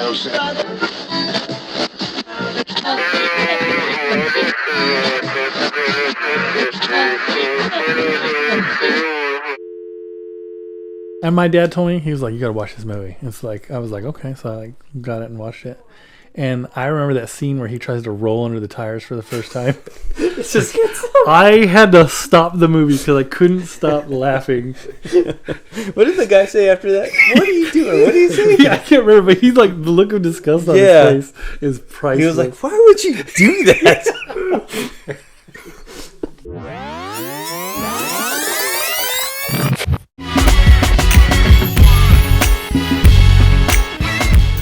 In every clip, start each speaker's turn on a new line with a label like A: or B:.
A: And my dad told me, he was like, you gotta watch this movie. It's like, I was like, okay. So I like got it and watched it. And I remember that scene where he tries to roll under the tires for the first time.
B: It's just
A: I had to stop the movie because I couldn't stop laughing.
B: What did the guy say after that? What are you doing? What are you saying?
A: Yeah, I can't remember, but he's like, the look of disgust on his face is priceless.
B: He was like, why would you do that?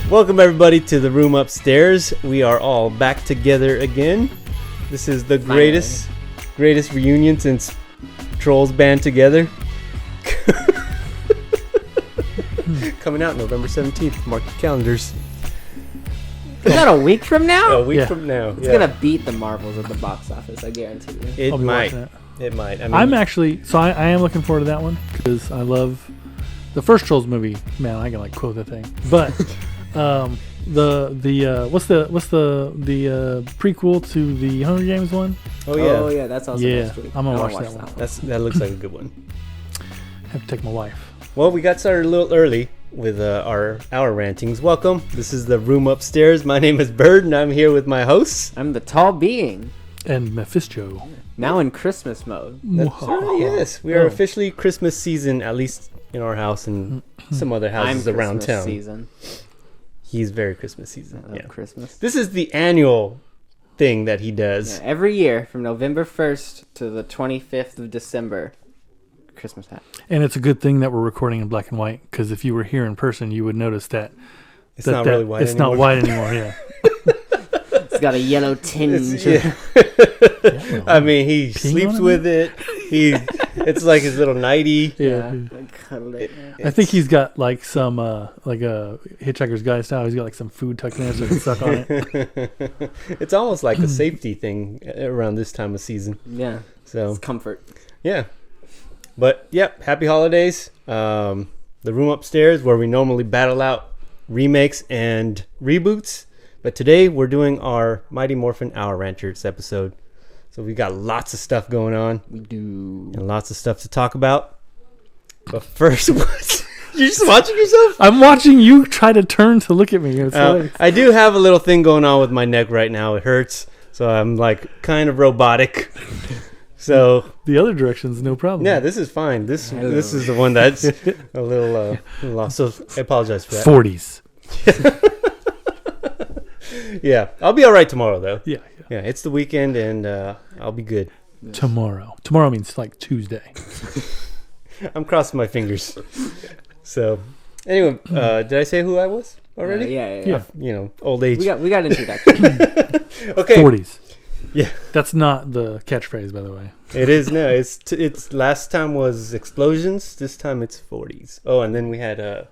B: Welcome everybody to the room upstairs. We are all back together again. This is the greatest reunion since Trolls band together. Coming out November 17th. Mark your calendars.
C: Is that a week from now?
B: A week from now.
C: It's gonna beat the Marvels at the box office, I guarantee you.
B: It might. It might. I mean,
A: I'm actually, so I am looking forward to that one because I love the first Trolls movie. Man, I can like quote that thing. But what's the prequel to the Hunger Games one?
B: Oh
C: yeah, that's also next week.
A: I'm gonna watch that one.
B: That looks like a good one.
A: Have to take my wife.
B: Well, we got started a little early with our rantings. Welcome. This is the room upstairs. My name is Bird, and I'm here with my hosts.
C: I'm the TallBeing
A: And Mephisjoe.
C: Now in Christmas mode.
B: Yes, we are officially Christmas season, at least in our house and some other houses around
C: Christmas
B: town.
C: Season.
B: He's very Christmas season.
C: I love Christmas.
B: This is the annual thing that he does.
C: Yeah, every year from November 1st to the 25th of December. Christmas hat.
A: And it's a good thing that we're recording in black and white because if you were here in person, you would notice that
B: it's not really white
A: it's
B: anymore.
A: not white anymore, yeah.
C: It's got a yellow tinge.
B: I mean, he sleeps with it. It's like his little nightie.
A: Yeah. I think he's got like some like a Hitchhiker's Guide style. He's got like some food tucked in there so he can suck on it.
B: It's almost like a safety thing around this time of season.
C: Yeah.
B: So
C: it's comfort.
B: Yeah. But yep, happy holidays. The room upstairs where we normally battle out remakes and reboots. But today we're doing our Mighty Morphin Hour Ranters episode. So we got lots of stuff going on.
C: We do.
B: And lots of stuff to talk about. But first, you're just watching yourself?
A: I'm watching you try to turn to look at me.
B: I do have a little thing going on with my neck right now. It hurts. So I'm like kind of robotic. So
A: the other direction's no problem.
B: Yeah, this is fine. This is the one that's a little lost. So I apologize for that.
A: 40s.
B: Yeah, I'll be all right tomorrow though.
A: Yeah,
B: it's the weekend and I'll be good.
A: Tomorrow means like Tuesday.
B: I'm crossing my fingers. So anyway, did I say who I was already?
C: Yeah.
B: You know, old age.
C: We got introduction.
B: Okay.
A: 40s.
B: Yeah,
A: that's not the catchphrase, by the way.
B: It is now. It's last time was explosions. This time it's 40s. Oh, and then we had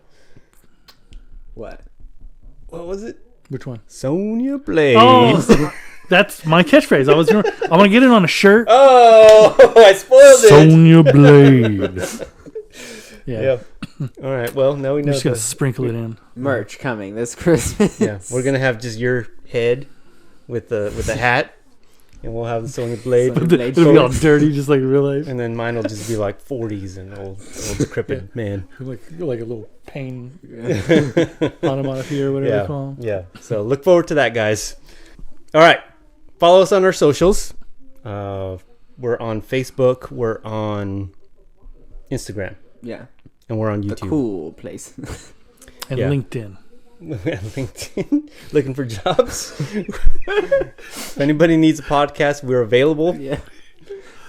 B: what was it?
A: Which one?
B: Sonya Blade.
A: Oh, that's my catchphrase. I want to get it on a shirt.
B: Oh, I spoiled it.
A: Sonya Blade.
B: Yeah. All right. Well, now we know.
A: We're just gonna sprinkle it in.
C: Merch coming this Christmas.
B: Yeah, we're gonna have just your head with the hat. And we'll have the Sonya Blade.
A: It'll be all dirty, just like real life.
B: And then mine will just be like 40s and old decrepit man.
A: Like a little pain onomatopoeia or whatever they call them.
B: Yeah. So look forward to that, guys. All right. Follow us on our socials. We're on Facebook. We're on Instagram.
C: Yeah.
B: And we're on YouTube.
C: The cool place.
A: And LinkedIn.
B: LinkedIn, looking for jobs. If anybody needs a podcast, we're available.
C: Yeah.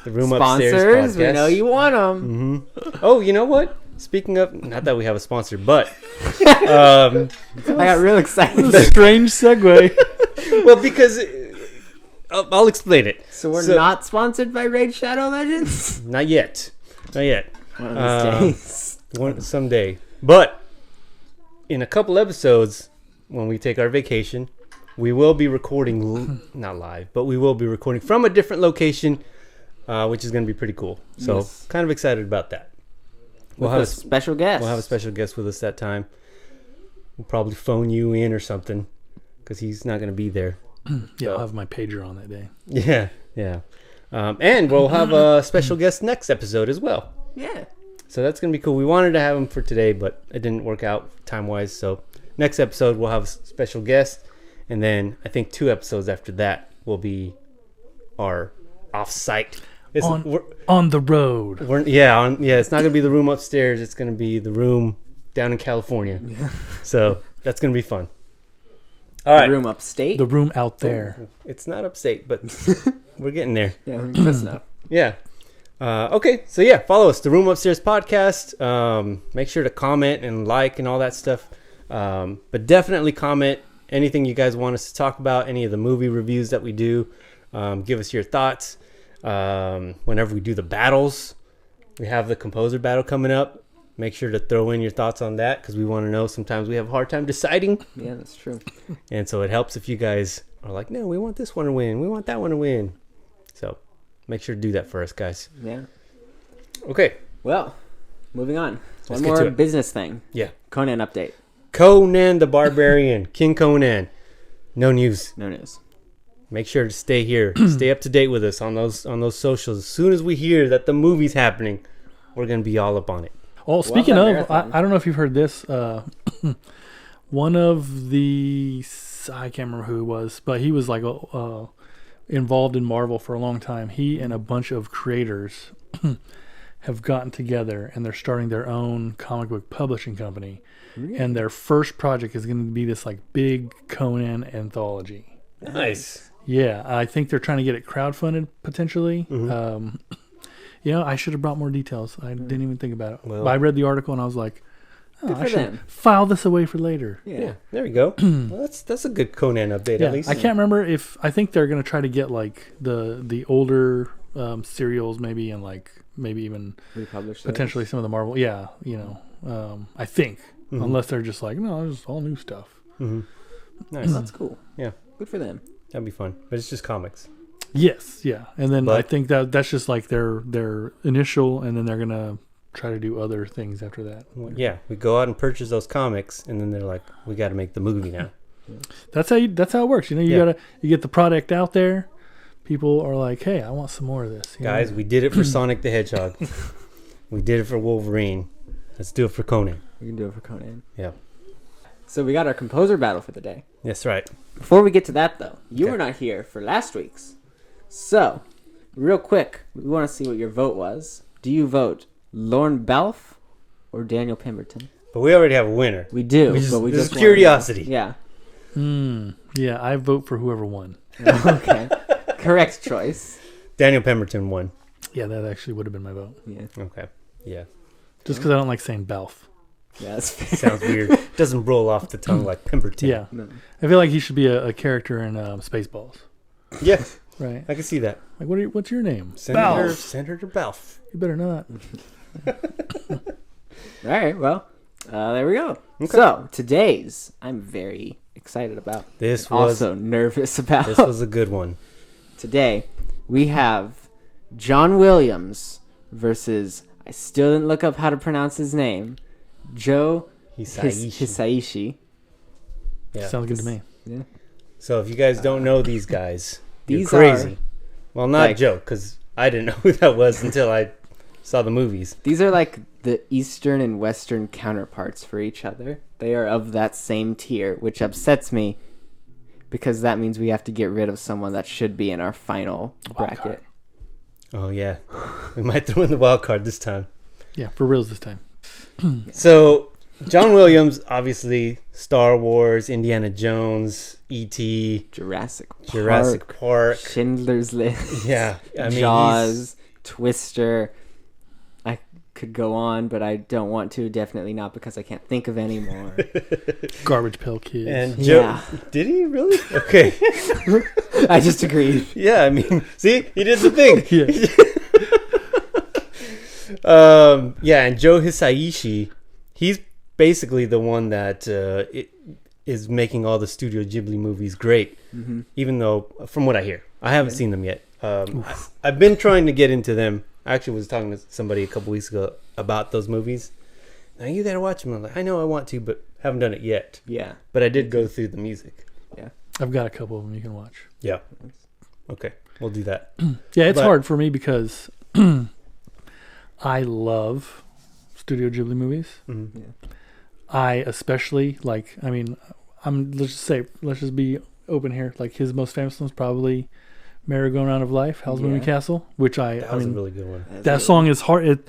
B: The room
C: Sponsors,
B: upstairs podcast.
C: We know you want them.
B: Mm-hmm. Oh, you know what? Speaking of, not that we have a sponsor, but I
C: got real excited.
A: A strange segue.
B: Well, because I'll explain it.
C: So we're not sponsored by Raid Shadow Legends?
B: Not yet.
C: One of these days.
B: Someday. But in a couple episodes, when we take our vacation, we will be recording, not live, but we will be recording from a different location, which is going to be pretty cool. So kind of excited about that.
C: We'll have a special guest.
B: We'll have a special guest with us that time. we'll probably phone you in or something because he's not going to be there.
A: Yeah, I'll have my pager on that day.
B: Yeah. And we'll have a special guest next episode as well.
C: Yeah.
B: So that's going to be cool. We wanted to have him for today, but it didn't work out time-wise. So next episode, we'll have a special guest. And then I think 2 episodes after that will be our off-site.
A: On the road.
B: It's not going to be the room upstairs. It's going to be the room down in California. Yeah. So that's going to be fun. All right.
C: The room upstate?
A: The room out there.
B: It's not upstate, but we're getting there.
C: Yeah, close enough.
B: Yeah. Okay. So yeah, follow us, the Room Upstairs podcast. Make sure to comment and like and all that stuff. But definitely comment anything you guys want us to talk about, any of the movie reviews that we do. Give us your thoughts. Whenever we do the battles, we have the composer battle coming up. Make sure to throw in your thoughts on that because we want to know. Sometimes we have a hard time deciding.
C: Yeah, that's true.
B: And so it helps if you guys are like, no, we want this one to win. We want that one to win. So make sure to do that for us, guys.
C: Yeah.
B: Okay.
C: Well, moving on.
B: Let's
C: One
B: get
C: more
B: to it.
C: business thing.
B: Yeah.
C: Conan update.
B: Conan the Barbarian. King Conan. No news.
C: No news.
B: Make sure to stay here. Stay up to date with us on those socials. As soon as we hear that the movie's happening, we're going to be all up on it.
A: Oh, speaking of,
C: marathon.
A: I don't know if you've heard this. One of the, I can't remember who it was, but he was like involved in Marvel for a long time. He and a bunch of creators have gotten together and they're starting their own comic book publishing company.
C: Really?
A: And their first project is going to be this like big Conan anthology.
B: Nice.
A: Yeah, I think they're trying to get it crowdfunded potentially.
B: Mm-hmm.
A: I should have brought more details. I didn't even think about it.
B: Well,
A: but I read the article and I was like,
C: Good
A: I
C: for
A: should
C: them.
A: file this away for later.
B: Yeah, there we go. Well, that's a good Conan update
A: Yeah,
B: at least.
A: I can't remember I think they're going to try to get like the older serials maybe and like maybe even
C: Republish those.
A: potentially some of the Marvel. Yeah, I think. Unless they're just like, no, it's all new stuff.
B: Mm-hmm. Nice.
C: That's cool.
B: Yeah.
C: Good for them.
B: That'd be fun. But it's just comics.
A: Yes, yeah. And then I
B: But-
A: think that's just like their initial, and then they're going to try to do other things after that.
B: Well, yeah, we go out and purchase those comics, and then they're like, we got to make the movie now.
A: That's how it works. You
B: Yeah.
A: get the product out there. People are like, hey, I want some more of this.
B: Guys, we did it for Sonic the Hedgehog. We did it for Wolverine. Let's do it for Conan.
C: We can do it for Conan.
B: Yeah.
C: So we got our composer battle for the day.
B: That's right.
C: Before we get to that, though, you
B: Okay.
C: were not here for last week's. So, real quick, we want to see what your vote was. Do you vote Lorne Balfe or Daniel Pemberton?
B: But we already have a winner.
C: We do,
B: We just-
C: but we
B: this
C: just
B: is
C: wanna know.
B: curiosity.
C: Yeah.
A: Yeah, I vote for whoever won.
C: Okay. Correct choice.
B: Daniel Pemberton won.
A: Yeah, that actually would have been my vote.
C: Yeah.
B: Okay. Yeah.
A: Just because I don't like saying Balfe.
C: Yeah, that's fair.
B: Sounds weird. Doesn't roll off the tongue like Pemberton.
A: Yeah.
C: No.
A: I feel like he should be a character in Spaceballs.
B: Yeah.
A: Right.
B: I can see that.
A: Like, what's your name?
B: Senator Balfe.
A: You better not.
C: All right, well, there we go.
B: Okay.
C: So, today's, I'm very excited about.
B: This was
C: Also nervous about.
B: this was a good one.
C: Today, we have John Williams versus, I still didn't look up how to pronounce his name, Joe Hisaishi.
B: Yeah.
A: Sounds good to me.
C: Yeah.
B: So if you guys don't know these guys, you're
C: These
B: crazy.
C: are,
B: Well, not
C: like-
B: Joe, because I didn't know who that was until I saw the movies.
C: These are like the Eastern and Western counterparts for each other. They are of that same tier, which upsets me because that means we have to get rid of someone that should be in our final bracket.
B: Oh yeah, we might throw in the wild card this time.
A: Yeah, for reals this time.
B: So John Williams, obviously Star Wars, Indiana Jones, E.T.,
C: Jurassic
B: Park.
C: Schindler's List,
B: Yeah, I mean,
C: Jaws, Twister. I could go on, but I don't want to. Definitely not because I can't think of any more.
A: Garbage Pail Kids.
B: And Joe,
C: Yeah.
B: did he really? Okay.
C: I just agreed.
B: Yeah, I mean, see, he did the thing.
A: Yeah.
B: Yeah, and Joe Hisaishi, he's basically the one that is making all the Studio Ghibli movies great.
C: Mm-hmm.
B: Even though, from what I hear, I haven't seen them yet. I've been trying to get into them. I actually was talking to somebody a couple weeks ago about those movies, now you gotta watch them. I'm like, I know I want to, but haven't done it yet.
C: Yeah.
B: But I did go through the music.
A: I've got a couple of them you can watch.
B: Yeah. Okay, we'll do that.
A: Yeah, it's
B: But-
A: hard for me because I love Studio Ghibli movies.
B: Mm-hmm.
C: Yeah.
A: I especially like. I mean, let's just be open here. Like his most famous one's probably "Merry-Go-Round of Life," Howl's Moving
C: Yeah.
A: Castle, which
B: That was a really good one.
A: that song is hard.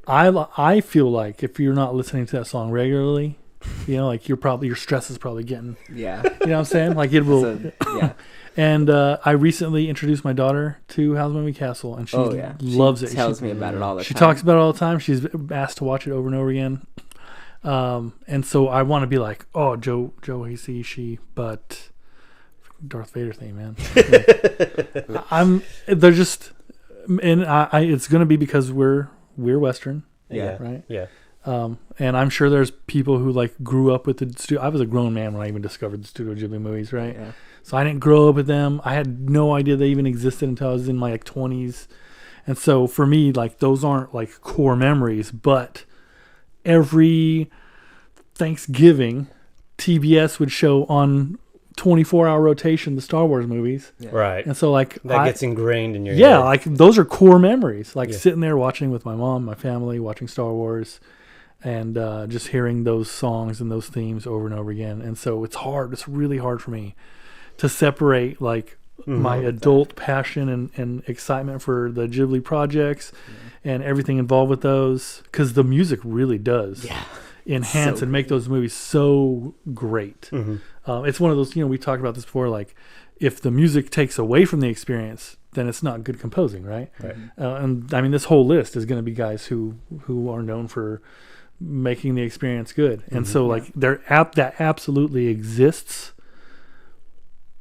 A: I feel like if you're not listening to that song regularly, you know, like your stress is probably getting.
C: Yeah.
A: You know what I'm saying? Like it will.
C: So, yeah.
A: And I recently introduced my daughter to Howl's Moving Castle, and she loves it.
C: Tells me about it all the time.
A: She talks about it all the time. She's asked to watch it over and over again. And so I want to be like, oh, Joe Hisaishi, but Darth Vader theme, man. They're just, and it's gonna be because we're Western,
B: Yeah.
A: right?
B: Yeah.
A: And I'm sure there's people who like grew up with the studio. I was a grown man when I even discovered the Studio Ghibli movies, right?
C: Yeah.
A: So I didn't grow up with them. I had no idea they even existed until I was in my 20s. And so for me, like those aren't like core memories, but every Thanksgiving, TBS would show on 24-hour rotation the Star Wars movies.
C: Yeah.
B: Right.
A: And so like
B: That gets ingrained in your
A: yeah,
B: head.
A: like those are core memories. Like
B: Yeah.
A: sitting there watching with my mom, my family, watching Star Wars, and just hearing those songs and those themes over and over again. And so it's hard. It's really hard for me to separate like my adult passion and excitement for the Ghibli projects and everything involved with those, because the music really does enhance
C: So
A: and make those movies so great.
B: Mm-hmm.
A: It's one of those, we talked about this before, like if the music takes away from the experience, then it's not good composing, right?
B: Right.
A: And I mean, this whole list is going to be guys who are known for making the experience good. And so like that absolutely exists,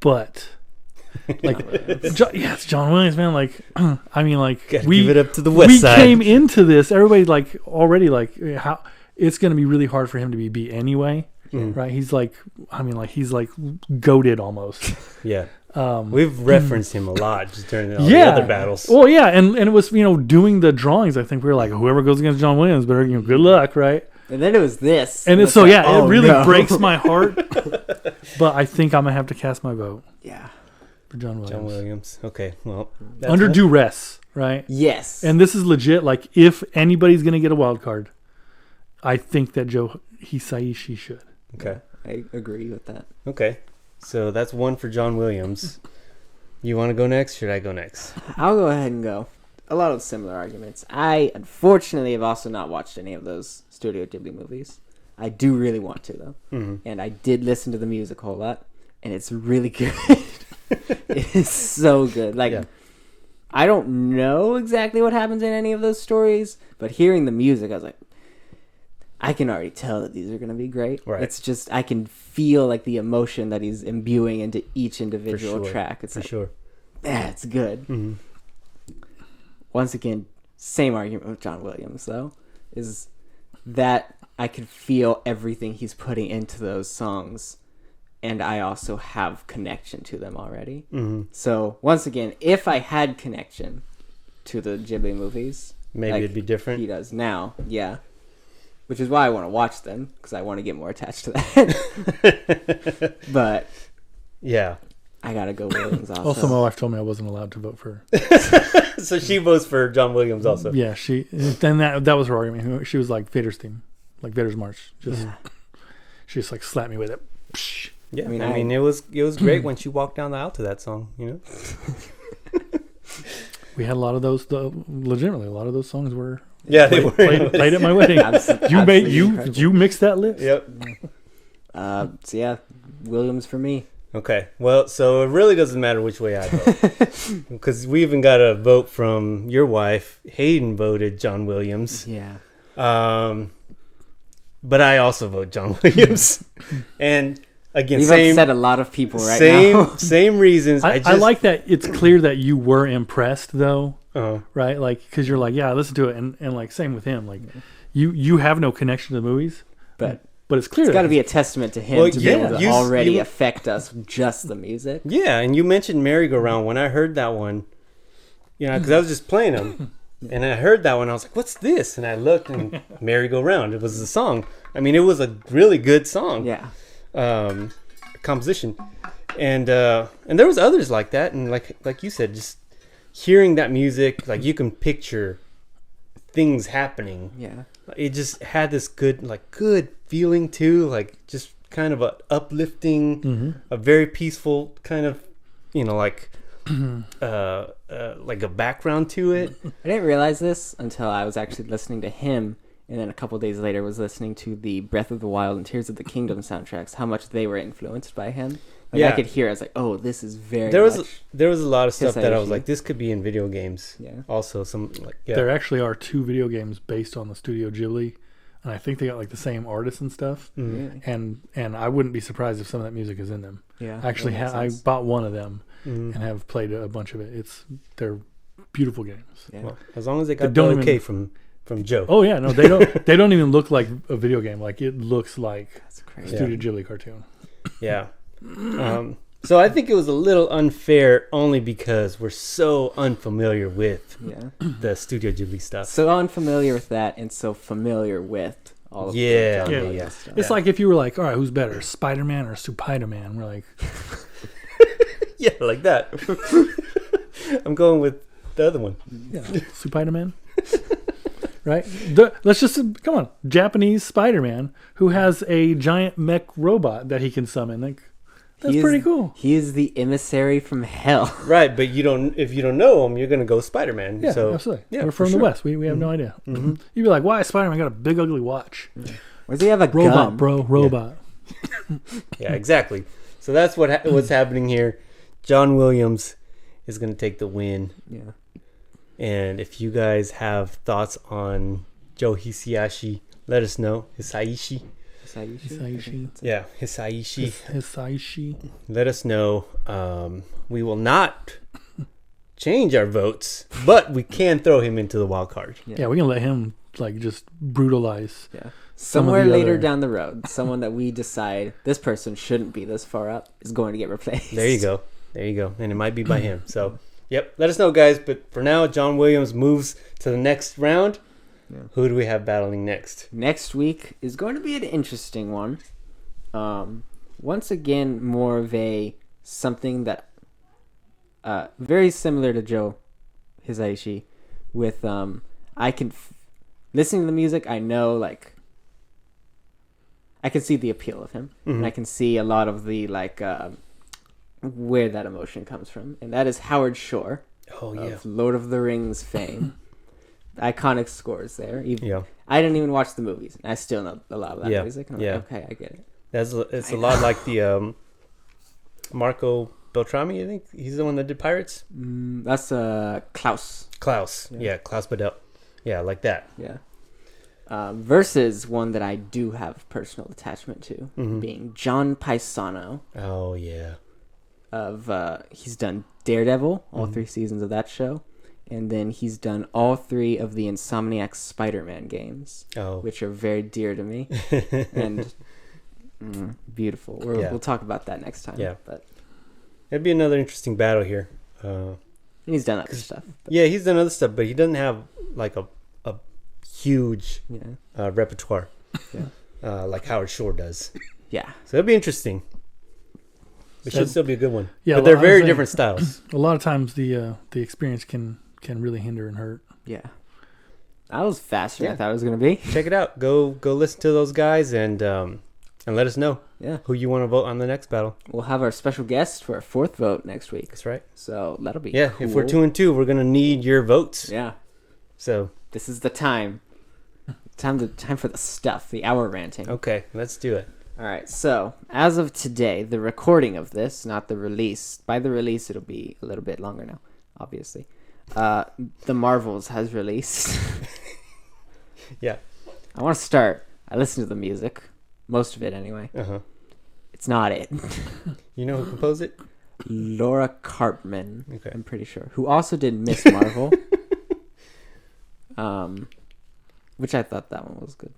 A: but like it's John Williams, man. Like I mean, like
B: Gotta give it up to the West Side.
A: We came into this, everybody like already like how it's going to be really hard for him to be beat anyway, right? He's like, I mean, like he's like goated almost.
B: Yeah. We've referenced him a lot just during all the
A: Yeah.
B: other battles.
A: Well, yeah, and it was doing the drawings. I think we were like, whoever goes against John Williams, better good luck, right?
C: And then it was this.
A: And it's
C: like,
A: it really
C: no.
A: breaks my heart. But I think I'm gonna have to cast my vote
C: Yeah.
A: for John Williams.
B: John Williams. Okay. Well, that's
A: Under
B: it.
A: duress, right?
C: Yes.
A: And this is legit. Like, if anybody's gonna get a wild card, I think that Joe Hisaishi should.
B: Okay.
C: I agree with that.
B: Okay. So that's one for John Williams. You want to go next? Should I go next?
C: I'll go ahead and go. A lot of similar arguments. I, unfortunately, have also not watched any of those Studio Ghibli movies. I do really want to, though.
B: Mm-hmm.
C: And I did listen to the music a whole lot, and it's really good. It is so good. Like,
B: Yeah.
C: I don't know exactly what happens in any of those stories, but hearing the music, I was like, I can already tell that these are going to be great.
B: Right.
C: It's just, I can feel like the emotion that he's imbuing into each individual
B: sure.
C: track. It's
B: For
C: like,
B: sure.
C: yeah, it's good.
B: Mm-hmm.
C: Once again, same argument with John Williams, though, is that I could feel everything he's putting into those songs, and I also have connection to them already.
B: Mm-hmm.
C: So, once again, if I had connection to the Ghibli movies,
B: Maybe
C: like
B: it'd be different.
C: he does now, yeah. Which is why I want to watch them, because I want to get more attached to that. But
B: Yeah.
C: I gotta go Williams also.
A: Also, my wife told me I wasn't allowed to vote for.
B: So she votes for John Williams also.
A: Yeah, then that was her argument. She was like Vader's theme, like Vader's March. Just
C: Yeah.
A: she just like slapped me with it. Psh.
B: Yeah.
C: I mean,
B: I mean, it was great when she walked down the aisle to that song.
A: We had a lot of those. Legitimately, a lot of those songs were
B: Yeah, they were.
A: played at my wedding.
C: Absolutely incredible.
A: You mixed that list.
B: Yep.
C: So yeah, Williams for me.
B: Okay. Well, so it really doesn't matter which way I vote, because we even got a vote from your wife. Hayden voted John Williams.
C: Yeah.
B: But I also vote John Williams. And again,
C: We've upset a lot of people right now.
B: same reasons.
A: I like that. It's clear that you were impressed, though, right? Like, because you're like, yeah, listen to it, and like, same with him. Like, you have no connection to the movies,
C: But
A: it's clear.
C: it's got to
A: that
C: be a testament to him
B: Well,
C: to be
B: yeah,
C: able to
B: you-
C: already
B: you-
C: affect us just the music.
B: Yeah, and you mentioned Merry-Go-Round. When I heard that one, because I was just playing them, And I heard that one. I was like, "What's this?" And I looked, and "Merry-Go-Round." It was the song. I mean, it was a really good song.
C: Yeah.
B: Composition, and there was others like that. And like you said, just hearing that music, like you can picture things happening.
C: Yeah.
B: It just had this good feeling too, like just kind of a uplifting, a very peaceful kind of, like a background to it.
C: I didn't realize this until I was actually listening to him, and then a couple days later was listening to the Breath of the Wild and Tears of the Kingdom soundtracks, how much they were influenced by him. Like, I could hear, I was like, oh, this is very
B: there was
C: much
B: a lot of stuff that I was
C: Hisaishi.
B: like, this could be in video games.
C: Yeah.
B: Also,
A: There actually are 2 video games based on the Studio Ghibli, and I think they got like the same artists and stuff.
C: Really?
A: And I wouldn't be surprised if some of that music is in them.
C: Yeah.
A: Actually,
C: that makes
A: I
C: sense.
A: bought one of them and have played a bunch of it. They're beautiful games.
C: Yeah.
B: Well, as long as they got the
A: don't
B: okay
A: even-
B: from Joe.
A: Oh yeah, no, they don't. They don't even look like a video game. Like it looks like
C: That's
A: a
C: crazy.
A: Studio Ghibli cartoon.
B: Yeah. So I think it was a little unfair only because we're so unfamiliar with
C: Yeah.
B: the Studio Ghibli stuff.
C: So unfamiliar with that and so familiar with all of
B: Yeah,
C: the John
A: yeah,
C: Williams
B: yeah.
C: stuff.
A: It's like if you were like, all right, who's better, Spider-Man or Spider-Man? We're like,
B: Yeah, like that. I'm going with the other one.
A: yeah, Spider-Man. Right? Let's just come on, Japanese Spider-Man who has a giant mech robot that he can summon. Like, that's pretty cool.
C: He is the emissary from hell.
B: Right, but if you don't know him, you're gonna go Spider-Man.
A: Yeah,
B: so,
A: absolutely.
B: yeah,
A: We're
B: for
A: from the
B: sure.
A: West. We have no idea. You'd be like, why Spider-Man got a big ugly watch?
C: Why does he have a
A: Robot,
C: gun?
A: bro, robot.
B: Yeah, exactly. So that's what's happening here. John Williams is gonna take the win.
C: Yeah.
B: And if you guys have thoughts on Joe Hisaishi, let us know. Hisaishi.
A: Hisaishi.
B: Yeah, Hisaishi.
A: Hisaishi.
B: Let us know. We will not change our votes, but we can throw him into the wild card.
A: Yeah, we can let him like just brutalize.
C: Yeah.
A: Some of
C: Somewhere
A: the
C: later
A: other-
C: down the road, someone that we decide this person shouldn't be this far up is going to get replaced.
B: There you go. There you go. And it might be by him. So, yep. Let us know, guys. But for now, John Williams moves to the next round.
C: Yeah.
B: Who do we have battling next?
C: Next week is going to be an interesting one. Once again, more of a something that very similar to Joe Hisaishi with listening to the music, I know like I can see the appeal of him, and I can see a lot of the where that emotion comes from, and that is Howard Shore
B: Oh, yeah.
C: of Lord of the Rings fame. Iconic scores there.
B: Yeah.
C: I didn't even watch the movies, and I still know a lot of that
B: Yeah,
C: music. And I'm
B: yeah.
C: like, okay, I get it.
B: It's a lot like the Marco Beltrami, I think. He's the one that did Pirates.
C: That's Klaus.
B: Klaus.
C: Yeah.
B: Yeah, Klaus Badell. Yeah, like that.
C: Yeah. Versus one that I do have personal attachment to, being John Paisano
B: Oh, yeah.
C: of he's done Daredevil, all 3 seasons of that show, and then he's done all 3 of the Insomniac Spider-Man games,
B: Oh.
C: which are very dear to me and beautiful.
B: Yeah.
C: We'll talk about that next time.
B: Yeah.
C: But
B: It'd be another interesting battle here.
C: and he's done other stuff. But,
B: Yeah, he's done other stuff, but he doesn't have like a huge
C: yeah.
B: repertoire
C: Yeah.
B: like Howard Shore does.
C: Yeah.
B: So it'll be interesting. It should still be a good one.
A: Yeah,
B: but they're
A: I was
B: very
A: saying-
B: different styles.
A: A lot of times the experience can really hinder and hurt.
C: Yeah. That was faster than
B: Yeah.
C: I thought it was going to be.
B: Check it out. Go listen to those guys and let us know
C: Yeah.
B: who you want to vote on the next battle.
C: We'll have our special guest for our 4th vote next week.
B: That's right.
C: So that'll be
B: Yeah,
C: cool.
B: if we're 2-2, we're gonna need your votes.
C: Yeah.
B: So
C: This is the time. Time for the stuff, the hour ranting.
B: okay, let's do it.
C: All right. So, as of today, the recording of this, not the release. By the release, it'll be a little bit longer now, obviously. The Marvels has released.
B: Yeah.
C: I want to start. I listened to the music, most of it anyway. It's not it.
B: You know who composed it?
C: Laura Karpman,
B: Okay.
C: I'm pretty sure, who also did Miss Marvel. Which I thought that one was good,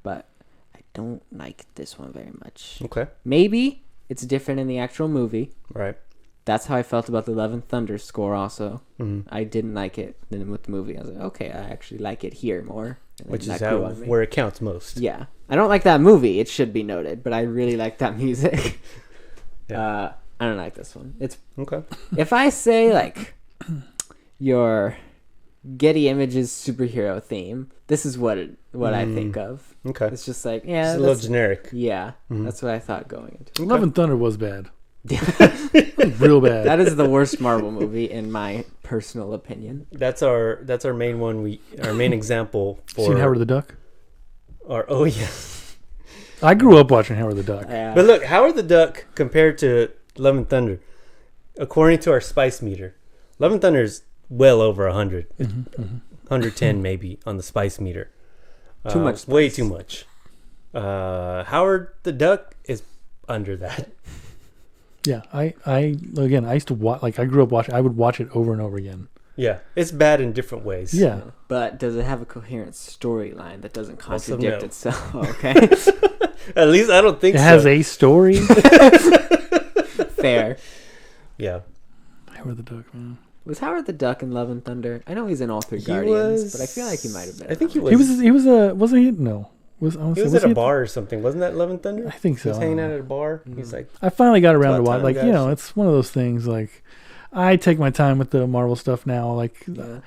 C: but I don't like this one very much.
B: Okay.
C: Maybe it's different in the actual movie,
B: Right.
C: That's how I felt about the Love and Thunder score also.
B: Mhm.
C: I didn't like it. Then with the movie, I was like, okay, I actually like it here more. And
B: Which
C: that
B: is
C: grew on me.
B: where it counts most.
C: Yeah. I don't like that movie, it should be noted, but I really like that music.
B: Yeah.
C: I don't like this one. It's
B: Okay.
C: if I say like your Getty Images superhero theme, this is what I think of.
B: Okay.
C: It's just like,
B: It's
C: yeah,
B: a little generic.
C: yeah,
B: Mhm.
C: that's what I thought going into.
A: Love and Thunder was bad. Real bad.
C: That is the worst Marvel movie in my personal opinion.
B: That's our main one. Our main example for
A: Seen Howard the Duck?
B: Oh yeah.
A: I grew up watching Howard the Duck.
B: But look, Howard the Duck compared to Love and Thunder, according to our spice meter, Love and Thunder is well over 100. It's 110 maybe on the spice meter.
C: Too much spice.
B: Way too much. Howard the Duck is under that.
A: Yeah, I used to watch. Like I grew up watching. I would watch it over and over again.
B: Yeah, it's bad in different ways.
A: Yeah,
C: But does it have a coherent storyline that doesn't
B: Also,
C: contradict
B: no.
C: itself? Okay.
B: At least I don't think
A: it
B: so.
A: has a story.
C: Fair.
B: Yeah.
A: Howard the Duck, man.
C: Was Howard the Duck in Love and Thunder? I know he's in all three
B: He
C: Guardians,
B: was-
C: but I feel like he might have been.
B: I think he
C: in
B: was.
A: He was wasn't he? No, I
B: He
A: wanna say,
B: was at a
A: he
B: bar or something. Wasn't that Love and Thunder?
A: I think
B: He
A: so.
B: was
A: I
B: hanging
A: don't
B: out
A: know.
B: at a bar. He's like,
A: I finally got around to
B: About
A: watch.
B: time,
A: Like
B: guys.
A: you know, it's one of those things. Like I take my time with the Marvel stuff now. Like
C: Yeah.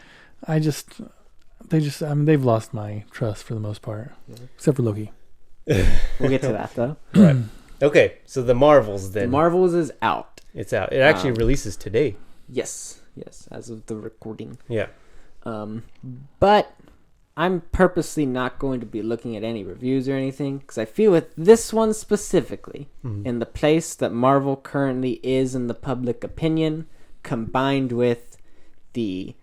A: they've lost my trust for the most part, except for Loki.
C: We'll get to that though.
B: right. Okay, so the Marvels
C: The
B: then.
C: Marvels is out.
B: It's out. It actually releases today.
C: Yes, as of the recording.
B: Yeah.
C: But I'm purposely not going to be looking at any reviews or anything because I feel with this one specifically, in the place that Marvel currently is in the public opinion, combined with the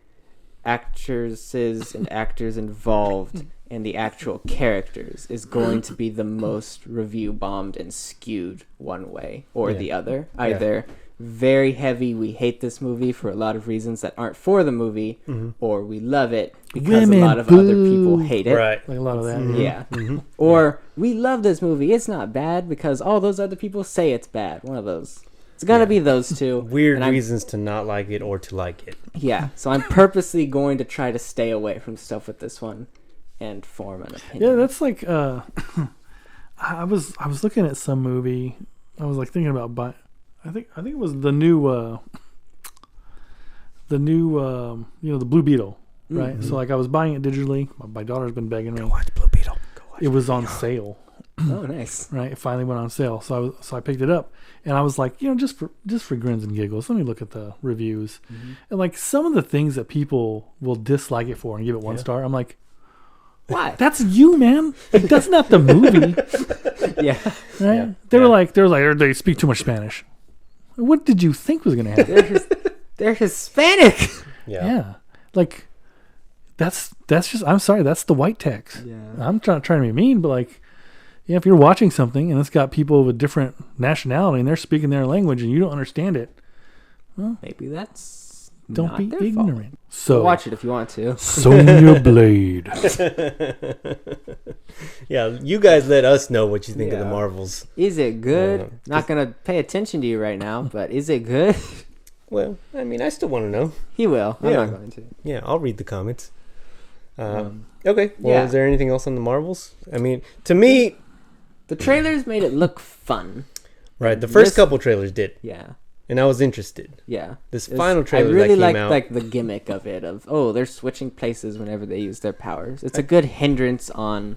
C: actresses and actors involved and the actual characters, is going to be the most review bombed and skewed one way or
B: Yeah.
C: the other. Either very heavy, we hate this movie for a lot of reasons that aren't for the movie, or we love it because
A: Women,
C: a lot of other
A: boo.
C: people hate it.
B: Right.
A: Like a lot of that.
C: Yeah. Or we love this movie, it's not bad because all those other people say it's bad. One of those. It's gonna be those two.
B: Weird
C: and I'm-
B: reasons to not like it or to like it.
C: Yeah. So I'm purposely going to try to stay away from stuff with this one and form an opinion.
A: Yeah, that's like I was looking at some movie. I was like thinking about buying. I think it was the new the Blue Beetle, right? So like I was buying it digitally. My daughter's been begging me.
B: Watch Blue Beetle.
A: It was on sale,
C: Oh, nice.
A: right? It finally went on sale, so I picked it up, and I was like, just for grins and giggles, let me look at the reviews, and like some of the things that people will dislike it for and give it 1 star. I'm like,
C: Why?
A: that's you, man. Like, that's not the movie,
C: Yeah.
A: right?
B: Yeah.
A: They were like, they speak too much Spanish. What did you think was gonna happen?
C: They're Hispanic.
B: Yeah.
A: Like that's just. I'm sorry, that's the white text.
C: Yeah.
A: I'm trying to be mean, but like, yeah, if you're watching something and it's got people of a different nationality and they're speaking their language and you don't understand it,
C: Maybe that's
A: don't
C: not
A: be
C: their
A: ignorant.
C: fault.
A: So
C: Watch it if you want to.
A: Sonya Blade.
B: Yeah, you guys let us know what you think of the
C: Yeah.
B: Marvels.
C: Is it good?
B: Yeah.
C: Not gonna pay attention to you right now, but is it good?
B: Well, I mean, I still want to know.
C: He will. I'm
B: Yeah.
C: not going to.
B: Yeah, I'll read the comments. Okay. Well,
C: yeah.
B: is there anything else on the Marvels? I mean, to me,
C: The trailers made it look fun.
B: right, the first
C: This-
B: couple trailers did,
C: Yeah.
B: and I was interested.
C: Yeah.
B: This
C: It was-
B: final trailer
C: I really
B: that came
C: like
B: out,
C: like the gimmick of it of they're switching places whenever they use their powers. It's a good hindrance on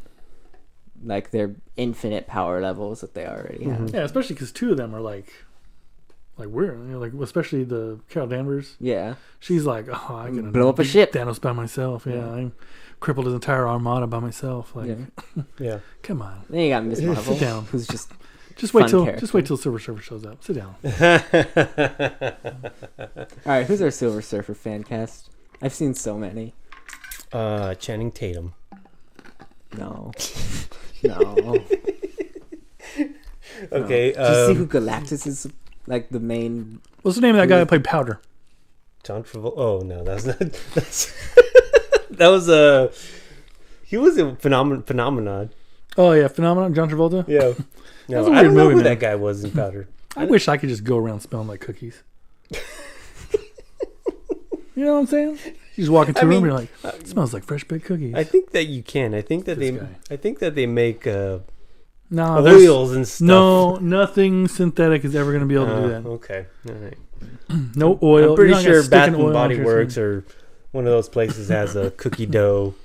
C: like their infinite power levels that they already have.
A: Yeah, especially because 2 of them are like weird. Like especially the Carol Danvers.
C: Yeah.
A: She's like, oh, I can
C: Blow up a ship.
A: Thanos by myself. Yeah, I crippled his entire armada by myself. Like,
C: Yeah.
B: yeah.
A: come on.
C: Then you got Miss Marvel,
A: Sit down.
C: who's just
A: Just wait
C: Fun
A: till Silver Surfer shows up. Sit down.
C: all right. Who's our Silver Surfer fan cast? I've seen so many.
B: Channing Tatum.
C: No, no.
B: Okay.
C: Do you see who Galactus is? Like the main.
A: What's the name of that guy that played Powder?
B: John Travolta. Oh no, that's not. That's that was he was a phenomenon.
A: Oh yeah, Phenomenon. John Travolta.
B: Yeah. No,
A: That's a
B: I
A: weird
B: don't know
A: movie,
B: who
A: man.
B: that guy was in Powder.
A: I wish I could just go around smelling like cookies. You know what I'm saying? You just walk into a room and you're like,
B: uh,
A: it smells like fresh baked cookies.
B: I think that you can. I think that
A: This
B: they.
A: guy.
B: I think that they make
A: no, there's
B: oils and stuff.
A: no nothing synthetic is ever going to be able to do that.
B: Okay. All right.
A: No oil.
B: I'm pretty
A: You're not gonna
B: sure
A: stick
B: Bath
A: an
B: and
A: oil
B: Body
A: onto your
B: Works
A: skin.
B: or one of those places has a cookie dough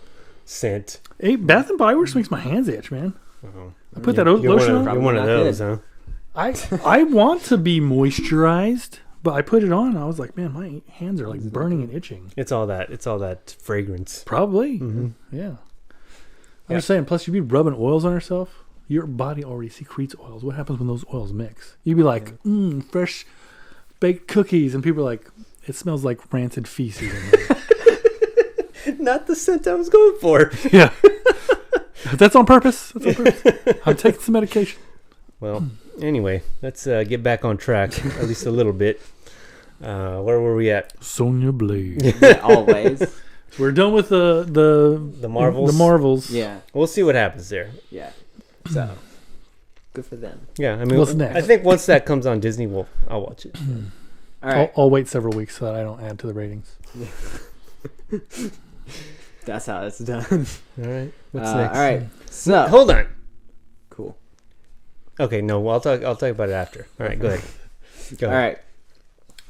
B: scent.
A: Hey, Bath and Body Works makes my hands itch, man.
B: Oh.
A: I put that
B: You're
A: lotion on.
B: You're one of
C: Probably not
B: those, huh?
A: I want to be moisturized, but I put it on. And I was like, man, my hands are like burning and itching.
B: It's all that. It's all that fragrance.
A: Probably.
B: Mm-hmm.
A: Yeah. I'm just saying. Plus, you'd be rubbing oils on yourself. Your body already secretes oils. What happens when those oils mix? You'd be like, fresh baked cookies, and people are like, it smells like rancid feces. In here.
B: Not the scent I was going for.
A: Yeah. That's on purpose. That's on purpose. I'm taking some medication.
B: Well, anyway, let's get back on track at least a little bit. Where were we at?
A: Sonya Blade.
C: Yeah, always.
A: We're done with the
B: Marvels?
A: The Marvels.
C: Yeah,
B: We'll see what happens there.
C: yeah. So good for them.
B: Yeah, I mean,
A: What's next?
B: I think once that comes on Disney, I'll watch it.
C: All right,
A: I'll wait several weeks so that I don't add to the ratings.
C: that's how it's done.
B: All right, what's next?
C: All right, so
B: Hold on.
C: cool.
B: Okay, no, well, I'll talk about it after. All right, go ahead. Go
C: All
B: ahead.
C: right,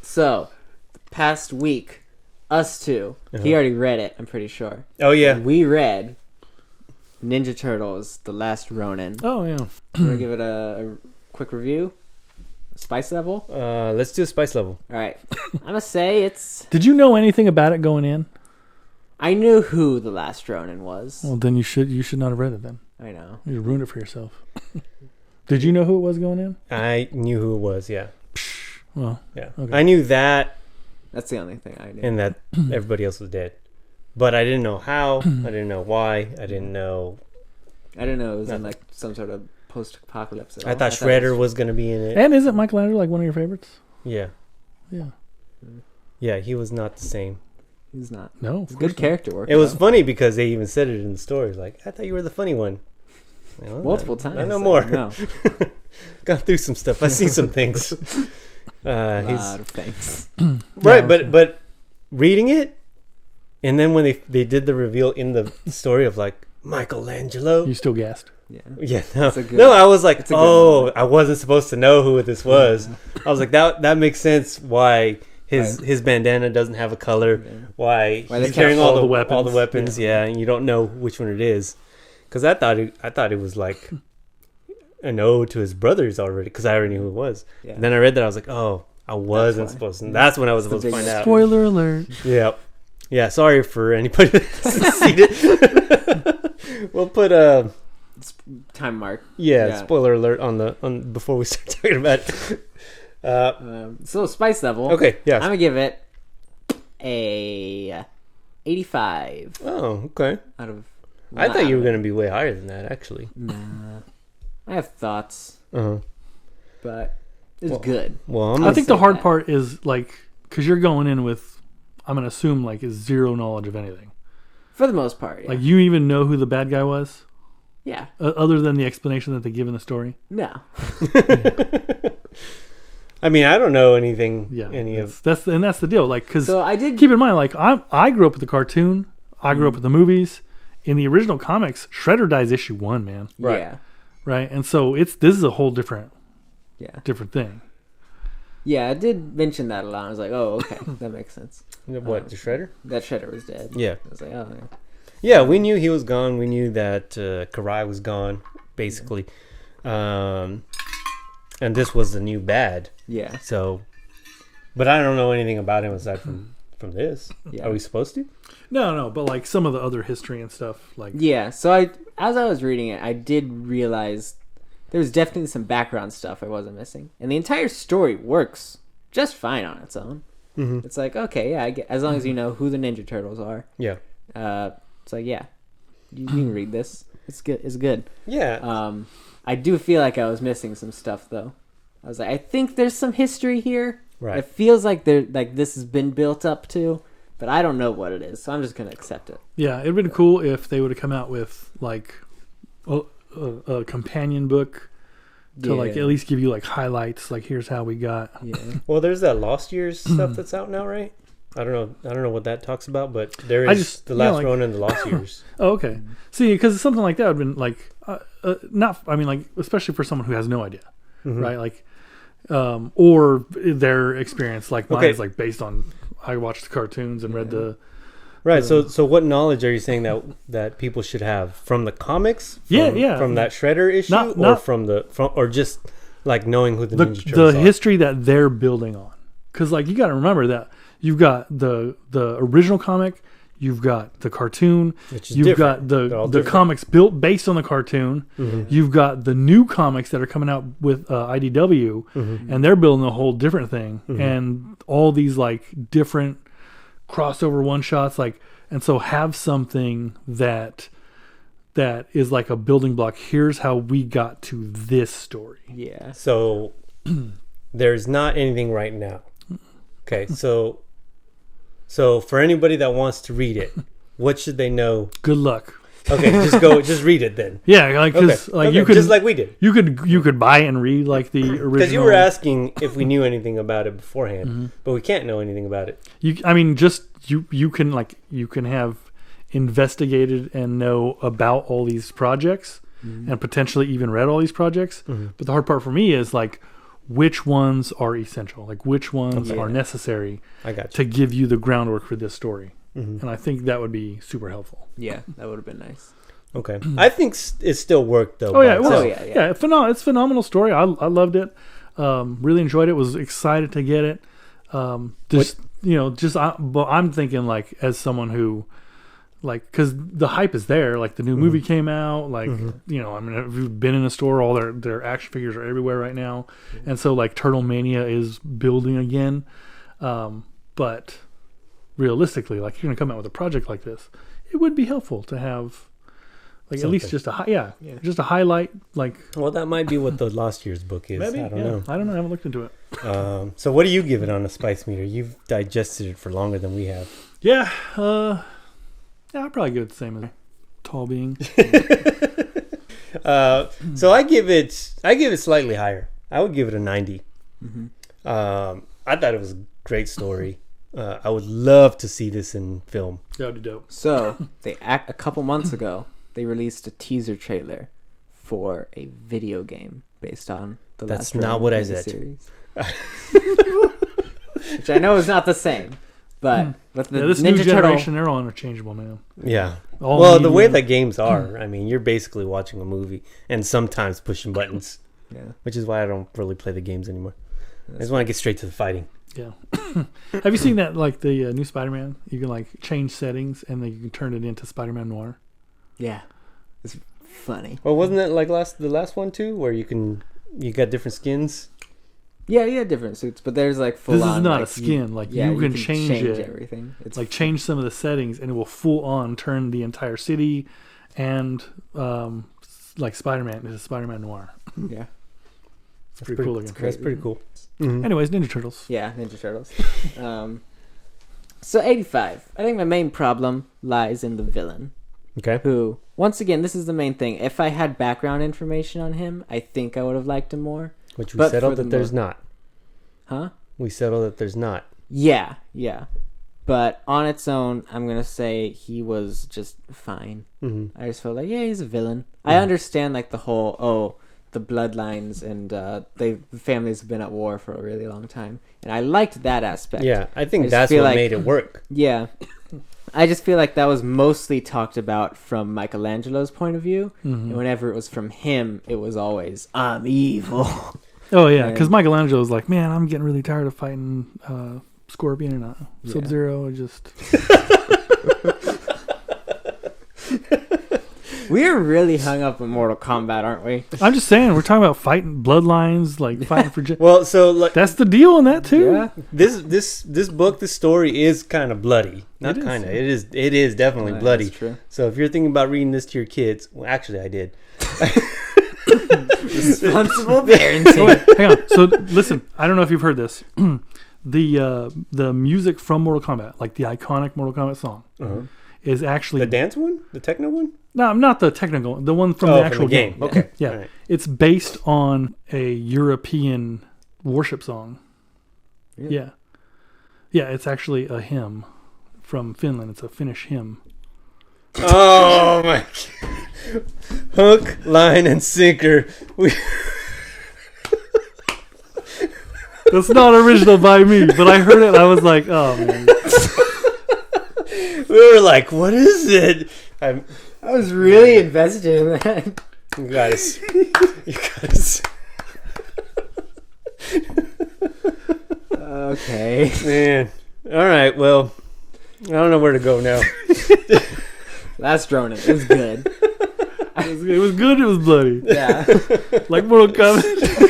C: so the past week, us two,
B: Uh-huh.
C: he already read it. I'm pretty sure.
B: Oh yeah.
C: We read Ninja Turtles: The Last Ronin.
A: Oh yeah.
C: I'm gonna give it a quick review. Spice level.
B: Let's do a spice level.
C: All right, I'm gonna say it's.
A: Did you know anything about it going in?
C: I knew who The Last Ronin was.
A: Well, then you should not have read it. Then
C: I know.
A: you ruined it for yourself. Did you know who it was going in?
B: I knew who it was. Yeah.
A: Well,
B: Yeah.
A: Okay.
B: I knew that
C: That's the only thing I knew.
B: and that everybody else was dead, but I didn't know how. I didn't know why. I didn't know.
C: I didn't know it was in
B: Nothing.
C: like some sort of post-apocalypse. At
B: I
C: all.
B: thought Shredder was gonna be in it.
A: and isn't Michelangelo like one of your favorites?
B: Yeah.
A: Yeah.
B: Yeah. He was not the same.
C: He's not.
A: No.
C: It's
A: of
C: good
A: course
C: character work.
B: It was
C: though.
B: funny because they even said it in the story. Like, I thought you were the funny one. Well,
C: multiple times.
B: I know more.
C: No,
B: Gone through some stuff. I see some things.
C: a
B: He's
C: lot of things.
B: right,
A: Yeah,
B: but reading it, and then when they did the reveal in the story of like Michelangelo.
A: You still gassed.
C: Yeah.
B: Yeah, no,
C: It's a good-
B: no. I was like,
C: it's a good
B: oh,
C: moment.
B: I wasn't supposed to know who this was. I was like, that makes sense. Why his bandana doesn't have a color?
C: Yeah.
B: Why
C: Why they
B: he's carrying
C: kept
B: all
A: all
B: the
A: the weapons.
B: All the weapons, yeah, and you don't know which one it is. Because I thought it was like an ode to his brothers already. Because I already knew who it was.
C: Yeah.
B: And then I read that I was like, oh, I wasn't
C: why.
B: supposed to. And that's when I was
C: It's the
B: supposed to find
C: big
B: out.
A: Spoiler alert.
B: Yeah. Yeah, sorry for anybody that's seen it. We'll put
C: Time mark.
B: yeah,
C: Yeah.
B: spoiler alert on before we start talking about it.
C: So spice level.
B: Okay,
C: I'm
B: yeah.
C: gonna give it a 85
B: Oh, okay.
C: out of.
B: I
C: not
B: thought you
C: out
B: were
C: of-
B: going to be way higher than that actually.
C: Nah. I have thoughts,
B: Uh-huh.
C: but it's
B: Well,
C: good.
B: Well, I'm
A: I think the
C: say
A: hard
C: that.
A: part is like because you're going in with, I'm gonna assume like is zero knowledge of anything.
C: For the most part, yeah.
A: Like you even know who the bad guy was,
C: yeah.
A: other than the explanation that they give in the story.
C: No.
B: I mean, I don't know anything
A: Yeah,
B: any of
A: that's the deal. Like because
C: So I did.
A: keep in mind, like I grew up with the cartoon, I grew up with the movies. In the original comics, Shredder dies issue 1, man.
B: Right.
C: Yeah.
A: Right, and so this is a whole different
C: Yeah.
A: thing.
C: Yeah. I did mention that a lot. I was like, oh, okay, that makes sense.
B: what, the Shredder?
C: That Shredder was dead.
B: Yeah.
C: I was like, oh, yeah.
B: Yeah, we knew he was gone. We knew that Karai was gone basically. And this was the new bad.
C: Yeah.
B: So, but I don't know anything about him aside from this.
C: Yeah.
B: Are we supposed to?
A: No, but like some of the other history and stuff, like
C: Yeah. So as I was reading it, I did realize there was definitely some background stuff I wasn't missing, and the entire story works just fine on its own.
B: Mm-hmm.
C: It's like, okay, yeah, as long as you know who the Ninja Turtles are,
B: Yeah.
C: it's like, yeah, you can read this. It's good. It's good.
B: Yeah.
C: I do feel like I was missing some stuff though. I was like, I think there's some history here.
B: Right.
C: It feels like this has been built up to, but I don't know what it is, so I'm just gonna accept it.
A: yeah, it'd been cool if they would have come out with like a companion book to like
C: Yeah.
A: at least give you like highlights, like here's how we got.
C: Yeah.
B: Well, there's that Lost Years stuff that's out now, right? I don't know what that talks about, but there
A: I
B: is
A: just-
B: the
A: you know,
B: last
A: like-
B: Ronin and the Lost Years.
A: Oh, okay. See, because something like that would have been like, not. I mean, like, especially for someone who has no idea,
B: Mhm.
A: right? Like, or their experience, like mine,
B: Okay.
A: is like based on. I watched the cartoons and read the.
B: Right. So what knowledge are you saying that people should have from the comics?
A: Yeah.
B: From that Shredder issue,
A: Not-
B: or
A: not-
B: or just like knowing who the
A: the
B: Ninja Turtles are?
A: history that they're building on, because like you got to remember that you've got the original comic, you've got the cartoon,
B: Which is
A: you've
B: different.
A: got
B: They're all
A: the
B: different.
A: comics built based on the cartoon,
B: Mhm.
A: you've got the new comics that are coming out with IDW,
B: Mhm.
A: and they're building a whole different thing,
B: Mhm.
A: and all these like different crossover one shots, like, and so have something that is like a building block. Here's how we got to this story.
C: Yeah.
B: So there's not anything right now. Okay, so for anybody that wants to read it, what should they know?
A: Good luck.
B: Okay, just read it then.
A: Yeah, like because
B: Okay,
A: like
B: okay,
A: you could
B: just like we did.
A: you could buy and read like the original.
B: Because you were asking if we knew anything about it beforehand,
A: Mm-hmm.
B: but we can't know anything about it.
A: I mean, just you can have investigated and know about all these projects and potentially even read all these projects. But the hard part for me is like which ones are essential, like which ones are necessary
B: I got you.
A: to give you the groundwork for this story.
B: Mhm.
A: And I think that would be super helpful.
C: Yeah, that would have been nice.
B: Okay, I think it still worked though.
A: Oh yeah, it
B: by
A: was.
B: itself.
C: yeah.
A: It's a phenomenal story. I loved it. Really enjoyed it. Was excited to get it. But I'm thinking like as someone who, like, because the hype is there. Like the new movie came out. Like I mean, if you've been in a store, all their action figures are everywhere right now, and so like Turtle Mania is building again. But realistically, like you're gonna come out with a project like this, it would be helpful to have. Like at least just just a highlight, like
B: Well, that might be what the Lost Years book is.
A: maybe.
B: I don't know.
A: I don't know. I haven't looked into it.
B: So what do you give it on a spice meter? You've digested it for longer than we have.
A: Yeah, I'd probably give it the same as TallBeing.
B: So I give it slightly higher. I would give it a 90. I thought it was a great story. I would love to see this in film.
A: That would be dope.
C: So a couple months ago, they released a teaser trailer for a video game based on the
B: That's
C: last
B: not
C: Ronin
B: what I
C: in the
B: said.
C: series. Which I know is not the same, but with the
A: This
C: Ninja
A: new
C: Turtle.
A: generation, they're all interchangeable, man.
B: Yeah.
A: All
B: Well, the way
A: media.
B: that games are, I mean, you're basically watching a movie and sometimes pushing buttons,
C: Yeah.
B: which is why I don't really play the games anymore. I just want to get straight to the fighting.
A: Yeah. Have you seen that, like the new Spider-Man? You can like change settings and then you can turn it into Spider-Man Noir.
C: Yeah, it's funny.
B: Well, wasn't that like the last one too, where you got different skins?
C: Yeah, different suits, but there's like full
A: This
C: on.
A: is not
C: like,
A: a skin. You can change it.
C: Everything. It's
A: Like change some of the settings and it will full on turn the entire city and like Spider-Man into Spider-Man Noir.
C: yeah,
A: It's pretty cool looking.
B: That's pretty cool. Mhm.
A: Anyways, Ninja Turtles.
C: yeah, Ninja Turtles. So 85. I think my main problem lies in the villain.
B: Okay.
C: Who, once again, this is the main thing. If I had background information on him, I think I would have liked him more.
B: Which we
C: But
B: settled
C: for the
B: that there's not.
C: Huh?
B: We settled that there's not.
C: Yeah. But on its own, I'm going to say he was just fine.
B: Mm-hmm.
C: I just felt like, yeah, he's a villain. I understand, like, the whole, the bloodlines and the families have been at war for a really long time. And I liked that aspect.
B: Yeah, I think
C: I just
B: that's
C: feel
B: what
C: like-
B: made it work.
C: Yeah. I just feel like that was mostly talked about from Michelangelo's point of view. And whenever it was from him, it was always, I'm evil.
A: Oh yeah, because
C: And-
A: Michelangelo was like, man, I'm getting really tired of fighting Scorpion and Sub-Zero. I just
C: We're really hung up on Mortal Kombat, aren't we?
A: I'm just saying, we're talking about fighting bloodlines, like fighting for.
B: Well, so like
A: That's the deal in that too.
C: Yeah.
B: this book, this story is kind of bloody. Not
A: It is.
B: kind of. It is definitely
C: Right,
B: bloody.
C: that's true.
B: So if you're thinking about reading this to your kids, well, actually, I did.
C: Responsible
A: Oh,
C: parenting.
A: wait, hang on. So listen, I don't know if you've heard this. The music from Mortal Kombat, like the iconic Mortal Kombat song, is actually
B: The dance one, the techno one.
A: no, not the technical, the one from
B: Oh,
A: the
B: from
A: actual
B: the game.
A: game.
B: Okay.
A: Yeah,
B: All right.
A: it's based on a European worship song.
C: Really?
A: Yeah, Yeah, it's actually a hymn from Finland. It's a Finnish hymn.
B: Oh my God. Hook, line, and sinker.
A: That's not original by me, but I heard it and I was like, oh man.
B: We were like, what is it?
C: I was really invested in that.
B: You guys. You guys.
C: Okay.
B: Man. All right, well, I don't know where to go now.
C: That's Dronin. It was good.
A: It was good, it was bloody.
C: Yeah.
A: Like Mortal Kombat.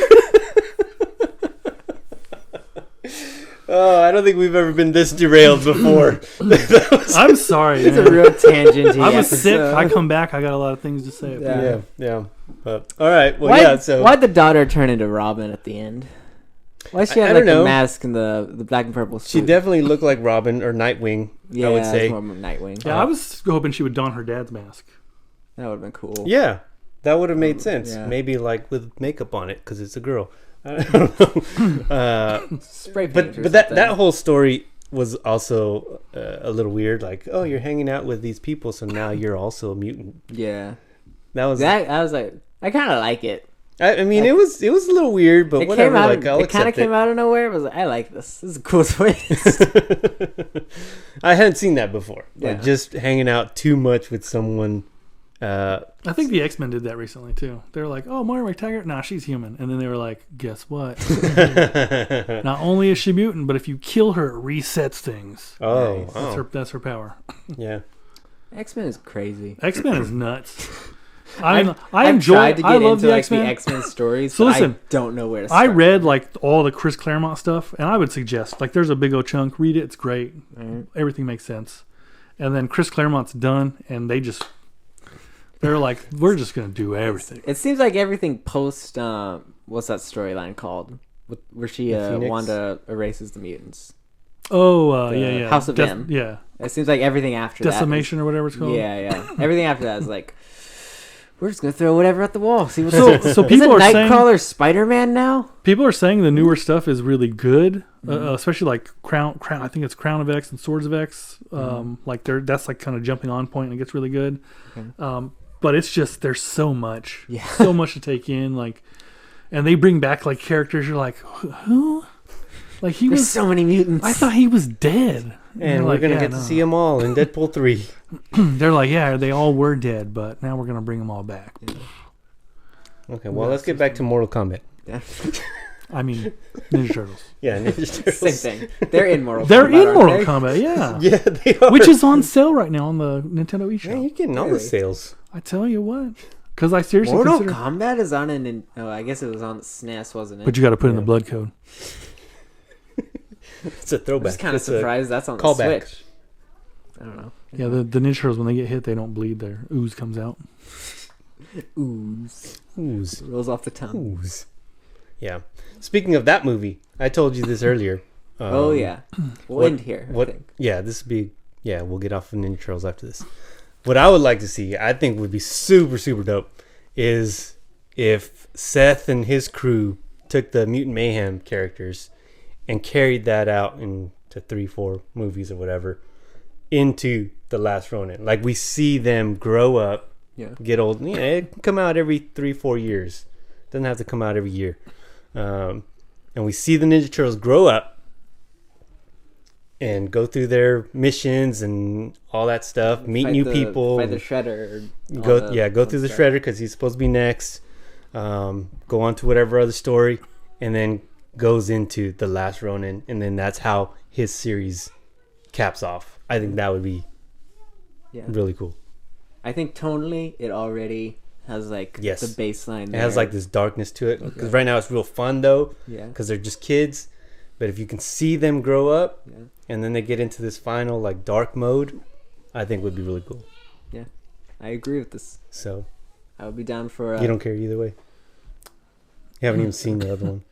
B: Oh, I don't think we've ever been this derailed before.
A: I'm sorry,
C: It's
A: man.
C: a real tangent.
A: I was sick. I come back, I got a lot of things to say.
C: Yeah.
B: Yeah. But, all right, well,
C: Why'd the daughter turn into Robin at the end? Why she
B: I
C: had
B: don't
C: like the
B: know.
C: mask and the black and purple suit?
B: She definitely looked like Robin or Nightwing,
C: Yeah,
B: I would say.
C: it's more Nightwing.
A: Yeah, I was hoping she would don her dad's mask.
C: That would have been cool.
B: Yeah, that would have made sense.
C: Yeah.
B: Maybe like with makeup on it because it's a girl. I don't know.
C: Spray paint or
B: But that
C: something.
B: whole story was also a little weird. Like, oh, you're hanging out with these people, so now you're also a mutant.
C: Yeah.
B: That was.
C: I was like, I kind of like it.
B: I mean, it was a little weird, but
C: It
B: whatever.
C: came out.
B: Like, I'll
C: It kind of
B: accept
C: came out of nowhere. It was like, I like this. This is a cool twist.
B: I hadn't seen that before. Like
C: Yeah.
B: just hanging out too much with someone.
A: I think the X-Men did that recently too. They were like, "Oh, Moira McTaggart, nah, she's human." And then they were like, "Guess what? Not only is she mutant, but if you kill her, it resets things.
B: Oh,
C: Nice.
A: That's her power."
B: yeah.
C: X-Men is crazy.
A: X-Men is nuts.
C: I've
A: enjoy.
C: tried to get
A: I love
C: into
A: the
C: like
A: X-Men.
C: the X-Men stories,
A: So
C: but
A: listen,
C: I don't know where to
A: I
C: start.
A: read like all the Chris Claremont stuff, and I would suggest like there's a big old chunk. Read it; it's great.
C: Mhm.
A: Everything makes sense. And then Chris Claremont's done, and they're like, we're just gonna do everything.
C: It seems like everything post what's that storyline called? Where she
B: The Phoenix?
C: Wanda erases the mutants.
A: Oh,
C: The
A: yeah.
C: House of M.
A: Yeah,
C: It seems like everything after
A: Decimation or whatever it's
C: that.
A: called.
C: Yeah. Everything after that is like, we're just gonna throw whatever at the wall. See what's
A: So people
C: Isn't
A: are saying
C: Nightcrawler Spider-Man now?
A: people are saying the newer stuff is really good,
C: Mm-hmm.
A: especially like Crown. I think it's Crown of X and Swords of X. Like that's like kind of jumping on point and it gets really good.
C: Okay.
A: But it's just there's so much,
C: Yeah.
A: so much to take in. Like, and they bring back like characters. You're like, who? Like he
C: There's
A: was.
C: so many mutants.
A: I thought he was dead.
B: And we're gonna get to see them all in Deadpool 3.
A: They're like, yeah, they all were dead, but now we're gonna bring them all back.
B: Okay, well, let's get back to Mortal Kombat.
C: Yeah.
A: I mean, Ninja Turtles.
B: Yeah, Ninja Turtles.
C: Same thing. They're in Mortal
A: They're
C: Kombat.
A: in Mortal
C: aren't they?
A: Kombat, yeah.
B: Yeah, they are.
A: Which is on sale right now on the Nintendo
B: Yeah,
A: eShop.
B: you're getting all the
C: Really?
B: sales.
A: I tell you what, because I seriously
C: Mortal
A: consider.
C: Kombat is on I guess it was on the SNES, wasn't it?
A: But you got to put in the
B: Yeah.
A: blood code.
B: It's a
C: I'm
B: throwback.
C: just kind of
B: It's a
C: surprised that's on the
B: callback.
C: Switch. I don't know.
A: Yeah, the Ninja Turtles when they get hit, they don't bleed. Their ooze comes out.
C: Ooze.
B: Ooze.
C: Rolls off the tongue.
B: Ooze. Yeah. Speaking of that movie, I told you this earlier.
C: Oh, yeah. We'll
B: what-
C: end here, I
B: What?
C: think.
B: Yeah, this would be. Yeah, we'll get off of Ninja Turtles after this. What I would like to see, I think would be super, super dope, is if Seth and his crew took the Mutant Mayhem characters and carried that out into 3-4 movies or whatever into The Last Ronin. Like we see them grow up,
C: Yeah.
B: get old. Yeah, it can come out every 3-4 years. Doesn't have to come out every year. And we see the Ninja Turtles grow up and go through their missions and all that stuff. Meet
C: Fight
B: new
C: the-
B: people.
C: Fight the Shredder. all
B: Go
C: the
B: go
C: fun
B: through the
C: stuff.
B: Shredder because he's supposed to be next. Go on to whatever other story, and then goes into The Last Ronin, and then that's how his series caps off. I think that would be
C: Yeah.
B: really cool.
C: I think tonally, it already has like
B: Yes.
C: the baseline.
B: It has like this darkness to it because right now it's real fun though
C: Yeah.
B: because they're just kids. But if you can see them grow up
C: Yeah.
B: and then they get into this final like dark mode, I think would be really cool.
C: I agree with this.
B: So
C: I would be down for.
B: you don't care either way. You haven't even seen the other one.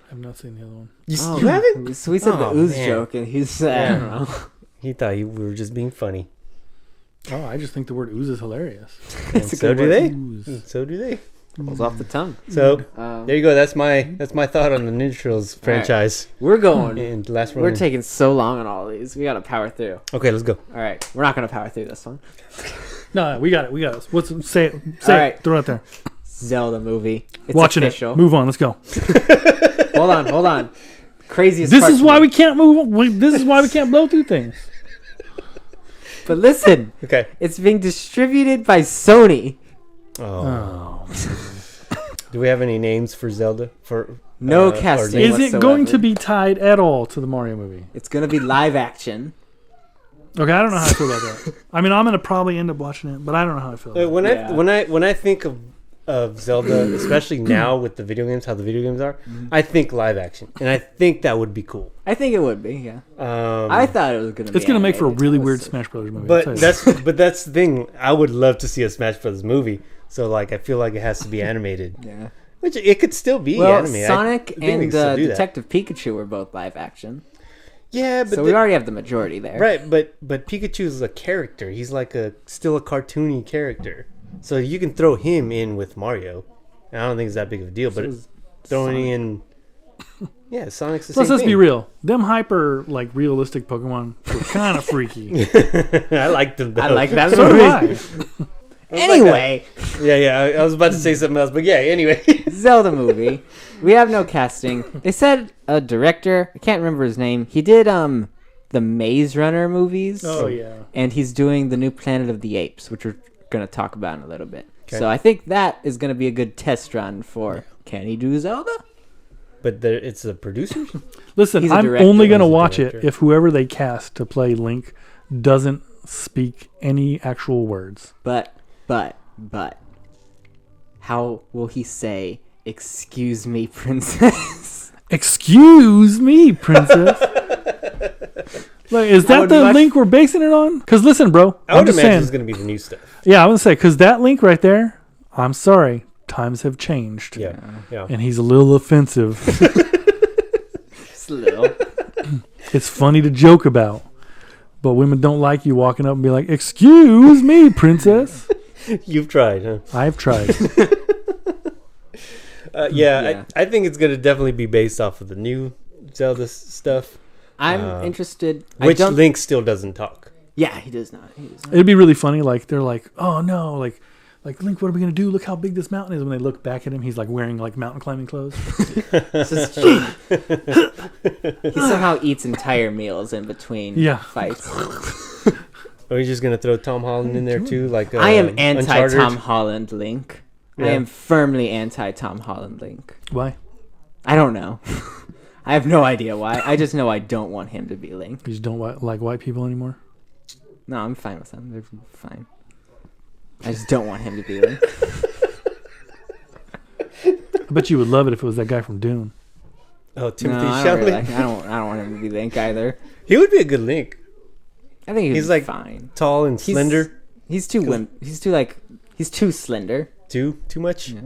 A: I've not seen the other one.
B: You
C: Oh, So we said
B: Oh,
C: the ooze
B: man.
C: joke, and he's I
B: Yeah.
C: don't know.
B: He thought we were just being funny.
A: Oh, I just think the word ooze is hilarious.
B: And
C: It's a
B: so
C: good
B: do
C: word.
B: they.
A: Ooze.
B: And so do they.
C: Rolls off the tongue.
B: So there you go. That's my thought on the Ninja Turtles franchise.
C: We're going.
B: And the last one.
C: We're taking so long on all of these. We got to power through.
B: Okay, let's go.
C: All right. We're not going to power through this one.
A: No, we got it. We got it. Say it.
C: All right.
A: Throw it out there.
C: Zelda movie. It's
A: Watching
C: official.
A: it. Move on. Let's go.
C: Hold on. Craziest
A: This
C: part
A: is
C: for
A: why
C: me.
A: we can't move. This is why we can't blow through things.
C: But listen,
B: Okay.
C: it's being distributed by Sony.
B: Oh. Do we have any names for Zelda?
C: No casting.
A: Is
C: whatsoever.
A: it going to be tied at all to the Mario movie?
C: It's going to be live action.
A: Okay, I don't know how I feel about that. I mean, I'm gonna probably end up watching it, but I don't know how I feel. About it.
B: When I think of Zelda, especially now with the video games, how the video games are, I think live action, and I think that would be cool.
C: I think it would be, yeah. I thought it was going to be.
A: It's gonna make for a
C: animated.
A: really
C: Let's
A: weird
C: see.
A: Smash Brothers movie.
B: But that's the thing. I would love to see a Smash Brothers movie. So like, I feel like it has to be animated.
C: Yeah.
B: Which it could still be
C: Well,
B: animated.
C: Sonic
B: I think we
C: and
B: can still do that.
C: Detective Pikachu were both live action.
B: Yeah, but
C: So we already have the majority there.
B: right. But Pikachu is a character. He's like still a cartoony character. So you can throw him in with Mario. And I don't think it's that big of a deal. But throwing
C: Sonic.
B: in, yeah, Sonic's the
A: Plus,
B: same
A: let's
B: thing.
A: be real. Them hyper realistic Pokemon were kind of freaky.
B: I like them. Though.
C: I like that
A: So do
C: movie.
A: I.
C: Anyway,
B: Yeah. I was about to say something else, but yeah. Anyway.
C: Zelda movie. We have no casting. They said a director. I can't remember his name. He did the Maze Runner movies.
A: Oh yeah.
C: And he's doing the new Planet of the Apes, which we're going to talk about in a little bit.
B: Okay.
C: So I think that is going to be a good test run for can he do Zelda?
B: But it's the producers.
A: Listen,
C: He's a
A: I'm
C: director.
A: only gonna
B: He's a
A: watch it
B: director.
A: if whoever they cast to play Link doesn't speak any actual words.
C: But, how will he say, "Excuse me, princess"?
A: Excuse me, princess. Like, is that
C: would
A: the
C: much-
A: Link we're basing it on? Because listen, bro,
B: I would
A: I'm just
B: imagine
A: saying.
B: it's going to be the new stuff.
A: Yeah, I would say because that Link right there. I'm sorry, times have changed.
B: Yeah.
A: And he's a little offensive.
C: Just a little.
A: It's funny to joke about, but women don't like you walking up and be like, "Excuse me, princess."
B: You've tried, huh?
A: I've tried.
C: Yeah.
B: I think it's going to definitely be based off of the new Zelda stuff.
C: I'm interested.
B: Which Link still doesn't talk.
C: Yeah, he does not. He does not.
A: It'd be really funny. Like they're like, "Oh no!" Like Link, what are we gonna do? Look how big this mountain is. When they look back at him, he's like wearing like mountain climbing clothes.
C: This is cheap. He somehow eats entire meals in between
A: Yeah.
C: fights.
B: Are you just going to throw Tom Holland in there too? Like
C: I am anti
B: Uncharted?
C: Tom Holland Link. I
B: Yeah.
C: am firmly anti Tom Holland Link.
A: Why?
C: I don't know. I have no idea why. I just know I don't want him to be Link.
A: You just don't like white people anymore.
C: No, I'm fine with them. They're fine. I just don't want him to be Link.
A: I bet you would love it if it was that guy from Dune.
B: Oh,
C: No,
B: Timothy
C: I don't,
B: Chalamet.
C: really, I don't want him to be Link either.
B: He would be a good Link.
C: I think
B: He's
C: he's
B: like
C: fine.
B: tall and slender.
C: He's too he's too slender.
B: Too much.
C: Yeah.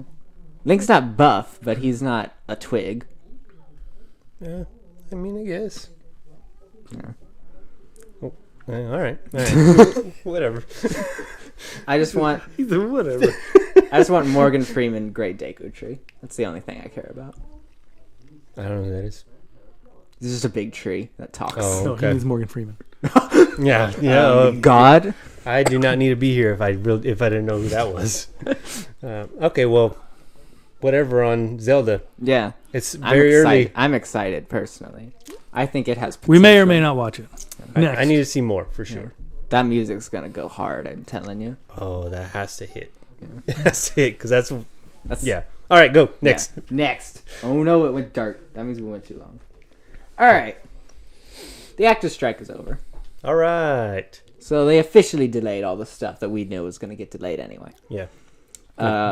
C: Link's not buff, but he's not a twig.
B: Yeah, I mean, I guess.
C: Yeah.
B: Oh, all right. Whatever.
C: I just want
B: Whatever.
C: I just want Morgan Freeman Great Deku Tree. That's the only thing I care about.
B: I don't know who that is.
C: It's just a big tree that talks.
B: Oh.
A: No,
B: Okay.
A: he needs Morgan Freeman.
B: Yeah.
C: God.
B: I do not need to be here if I didn't know who that was. Okay, well, whatever on Zelda.
C: Yeah.
B: It's
C: I'm
B: very
C: excited.
B: early.
C: I'm excited personally. I think it has potential.
A: We may or may not watch it. Next.
B: I need to see more for sure.
C: That music's gonna go hard, I'm telling you.
B: Oh, that has to hit. It has to hit because that's
C: Yeah.
B: All right, go next.
C: Yeah. Next. Oh no, it went dark. That means we went too long. Alright. The actors' strike is over.
B: All right.
C: So they officially delayed all the stuff that we knew was gonna get delayed anyway.
B: Yeah.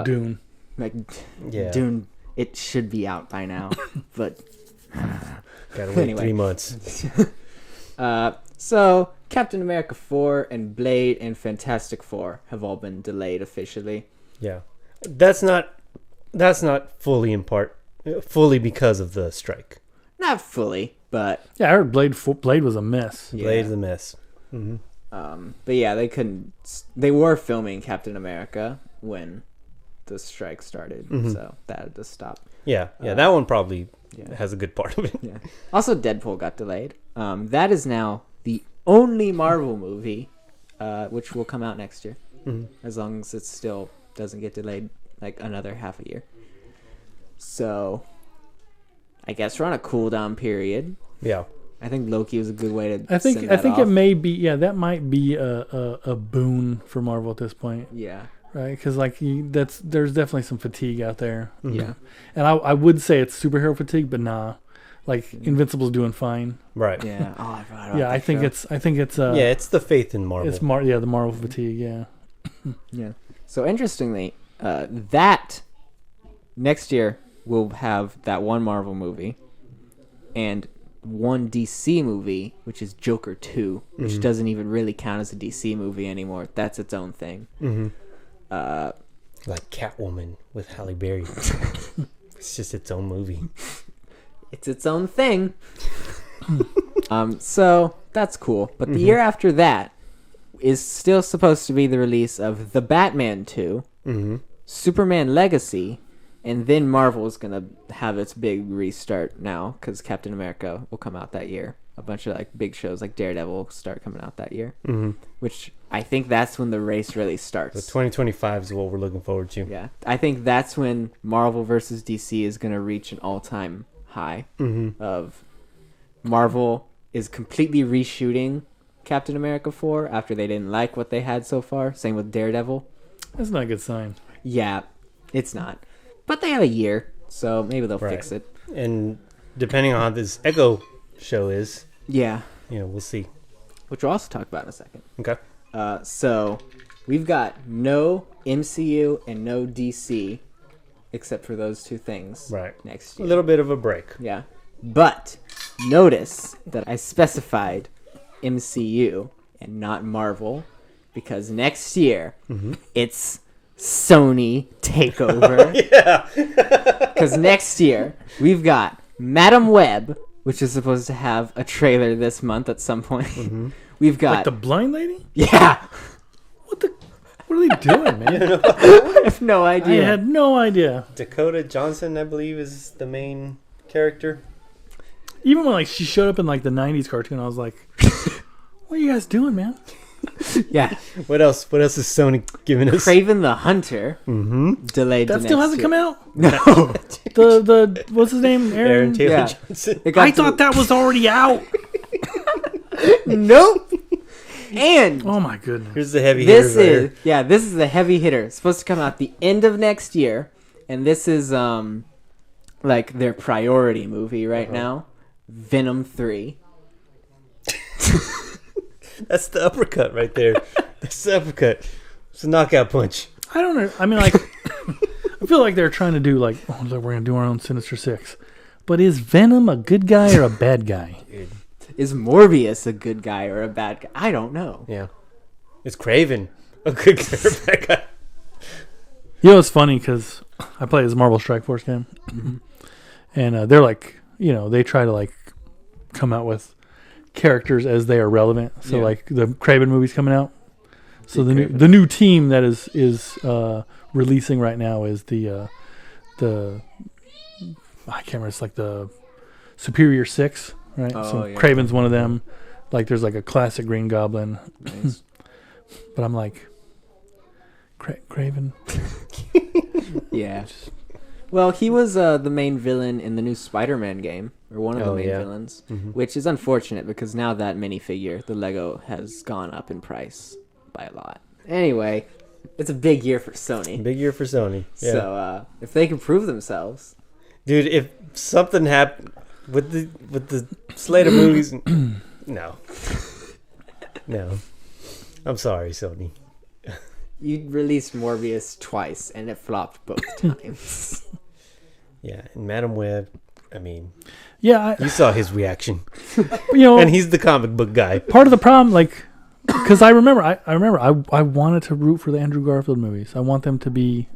A: Dune.
C: Like
B: Yeah.
C: Dune, it should be out by now. But
B: Gotta wait
C: Anyway.
B: 3 months.
C: so Captain America 4 and Blade and Fantastic Four have all been delayed officially.
B: Yeah. That's not fully because of the strike.
C: Not fully, but
A: Yeah, I heard Blade was a mess.
C: yeah.
B: Blade's a mess.
C: But yeah, they were filming Captain America when the strike started, so that had to stop.
B: Yeah, that one probably
C: Yeah.
B: has a good part of it.
C: Yeah. Also, Deadpool got delayed. That is now the only Marvel movie which will come out next year, as long as it still doesn't get delayed like another half a year. So, I guess we're on a cool down period.
B: Yeah.
C: I think Loki was a good way to.
A: I think
C: send that off.
A: it may be. Yeah, that might be a boon for Marvel at this point.
C: Yeah.
A: Right, because like there's definitely some fatigue out there.
C: Yeah.
A: And I would say it's superhero fatigue, but nah, like Invincible's doing fine.
B: Right.
C: Yeah. Oh, I forgot about
A: Yeah,
C: that
A: I think
C: show.
A: it's
B: it's the faith in Marvel.
A: it's the Marvel fatigue. Yeah.
C: Yeah. So interestingly, that next year we'll have that one Marvel movie and one DC movie, which is Joker 2, which doesn't even really count as a DC movie anymore. That's its own thing.
B: Like Catwoman with Halle Berry. It's just its own movie.
C: It's its own thing. So that's cool. But the year after that is still supposed to be the release of The Batman 2, Superman Legacy, and then Marvel is going to have its big restart now because Captain America will come out that year. A bunch of like big shows like Daredevil will start coming out that year, which I think that's when the race really starts.
B: So 2025 is what we're looking forward to.
C: Yeah, I think that's when Marvel versus DC is going to reach an all-time high of Marvel is completely reshooting Captain America 4 after they didn't like what they had so far. Same with Daredevil.
A: That's not a good sign.
C: Yeah, it's not. But they have a year, so maybe they'll fix it.
B: And depending on how this Echo show is,
C: Yeah,
B: we'll see.
C: which we'll also talk about in a second.
B: Okay.
C: So we've got no MCU and no DC except for those two things next
B: A
C: year.
B: little bit of a break.
C: Yeah. But notice that I specified MCU and not Marvel because next year it's Sony takeover. Because next year we've got Madam Web, which is supposed to have a trailer this month at some point. We've got
A: Like the blind lady?
C: yeah.
A: What are they doing, man?
C: I have no idea.
A: I had no idea.
B: Dakota Johnson, I believe, is the main character.
A: Even when like she showed up in like the '90s cartoon, I was like, "What are you guys doing, man?"
C: Yeah.
B: What else? What else is Sony giving us?
C: Craven the Hunter delayed.
A: That
C: to
A: still
C: next
A: hasn't
C: year.
A: come out.
C: No.
A: The what's his name?
B: Aaron Taylor
C: Yeah.
B: Johnson.
C: It got
A: I thought that was already out.
C: Nope. And
A: Oh my goodness.
B: Here's the heavy hitter.
C: this is the heavy hitter. It's supposed to come out the end of next year, and this is like their priority movie right now, Venom 3.
B: That's the uppercut right there. That's the uppercut. It's a knockout punch.
A: I don't know. I mean, like, I feel like they're trying to do like, oh, look, we're gonna do our own Sinister Six. But is Venom a good guy or a bad guy?
C: Is Morbius a good guy or a bad guy? I don't know.
B: Yeah. It's Craven. A good guy or a bad guy.
A: You know, it's funny because I play this Marvel Strike Force game, and they're like, they try to like come out with characters as they are relevant. So like the Craven movie's coming out. So the new team that is releasing right now is the I can't remember. It's like the Superior Six, right?
C: Oh,
A: so
C: yeah.
A: Craven's one of them. Like there's like a classic Green Goblin,
C: Nice.
A: but I'm like Craven.
C: Yeah. Well, he was the main villain in the new Spider-Man game, or one of the main villains, which is unfortunate because now that minifigure, the Lego, has gone up in price by a lot. Anyway, it's a big year for Sony.
B: Big year for Sony. Yeah.
C: So if they can prove themselves,
B: Dude, if something happened with the slate of movies, no. I'm sorry, Sony.
C: you released Morbius twice and it flopped both times.
B: Yeah, and Madam Web, I mean,
A: Yeah,
B: you saw his reaction,
A: I
B: and he's the comic book guy.
A: part of the problem, like, because I remember I wanted to root for the Andrew Garfield movies. I want them to be.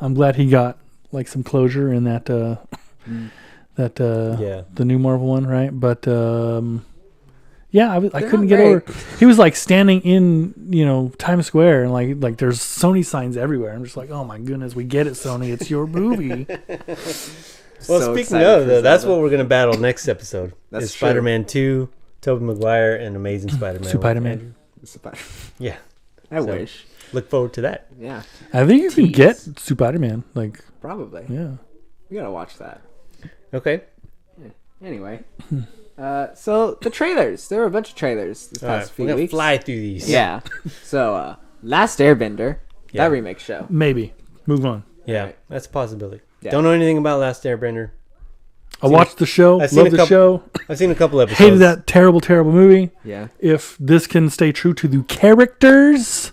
A: I'm glad he got like some closure in that the new Marvel one, right? But Yeah, I
C: They're
A: couldn't
C: not
A: get
C: great.
A: over. He was like standing in, Times Square, and like there's Sony signs everywhere. I'm just like, oh my goodness, we get it, Sony. It's your movie.
B: Well,
C: So
B: speaking
C: excited
B: of,
C: for
B: though, that's
C: Zelda.
B: what we're going to battle next episode.
C: That's
B: is
C: true.
B: Spider-Man 2, Tobey Maguire, and Amazing Spider-Man.
A: Spider-Man.
B: Yeah.
C: I
B: So-
C: wish.
B: Look forward to that.
C: Yeah,
A: I think you can
C: Tease.
A: get Spider-Man. Like,
C: probably.
A: yeah.
C: We gotta watch that.
B: Okay.
C: Anyway, so the trailers. There were a bunch of trailers this
B: All right.
C: past
B: We're
C: few
B: going to
C: weeks.
B: fly through these.
C: Yeah. So, Last Airbender,
B: Yeah.
C: that remake show.
A: Maybe. Move on.
B: Yeah.
C: Alright.
B: That's a possibility.
C: Yeah.
B: Don't know anything about Last Airbender.
A: I watched the show.
B: I've seen
A: Loved
B: a
A: the
B: couple-
A: show.
B: I've seen a couple episodes.
A: Hated that terrible, terrible movie.
C: Yeah.
A: If this can stay true to the characters,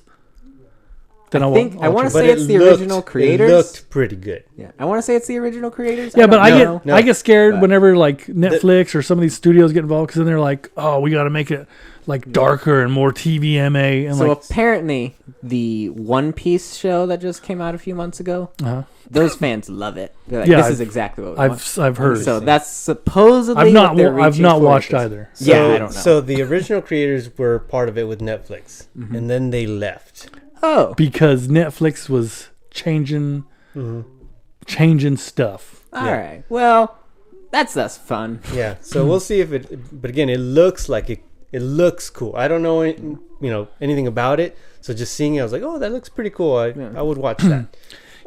A: then
C: I
A: I'll
C: think I want to
B: But
C: say it's the original creators.
B: It looked pretty good.
C: Yeah, I want to say it's the original creators.
A: Yeah, but I
C: don't
A: get
C: know.
B: No.
A: I get scared
C: But-
A: whenever like Netflix or some of these studios get involved because then they're like, oh, we got to make it like darker and more TVMA and
C: So
A: like.
C: apparently, the One Piece show that just came out a few months ago,
A: Uh-huh.
C: those fans love it. They're like,
A: Yeah,
C: this
A: I've-
C: is exactly what we want.
A: I've heard.
C: So that's supposedly
A: I've not
C: what they're
A: I've
C: reaching
A: not
C: for
A: watched
C: with this.
A: either.
B: So,
C: Yeah, I don't know.
B: So the original creators were part of it with Netflix, and then they left.
C: Oh,
A: Because Netflix was changing stuff.
C: all right. Well, that's fun.
B: Yeah. So we'll see if it. But again, it looks like it. It looks cool. I don't know, anything about it. So just seeing it, I was like, oh, that looks pretty cool. I would watch that.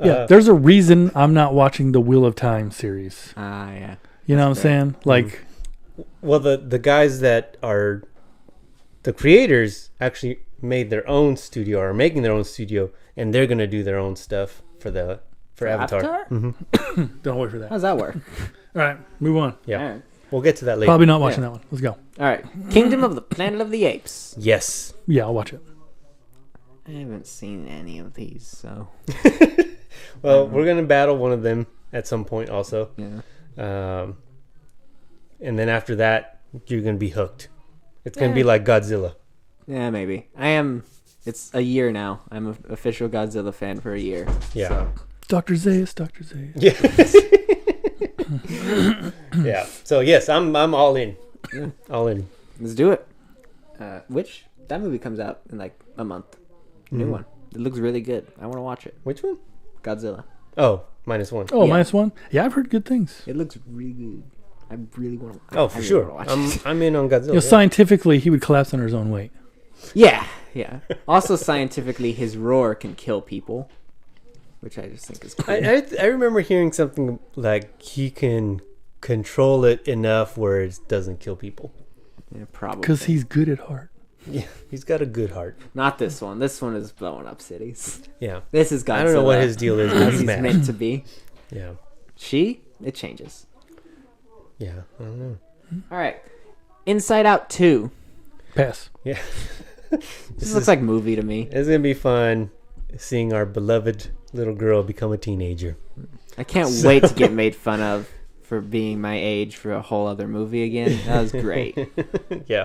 A: Yeah, there's a reason I'm not watching the Wheel of Time series.
C: Yeah.
A: You know what I'm saying? Like,
B: Well, the guys that are the creators actually made their own studio or are making their own studio, and they're gonna do their own stuff for Avatar.
A: don't wait for that.
C: How does that work?
A: All right, move on.
B: Yeah,
C: All right.
B: we'll get to that later.
A: Probably not watching
C: Yeah.
A: that one. Let's go.
C: All right. Kingdom of the Planet of the Apes.
B: Yes.
A: Yeah, I'll watch it.
C: I haven't seen any of these, so
B: Well, we're gonna battle one of them at some point, also.
C: yeah.
B: And then after that, you're gonna be hooked. It's gonna be like Godzilla.
C: Yeah, maybe. I am. It's a year now. I'm an official Godzilla fan for a year.
B: Yeah.
C: So.
A: Dr. Zaius, Dr. Zaius.
B: Yeah. Yeah. So yes, I'm all in.
C: Yeah.
B: All in.
C: Let's do it. That movie comes out in like a month. New one. It looks really good. I want to watch it.
B: Which one?
C: Godzilla.
B: Oh, -1.
A: Oh,
C: Yeah.
A: -1. Yeah, I've heard good things.
C: It looks really good. I really want to.
B: Oh, for sure. I'm in on Godzilla.
A: Scientifically, he would collapse under his own weight.
C: Yeah, yeah. Also, scientifically, his roar can kill people, which I just think is cool.
B: I remember hearing something like he can control it enough where it doesn't kill people.
C: Yeah, probably.
A: Because he's good at heart.
B: Yeah, he's got a good heart.
C: Not this one. This one is blowing up cities.
B: Yeah.
C: This is Godzilla.
B: I don't know what his deal is, but
C: as
B: he's
C: he's
B: mad.
C: meant to be.
B: Yeah.
C: It changes.
B: Yeah. I don't know.
C: All right. Inside Out 2.
A: Pass.
B: Yeah.
C: This looks like movie to me.
B: It's gonna be fun seeing our beloved little girl become a teenager.
C: I can't wait to get made fun of for being my age for a whole other movie again. That was great.
B: Yeah.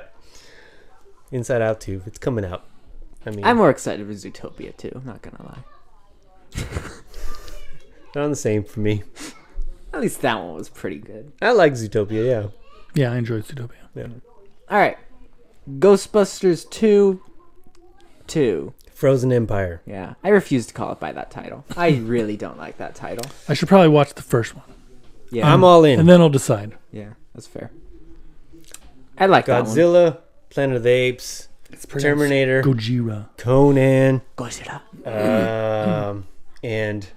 B: Inside Out 2. It's coming out. I mean,
C: I'm more excited for Zootopia 2. I'm not gonna lie.
B: not the same for me.
C: At least that one was pretty good.
B: I like Zootopia. Yeah.
A: Yeah, I enjoyed Zootopia.
B: Yeah.
C: All right. Ghostbusters 2.
B: Frozen Empire.
C: Yeah. I refuse to call it by that title. I really don't like that title.
A: I should probably watch the first one.
C: Yeah.
B: I'm all in.
A: And then I'll decide.
C: Yeah, that's fair. I like that one.
B: Godzilla, Planet of the Apes, Terminator,
A: Gojira.
C: Godzilla.
B: Conan, and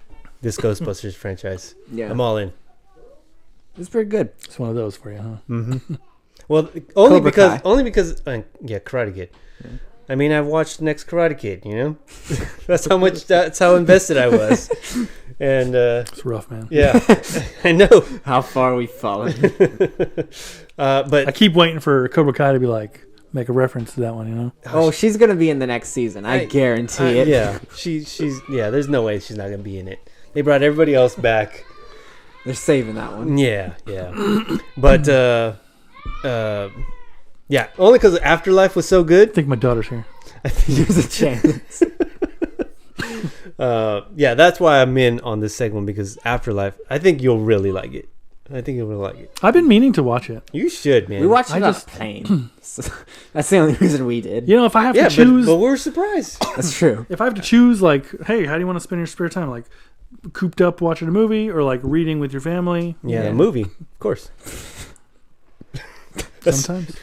B: this Ghostbusters franchise.
C: Yeah.
B: I'm all in.
C: It's pretty good.
A: It's one of those for you, huh?
B: Well, only
C: Cobra
B: because
C: Kai.
B: Karate Kid. I mean, I've watched the next Karate Kid. You know, that's how invested I was. And
A: It's rough, man.
B: yeah, I know.
C: How far we've fallen.
A: I
B: But
A: keep waiting for Cobra Kai to be like, make a reference to that one, you know?
C: Oh, she's gonna be in the next season. I guarantee it.
B: yeah, she's there's no way she's not gonna be in it. They brought everybody else back.
C: They're saving that one.
B: Yeah. But yeah, only because Afterlife was so
A: I
B: good.
A: think my daughter's here.
C: There's a chance.
B: Yeah, that's why I'm in on this segment, because Afterlife, I think you'll really like it. I think you would like it.
A: I've been meaning to watch it.
B: You should, man.
C: We watched
A: I
C: it on
A: just-
C: a plane. So that's the only reason we did.
A: You know, if I have
B: Yeah,
A: to choose,
B: but we're surprised.
C: That's true.
A: if I have to choose, like, hey, how do you want to spend your spare time? Like, cooped up watching a movie, or like reading with your family?
B: Yeah,
C: Yeah.
B: a movie, of course.
A: Sometimes.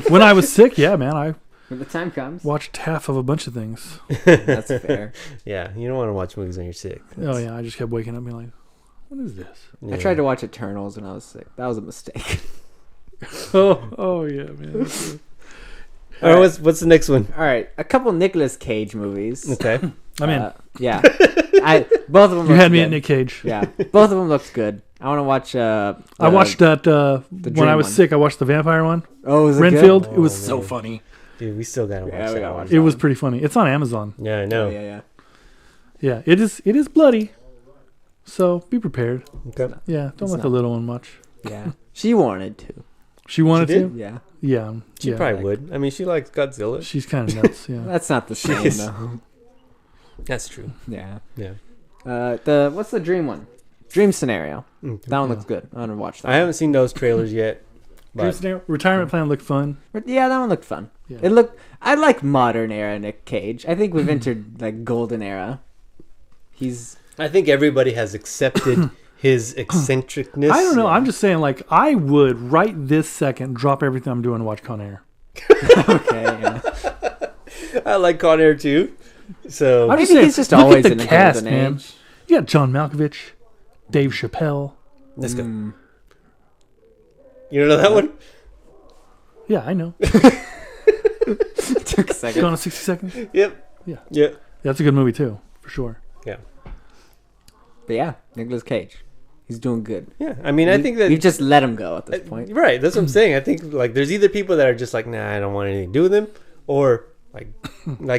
A: When I was sick, yeah, man, I
C: When the time comes.
A: watched half of a bunch of things.
C: That's fair.
B: Yeah, you don't want to watch movies when you're sick.
A: Oh yeah, I just kept waking up and being like, what is this?
B: Yeah.
C: I tried to watch Eternals when I was sick. That was a mistake.
A: Oh yeah, man.
B: All right, what's the next one?
C: All right, a couple Nicolas Cage movies.
B: Okay.
A: I'm in.
C: Yeah, both of them.
A: You
C: looked
A: had me
C: good.
A: at Nick Cage.
C: Yeah, both of them looked good. I want to watch.
A: I watched that when
C: dream
A: I was
C: one.
A: sick. I watched the vampire one,
C: Oh, is it
A: Renfield.
C: good?
A: It was
B: Oh,
A: so
B: man.
A: funny.
B: Dude, we still gotta watch
C: Yeah, we
B: that
C: gotta
B: one.
C: watch
A: It was pretty funny. It's on Amazon.
B: Yeah, I know.
C: Oh, yeah.
A: Yeah, it is. It is bloody. So be prepared.
B: Okay.
A: Yeah, don't
C: It's
A: let the
C: not.
A: little one watch.
C: Yeah. She wanted to.
A: She wanted
B: She did?
A: to.
C: Yeah.
A: Yeah,
B: She
A: yeah.
B: probably would. I mean, she likes Godzilla.
A: She's kind of nuts. Yeah.
C: That's not the same
B: is.
C: though.
B: That's true.
C: Yeah.
B: Yeah.
C: What's the dream one? Dream scenario. That one
A: Yeah.
C: looks good. I want to watch that.
B: I haven't seen those trailers yet.
A: Dream
B: But
A: scenario- Retirement plan looked fun.
C: Yeah, that one looked fun.
A: Yeah.
C: It looked. I like modern era Nick Cage. I think we've entered like golden era. He's.
B: I think everybody has accepted his eccentricness.
A: I don't know. I'm just saying, like, I would right this second drop everything I'm doing to watch Con Air.
C: Okay. Yeah.
B: I like Con Air too. So
A: I'm
C: Maybe
A: just saying,
C: he's just
A: look
C: always
A: at
C: in
A: the
C: the
A: cast,
C: golden
A: man.
C: age.
A: You got John Malkovich, Dave Chappelle.
B: let's go.
C: Mm.
B: You don't know that one?
A: Yeah, I know.
C: Took a second.
A: Gone in 60 Seconds.
B: Yep.
A: Yeah.
B: Yep.
A: That's a good movie too, for sure.
C: But yeah, Nicolas Cage. He's doing good.
B: Yeah. I mean, I think that
C: we've just let him go at this point.
B: right. That's what I'm saying. I think like there's either people that are just like, nah, I don't want anything to do with him, or like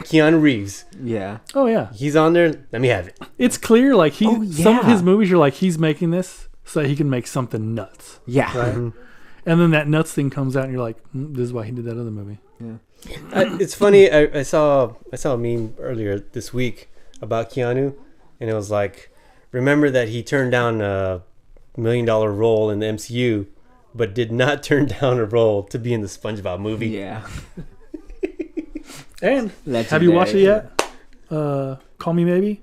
B: Keanu Reeves.
C: Yeah.
A: Oh yeah,
B: He's on there. Let me have it.
A: it's clear. Like he,
C: Oh,
A: some of
C: yeah.
A: his movies, you're like, he's making this so that he can make something nuts,
C: Yeah.
A: right? And then that nuts thing comes out, and you're like, this is why he did that other movie.
B: It's funny. I saw a meme earlier this week about Keanu, and it was like, remember that he turned down a $1 million role in the MCU, but did not turn down a role to be in the SpongeBob movie.
C: Yeah.
A: And have you watched it
C: Legendary.
A: yet? Call Me Maybe.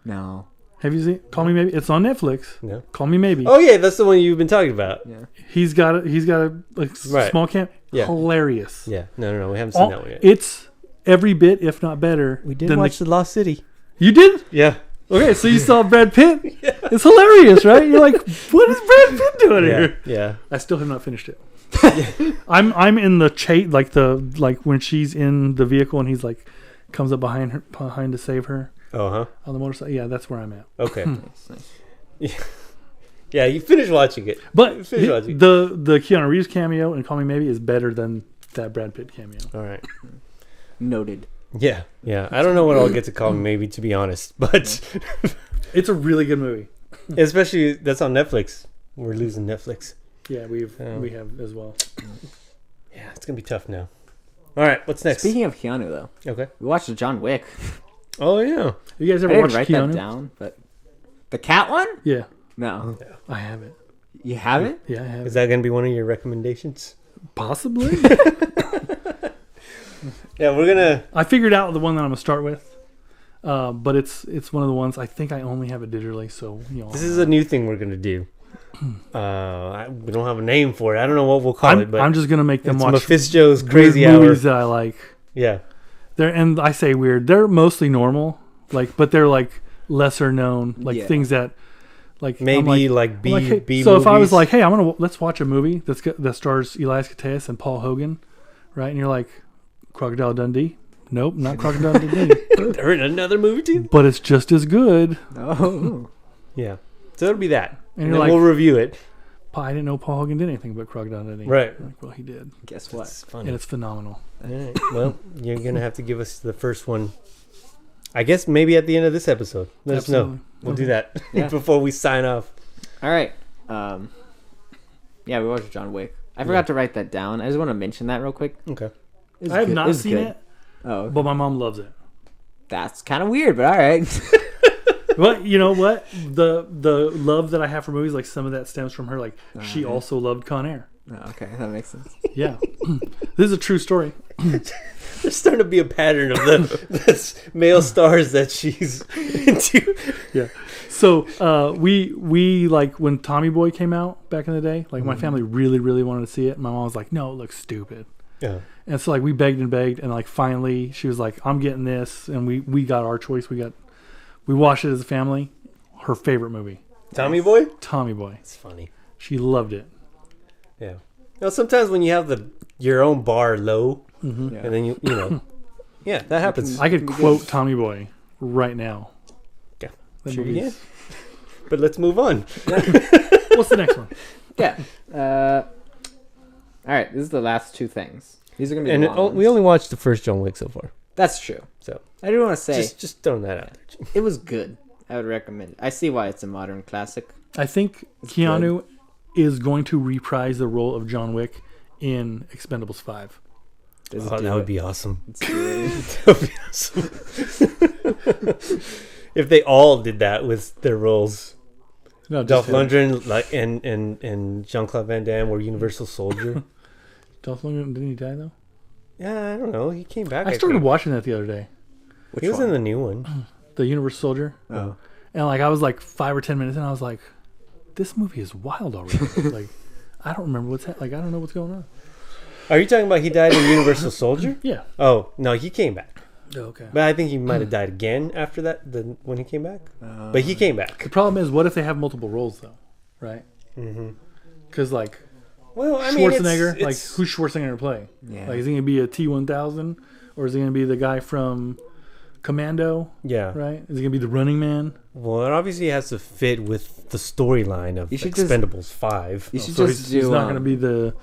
C: No.
A: Have you seen Call Me Maybe? It's on Netflix.
B: No.
A: Call Me Maybe.
B: Oh yeah, that's the one you've been talking about.
C: Yeah.
A: He's got a like
B: Right.
A: small camp.
B: Yeah.
A: Hilarious.
B: Yeah. No, we haven't seen that one yet.
A: It's every bit, if not better.
B: We did
A: than
B: watch The Lost City.
A: You did?
B: Yeah.
A: Okay, so you saw Brad Pitt. It's hilarious, right? You're like, what is Brad Pitt doing
B: Yeah.
A: here?
B: Yeah.
A: I still have not finished it. I'm in the chase, like when she's in the vehicle and he's like comes up behind to save her
B: Oh huh.
A: on the motorcycle. Yeah, that's where I'm at.
B: Okay.
C: Nice, nice.
B: Yeah, you finished watching it.
A: But
B: Finish watching.
A: the Keanu Reeves cameo in Call Me Maybe is better than that Brad Pitt cameo.
B: All right.
C: Noted.
B: Yeah. Yeah. I don't know what I'll get to call maybe, to be honest, but
A: It's a really good movie.
B: especially that's on Netflix. We're losing Netflix.
A: Yeah, we
B: Oh.
A: have as well.
B: Yeah, it's gonna be tough now. All right, what's next?
C: Speaking of Keanu, though,
B: Okay.
C: we watched John Wick.
B: Oh yeah.
A: You guys
C: I
A: ever
C: didn't
A: watched
C: write
A: Keanu?
C: that down, but the cat one?
A: Yeah,
C: No,
A: I have it.
C: you haven't.
A: Yeah, I have
B: Is
A: it.
B: that gonna be one of your recommendations?
A: Possibly.
B: Yeah, we're gonna.
A: I figured out the one that I'm gonna start with, but it's one of the ones I think I only have it digitally. So
B: This is a new thing we're gonna do. We don't have a name for it. I don't know what we'll call it, but
A: I'm just gonna make them
B: it's
A: watch
B: Mephisjoe's
A: weird
B: Crazy Hour.
A: movies that I like.
B: Yeah.
A: And I say weird. They're mostly normal, but they're like lesser known,
C: Yeah.
A: things that like
B: Maybe
A: I'm
B: like B
A: I'm hey,
B: B.
A: So if I was
B: movies.
A: like, hey, let's watch a movie that stars Elias Koteas and Paul Hogan, right? And you're like, Crocodile Dundee. Nope, not Crocodile Dundee.
B: they're in another movie too.
A: But it's just as good.
C: Oh,
B: Yeah. So it'll be that,
A: And
B: and
A: you're
B: then
A: like,
B: we'll review it.
A: I didn't know Paul Hogan did anything but Crocodile Dundee.
B: Right.
A: I'm like, well, he did,
C: guess what?
B: It's funny.
A: and it's phenomenal.
B: All right. Well, you're gonna have to give us the first one. I guess maybe at the end of this episode. Let us know.
A: Absolutely.
B: We'll
A: Okay.
B: do that
C: Yeah.
B: before we sign off.
C: All right. Yeah, we watched John Wick. I forgot to write that down. I just want to mention that real quick.
B: Okay.
C: It was
A: I have
C: good.
A: not
C: was
A: seen
C: good.
A: it,
C: Oh,
A: but my mom loves it.
C: that's kind of weird, but all right.
A: But you know what? The love that I have for movies, like some of that stems from her. Like she also loved Con Air.
C: Oh, okay, that makes sense.
A: Yeah, this is a true story.
B: There's starting to be a pattern of the male stars that she's into.
A: Yeah. So we like when Tommy Boy came out back in the day. Like my family really wanted to see it. My mom was like, "No, it looks stupid."
B: Yeah.
A: And so like we begged, and like finally she was like, "I'm getting this," and we got our choice. We watched it as a family. Her favorite movie,
B: Tommy Boy?
A: Tommy Boy.
B: It's funny.
A: She loved it.
B: Yeah. Now sometimes when you have your own bar low,
C: Yeah.
B: and then you know, yeah, that happens.
A: I could quote Tommy Boy right now.
B: Yeah.
A: That
B: Sure you
A: movie's-
B: can. But let's move on.
A: What's the next one?
C: Yeah. All right, this is the last two things. These are gonna be
B: And
C: long ones.
B: we only watched the first John Wick so far.
C: That's true.
B: So
C: I do want to say
B: just throwing that out there.
C: it was good. I would recommend it. I see why it's a modern classic.
A: I think Keanu is going to reprise the role of John Wick in Expendables 5.
B: That would be awesome.
C: Let's do it.
B: That would be awesome. If they all did that with their roles.
A: No,
B: Dolph
A: just
B: Lundgren and Jean-Claude Van Damme were Universal Soldier.
A: Dolph Lundgren, didn't he die though?
B: Yeah, I don't know. He came back.
A: I started
B: think.
A: watching that the other day.
B: He was in the new one.
A: The Universal Soldier.
C: Oh.
A: And like I was like 5 or 10 minutes in, I was like, this movie is wild already. Like I don't remember I don't know what's going on.
B: Are you talking about he died in Universal Soldier?
A: Yeah.
B: Oh, no, he came back.
A: Oh, okay.
B: But I think he might have died again after that, when he came back. But he came back.
A: The problem is, what if they have multiple roles though? Right?
B: Mm-hmm.
A: Because like
B: Well, I mean,
A: Schwarzenegger,
B: it's,
A: like who's Schwarzenegger going to play?
C: Yeah.
A: Like is he going to be a T-1000 or is he going to be the guy from Commando?
B: Yeah.
A: Right? Is he going to be the Running Man?
B: Well, it obviously has to fit with the storyline of
C: You should just-
B: Expendables 5.
C: You should
A: So
C: just
A: he's
C: do.
A: not going to be the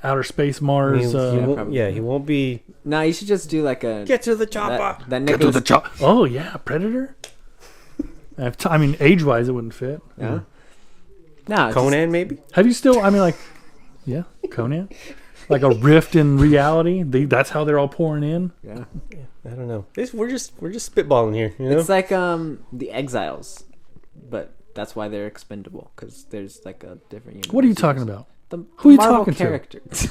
A: outer space Mars.
B: He won't be.
C: No, you should just do like a.
B: Get to the chopper.
C: That Nicholas.
A: Oh yeah, Predator. I mean, age-wise, it wouldn't fit.
C: Yeah. No,
B: Conan, maybe?
A: Have you still? I mean, like, yeah, Conan. Like a rift in reality. That's how they're all pouring in.
C: Yeah.
B: I don't know. We're just spitballing here, you know?
C: It's like the Exiles, but that's why they're expendable because there's like a different. Universe.
A: What are you talking about?
C: The
A: Who are you
C: Marvel
A: talking to?
C: characters.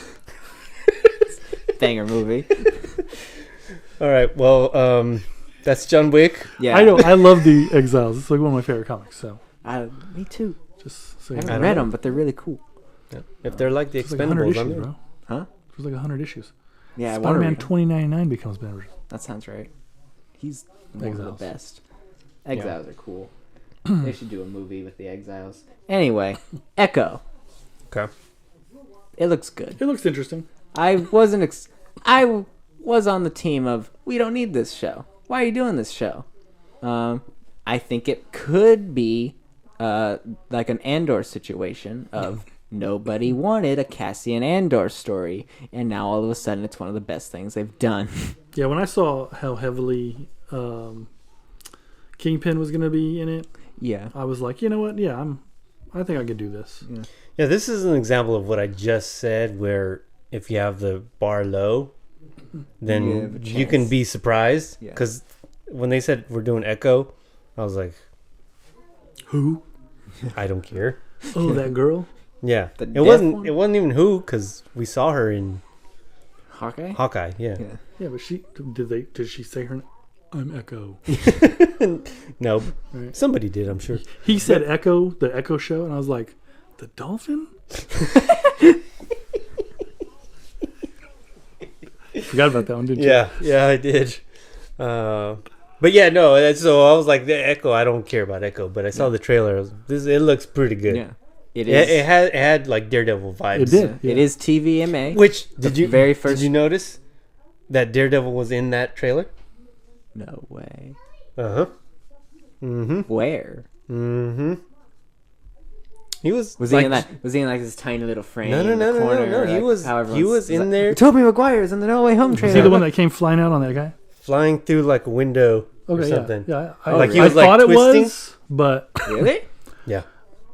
C: Banger movie.
B: All right. Well, that's John Wick.
C: Yeah.
A: I know. I love the Exiles. It's like one of my favorite comics. So
C: Me too.
A: just
C: I
A: saying.
C: haven't
B: don't
C: read
B: know.
C: them, but they're really cool.
B: Yeah. If they're like the
A: It's like 100
B: Expendables,
A: issues,
B: I'm there.
A: bro.
C: Huh?
A: There's like 100 issues.
C: Yeah, I wanna
A: Spider-Man
C: read 'em.
A: 2099 becomes better.
C: That sounds right. He's one of
A: Exiles.
C: the best. Exiles are cool. They should do a movie with the Exiles. Anyway, Echo.
B: Okay.
C: It looks good.
A: It looks interesting.
C: I wasn't. I was on the team of we don't need this show. Why are you doing this show? I think it could be like an Andor situation of nobody wanted a Cassian Andor story, and now all of a sudden it's one of the best things they've done.
A: Yeah, when I saw how heavily Kingpin was going to be in it,
C: Yeah.
A: I was like, you know what? Yeah, I think I could do this.
B: Yeah, this is an example of what I just said, where if you have the bar low,
C: You
B: then
C: have a
B: you can
C: chance.
B: be surprised.
C: Yeah.
B: Because when they said we're doing Echo, I was like,
A: Who?
B: I don't care.
A: Oh, that girl?
B: Yeah,
C: The
B: it
C: deaf
B: wasn't.
C: one?
B: It wasn't even who, because we saw her in
C: Hawkeye.
B: Hawkeye. Yeah.
C: Yeah.
A: Yeah, but did she say her name? I'm Echo.
B: No,
A: Right.
B: somebody did. I'm sure.
A: He said Echo, the Echo show, and I was like, the dolphin? Forgot about that one, didn't you?
B: Yeah, I did. But yeah, no. So I was like, the Echo. I don't care about Echo, but I saw the trailer. It looks pretty good.
C: Yeah. It
B: Yeah,
C: is.
B: it had like Daredevil vibes.
A: It did.
C: It is TVMA.
B: Which did you
C: very first-
B: Did you notice that Daredevil was in that trailer?
C: No way.
B: Uh huh. Mm-hmm.
C: Where
B: Mm-hmm. He was.
C: was
B: like,
C: he in that? Was he in like this tiny little frame?
B: No, no,
C: in the
B: no, no,
C: corner,
B: no, no. He
C: like,
B: was.
C: how
B: He
C: everyone's-
B: was in
C: like,
B: there
C: Tobey Maguire's in the No Way Home
A: Was
C: trailer.
A: he the one that came flying out on that guy?
B: flying through like a window or
A: Okay,
B: something.
A: yeah.
B: Like he
A: I
B: was, like,
A: thought it
B: twisting?
A: was, but
C: Really?
B: Yeah.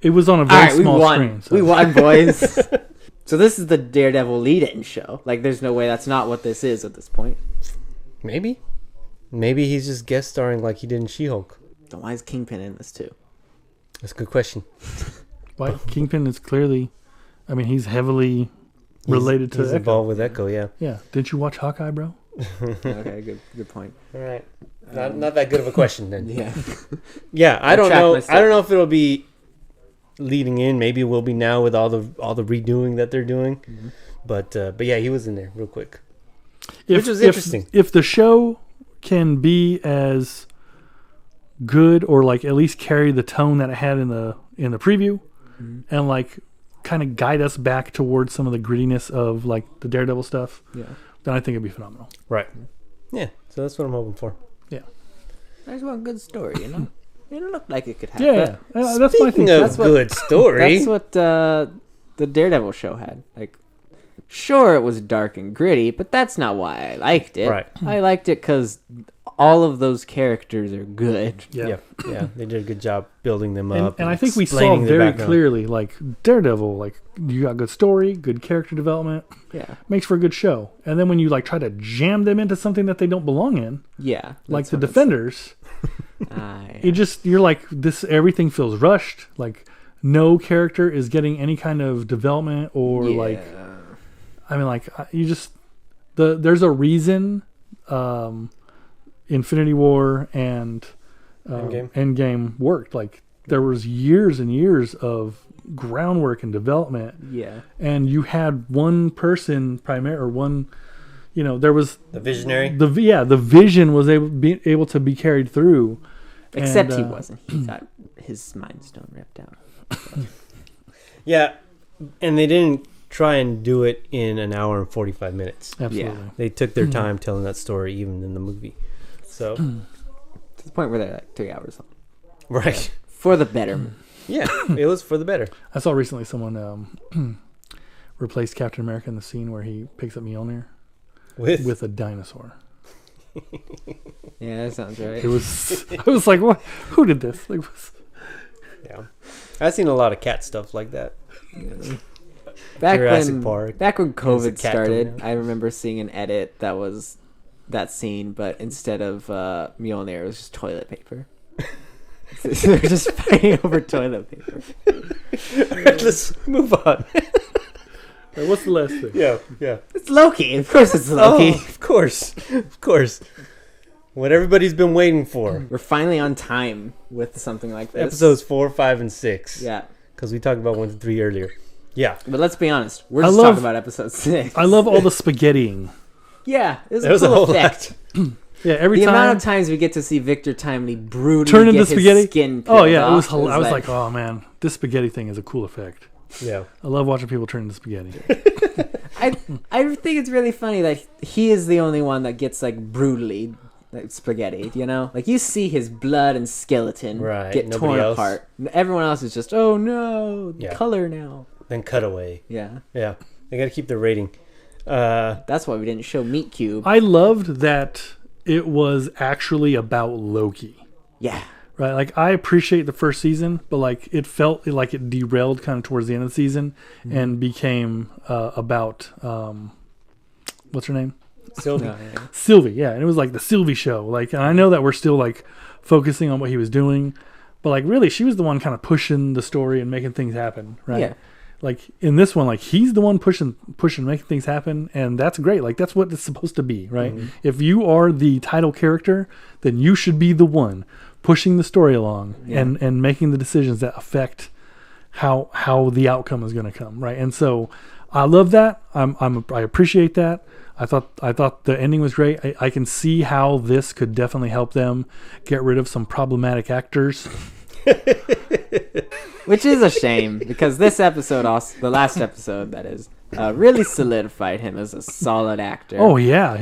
A: it was on a
C: All
A: very
C: right, we
A: small
C: won.
A: screen. So.
C: We won, boys. So this is the Daredevil lead-in show. Like, there's no way that's not what this is at this point.
B: Maybe. Maybe he's just guest starring like he did in She-Hulk.
C: Then why is Kingpin in this too?
B: That's a good question.
A: Why Kingpin is clearly, I mean, he's heavily related to
B: he's
A: Echo.
B: involved with Echo, yeah.
A: Yeah. Didn't you watch Hawkeye, bro?
C: Okay, good point.
B: All right. Not that good of a question then.
C: Yeah.
B: Yeah, I don't
C: track
B: know.
C: my
B: I don't know if it'll be leading in. Maybe it will be now with all the redoing that they're doing.
C: Mm-hmm.
B: But yeah, he was in there real quick.
A: If,
B: Which was interesting.
A: If the show can be as good or like at least carry the tone that it had in the preview, and like kind of guide us back towards some of the grittiness of like the Daredevil stuff,
C: Yeah.
A: then I think it'd be phenomenal.
B: Right. Yeah. So that's what I'm hoping for.
A: Yeah.
C: I just want a good story, you know. It looked like it could happen.
A: Yeah. That's my thing.
B: Speaking of
C: That's what-
B: good story.
C: That's what the Daredevil show had. Like, sure, it was dark and gritty, but that's not why I liked it.
B: Right.
C: I liked it because all of those characters are good.
B: Yeah. They did a good job building them
A: And,
B: up.
A: and I think we saw
B: explaining their
A: very
B: background.
A: clearly, like Daredevil, like you got good story, good character development,
C: Yeah.
A: makes for a good show. And then when you like try to jam them into something that they don't belong in,
C: Yeah.
A: like
C: that's
A: the
C: what it's-
A: Defenders,
C: yeah.
A: you're like this. Everything feels rushed. Like no character is getting any kind of development or like. I mean, like you just there's a reason. Infinity War and Endgame worked. Like there was years and years of groundwork and development.
C: Yeah.
A: And you had one person there was
B: The visionary.
A: the vision was able to be carried through.
C: Except
A: And,
C: he wasn't. He got his mind stone ripped out.
B: Yeah. And they didn't try and do it in an hour and 45 minutes.
A: Absolutely.
C: Yeah.
B: They took their time telling that story, even in the movie. So,
C: To the point where they're like 3 hours long.
B: right.
C: For the betterment.
B: Yeah, it was for the better.
A: I saw recently someone replaced Captain America in the scene where he picks up Mjolnir with a dinosaur.
C: Yeah, that sounds right.
A: It was. I was like, "What? Who did this?" Like,
B: Yeah. I've seen a lot of cat stuff like that.
C: Back
B: Jurassic
C: when
B: Park.
C: COVID
B: There's a cat
C: started,
B: coming out.
C: I remember seeing an edit that was that scene, but instead of Mjolnir, it was just toilet paper. They're just fighting over toilet paper.
B: Let's move on.
A: Right, what's the last thing?
B: Yeah.
C: It's Loki. Of course it's Loki.
B: Oh, of course. What everybody's been waiting for.
C: We're finally on time with something like this.
B: Episodes 4, 5, and 6.
C: Yeah.
B: Because we talked about 1 to 3 earlier. Yeah.
C: But let's be honest. We're
A: I
C: just
A: love-
C: talking about episode 6.
A: I love all the spaghettiing.
C: Yeah. It was
B: There was
C: a
B: a
C: cool
B: whole
C: effect.
A: Yeah, every
C: The
A: time
C: amount of times we get to see Victor Timely brutally
A: turn into
C: get
A: spaghetti.
C: his skin
A: Oh
C: peeled
A: yeah, it was.
C: off,
A: I was like, oh man, this spaghetti thing is a cool effect.
B: Yeah.
A: I love watching people turn into spaghetti.
C: I think it's really funny that he is the only one that gets like brutally like, spaghetti, you know? Like you see his blood and skeleton
B: Right,
C: get
B: nobody
C: torn
B: else.
C: apart. Everyone else is just, oh no,
B: Yeah.
C: color now.
B: Then cutaway.
C: Yeah.
B: Yeah. They got to keep their rating.
C: That's why we didn't show Meat Cube.
A: I loved that it was actually about Loki.
C: Yeah.
A: Right, like I appreciate the first season, but like it felt like it derailed kind of towards the end of the season and became about what's her name?
B: Sylvie.
C: No, yeah.
A: Sylvie, yeah, and it was like the Sylvie show. Like, and I know that we're still like focusing on what he was doing, but like really, she was the one kind of pushing the story and making things happen, right?
C: Yeah.
A: Like in this one, like he's the one pushing, making things happen, and that's great. Like that's what it's supposed to be, right? If you are the title character, then you should be the one pushing the story along and making the decisions that affect how the outcome is going to come, right? And so I love that. I appreciate that. I thought the ending was great. I can see how this could definitely help them get rid of some problematic actors.
C: Which is a shame because this episode, also, the last episode, that is, really solidified him as a solid actor.
A: Oh yeah,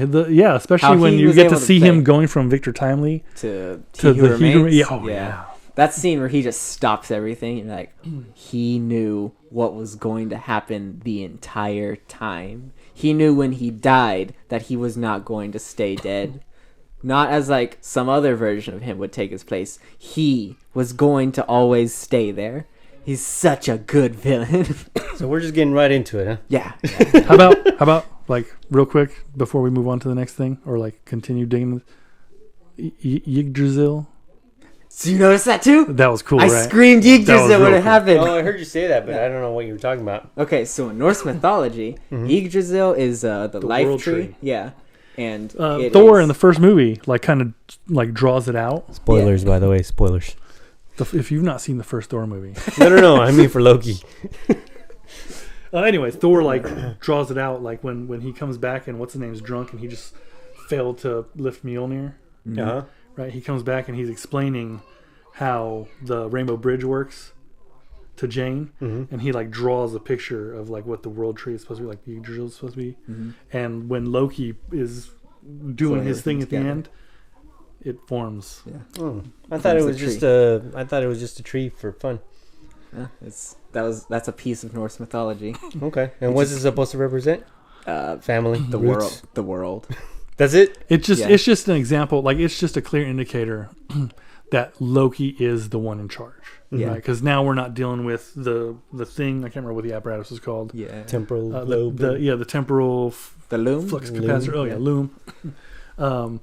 A: especially
C: How
A: when
C: he
A: you
C: was
A: get
C: able
A: to
C: to
A: see
C: play-
A: him going from Victor Timely
C: to
A: to
C: He Who
A: the He Who-
C: Remains.
A: yeah, oh, yeah.
C: That scene where he just stops everything and like he knew what was going to happen the entire time. He knew when he died that he was not going to stay dead. Not as like some other version of him would take his place. He was going to always stay there. He's such a good villain.
B: So we're just getting right into it, huh?
C: Yeah.
A: How about like real quick before we move on to the next thing, or like continue digging Yggdrasil?
C: So you noticed that too?
A: That was cool,
C: I
A: right?
C: screamed
A: That was
C: Yggdrasil when
A: real
C: it happened.
B: Oh, I heard you say that, but I don't know what you were talking about.
C: Okay, so in Norse mythology, Yggdrasil is the life
A: world
C: tree.
A: tree.
C: Yeah. And
A: Thor in the first movie, like, kind of like draws it out.
B: Spoilers, by the way. Spoilers.
A: If you've not seen the first Thor movie,
B: No. I mean for Loki.
A: anyways, Thor like draws it out, like when he comes back and what's his name's drunk and he just failed to lift Mjolnir.
B: Uh-huh.
A: Right, he comes back and he's explaining how the Rainbow Bridge works to Jane, and he like draws a picture of like what the world tree is supposed to be, like the Yggdrasil is supposed to be. And when Loki is doing his thing at the end, it forms.
C: Yeah.
B: Oh, I thought it was just a tree for fun.
C: Yeah, that's a piece of Norse mythology.
B: Okay. And what's it supposed to represent? Family,
C: The
B: roots.
C: world.
B: That's it.
A: It's just an example. Like, it's just a clear indicator that Loki is the one in charge.
C: Yeah.
A: Because now we're not dealing with the thing. I can't remember what the apparatus is called.
C: Yeah.
B: Temporal
A: The
B: globe.
A: the temporal
C: The loom.
A: flux capacitor. Oh yeah, loom.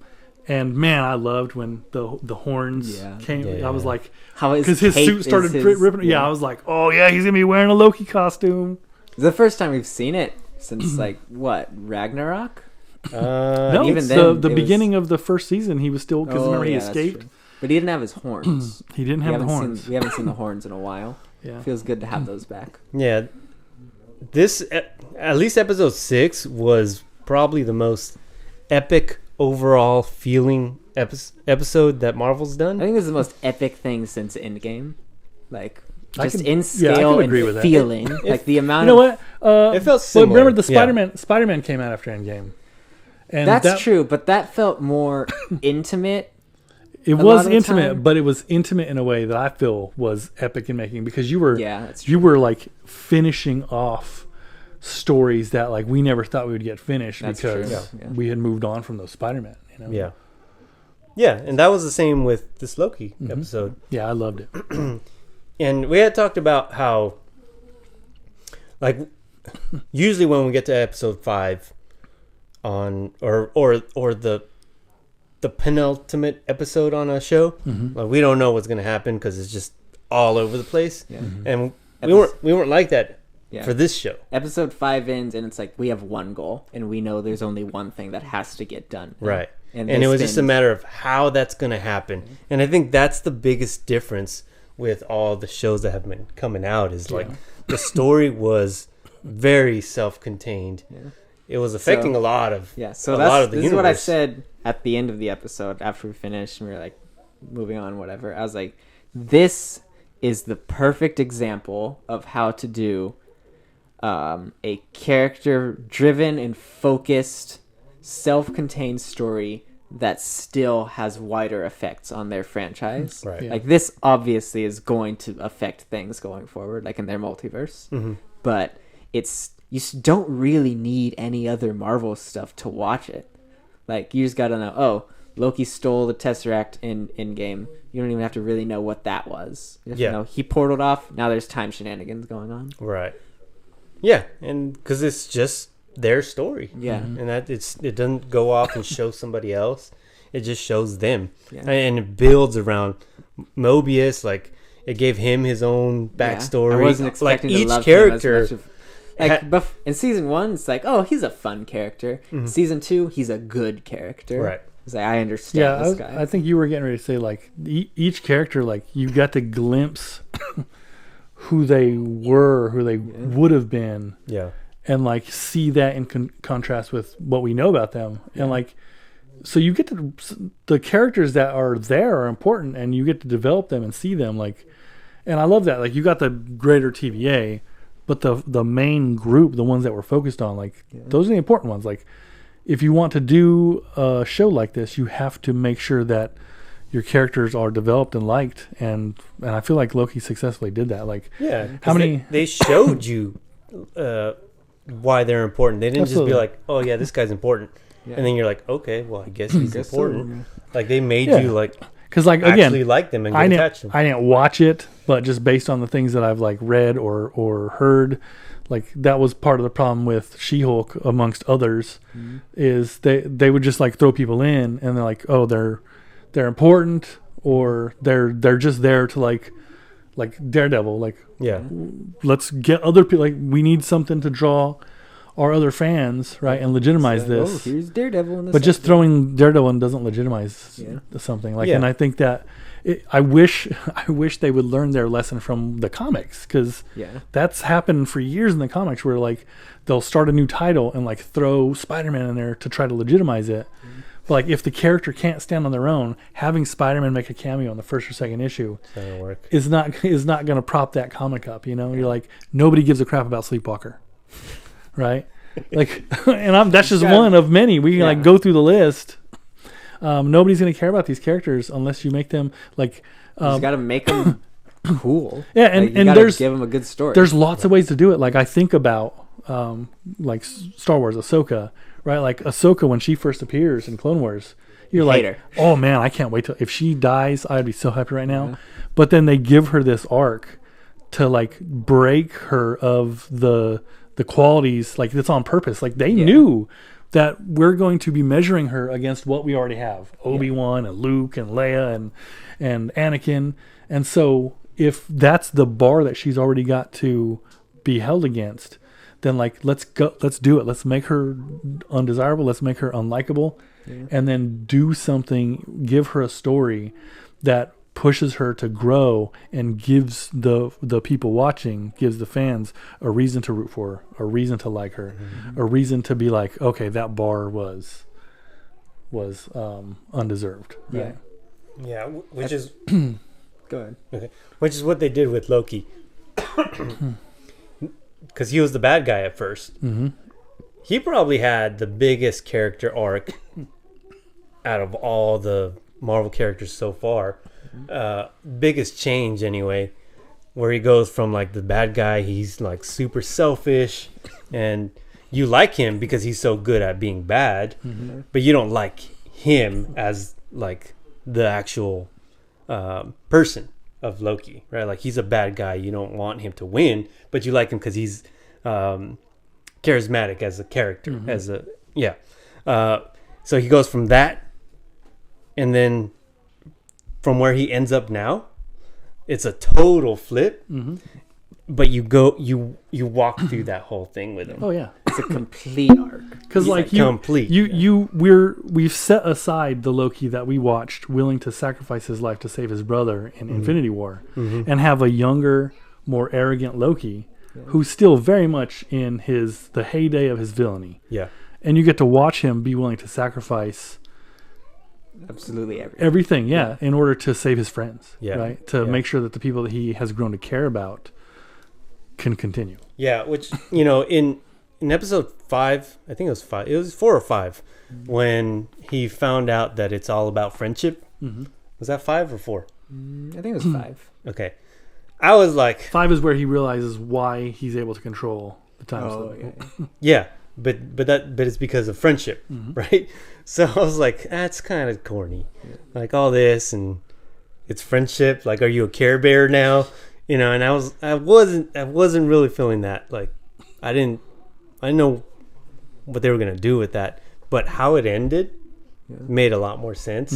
A: And man, I loved when the horns came.
B: Yeah.
A: I was like,
C: How
A: because his
C: cape
A: suit started
C: is his-
A: ripping. Yeah, I was like, oh yeah, he's gonna be wearing a Loki costume.
C: It's the first time we've seen it since like what, Ragnarok?
A: No,
C: even
A: it's
C: then,
A: the
C: it was-
A: beginning of the first season, he was still, because remember he
C: that's
A: escaped.
C: true. But he didn't have his horns.
A: He didn't have the horns.
C: We haven't seen the horns in a while.
A: Yeah.
C: Feels good to have those back.
B: Yeah. This, at least episode 6, was probably the most epic overall feeling episode that Marvel's done.
C: I think this is the most epic thing since Endgame. Like,
A: I
C: just
A: can-
C: in
A: yeah, I
C: scale
A: can
C: and
A: agree with that.
C: feeling. Like the amount
A: You know
C: of...
A: what?
B: It felt
A: but
B: similar.
A: remember the
B: Yeah.
A: Spider-Man came out after Endgame. And
C: That's true, but that felt more intimate.
A: It
C: a lot
A: was
C: of the
A: intimate,
C: time.
A: but it was intimate in a way that I feel was epic in making, because you were
C: Yeah, that's
A: you were like finishing off stories that like we never thought we would get finished
C: That's
A: because
C: true. Yeah.
A: we had moved on from those Spider-Man. You know?
B: Yeah. Yeah, and that was the same with this Loki episode.
A: Yeah, I loved it.
B: And we had talked about how, like, usually when we get to episode 5 on or the penultimate episode on a show, like, we don't know what's going to happen because it's just all over the place.
C: Yeah.
B: And we weren't like that for this show.
C: Episode 5 ends, and it's like we have one goal, and we know there's only one thing that has to get done.
B: Right.
C: And
B: And
C: they
B: it was just a
C: spend-
B: matter of how that's going to happen. And I think that's the biggest difference with all the shows that have been coming out is like the story was very self-contained.
C: Yeah.
B: It was affecting
C: So-
B: a lot of
C: So
B: a
C: that's
B: lot of the
C: this is what I
B: universe.
C: said at the end of the episode after we finished, and we were like moving on, whatever. I was like, this is the perfect example of how to do a character-driven and focused, self-contained story that still has wider effects on their franchise.
B: Right.
A: Yeah.
C: Like, this obviously is going to affect things going forward, like in their multiverse. But you don't really need any other Marvel stuff to watch it. Like, you just gotta know, oh, Loki stole the Tesseract in Endgame. You don't even have to really know what that was. You have to know he portaled off. Now there's time shenanigans going on.
B: Right. Yeah, and because it's just their story.
C: Yeah.
B: And that it doesn't go off and show somebody else. It just shows them.
C: Yeah.
B: And it builds around Mobius. Like, it gave him his own backstory.
C: I wasn't expecting
B: like
C: to
B: each
C: love
B: character
C: him as much of, like, in season 1, it's like, oh, he's a fun character. Season 2, he's a good character.
B: Right.
C: It's like, I understand this guy.
A: I think you were getting ready to say like each character, like you got to glimpse who they were, who they would have been.
B: Yeah.
A: And like see that in contrast with what we know about them, and like so you get to the characters that are there are important, and you get to develop them and see them, like, and I love that. Like, you got the greater TVA, but the main group, the ones that we're focused on, like those are the important ones. Like, if you want to do a show like this, you have to make sure that your characters are developed and liked, and I feel like Loki successfully did that. Like,
B: Yeah.
A: how many?
B: They showed you why they're important. They didn't
A: Absolutely.
B: just be like, "Oh yeah, this guy's important,"
C: Yeah.
B: and then you're like, "Okay, well, I guess he's
C: Guess so,
B: important." Like, they made
A: Yeah.
B: you like
A: Because like
B: actually
A: again,
B: like them and
A: I
B: get
A: didn't
B: attached to them.
A: I didn't watch it, but just based on the things that I've like read or heard, like that was part of the problem with She-Hulk, amongst others, is they would just like throw people in and they're like, oh, they're important, or they're just there to like Daredevil, like
B: Yeah.
A: let's get other people, like we need something to draw our other fans, right, and legitimize
C: So,
A: this.
C: Oh, here's Daredevil in this.
A: But just
C: episode.
A: throwing Daredevil in doesn't legitimize something. Like,
B: Yeah.
A: and I think that I wish they would learn their lesson from the comics, because that's happened for years in the comics, where like they'll start a new title and like throw Spider-Man in there to try to legitimize it. But like if the character can't stand on their own, having Spider-Man make a cameo in the first or second issue
B: That'll work.
A: is not going to prop that comic up. You know, you're like, nobody gives a crap about Sleepwalker, right? Like, and that's just one of many. We can like go through the list. Nobody's going to care about these characters unless you make them like.
C: You got to make them cool.
A: Yeah, and
C: you gotta
A: there's
C: give them a good story.
A: There's lots of ways to do it. Like I think about like Star Wars, Ahsoka, right? Like Ahsoka when she first appears in Clone Wars, you're like,
C: her.
A: oh man, I can't wait till if she dies, I'd be so happy right now. But then they give her this arc to like break her of the qualities, like it's on purpose. Like they knew that we're going to be measuring her against what we already have, Obi-Wan and Luke and Leia and Anakin. And so if that's the bar that she's already got to be held against, then like let's do it. Let's make her undesirable. Let's make her unlikable, and then do something. Give her a story that pushes her to grow and gives the people watching, gives the fans a reason to root for her, a reason to like her, a reason to be like, okay, that bar was undeserved. Right?
B: Yeah, which is
C: Go ahead.
B: okay. Which is what they did with Loki, because he was the bad guy at 1st. He probably had the biggest character arc out of all the Marvel characters so far. Biggest change anyway, where he goes from like the bad guy, he's like super selfish, and you like him because he's so good at being bad, but you don't like him as like the actual person of Loki, right? Like he's a bad guy, you don't want him to win, but you like him because he's charismatic as a character, as a so he goes from that, and then from where he ends up now, it's a total flip. But you walk through that whole thing with him.
A: Oh yeah,
C: It's a complete arc.
A: because like
B: complete.
A: we've set aside the Loki that we watched, willing to sacrifice his life to save his brother in Infinity War, and have a younger, more arrogant Loki, who's still very much in the heyday of his villainy.
B: Yeah.
A: And you get to watch him be willing to sacrifice
C: Absolutely everything.
A: everything, in order to save his friends,
B: Yeah.
A: right? To
B: Yeah.
A: make sure that the people that he has grown to care about can continue.
B: Yeah, which in episode 5, I think it was 5. It was 4 or 5 when he found out that it's all about friendship. Was that 5 or 4?
C: I think it was 5.
B: Okay. I was like,
A: 5 is where he realizes why he's able to control the time slip.
B: yeah, but it's because of friendship, right? So I was like, that's kind of corny. Like all this and it's friendship. Like, are you a Care Bear now? And I wasn't really feeling that. Like, I didn't know what they were gonna do with that, but how it ended made a lot more sense,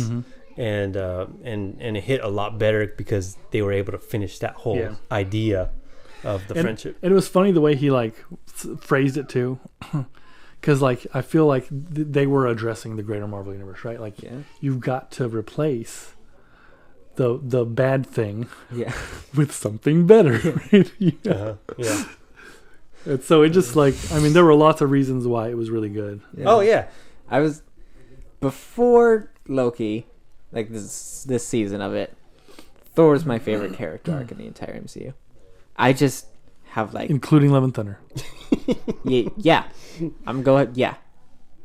B: and it hit a lot better because they were able to finish that whole idea of the friendship.
A: And it was funny the way he like phrased it too, because like I feel like they were addressing the greater Marvel universe, right? Like you've got to replace the bad thing with something better. Right?
B: Yeah.
A: And so it just like, I mean, there were lots of reasons why it was really good.
B: Oh yeah.
C: I was before Loki, like this season of it. Thor's my favorite character arc in the entire MCU. I just have like
A: Including Love and Thunder.
C: yeah. I'm going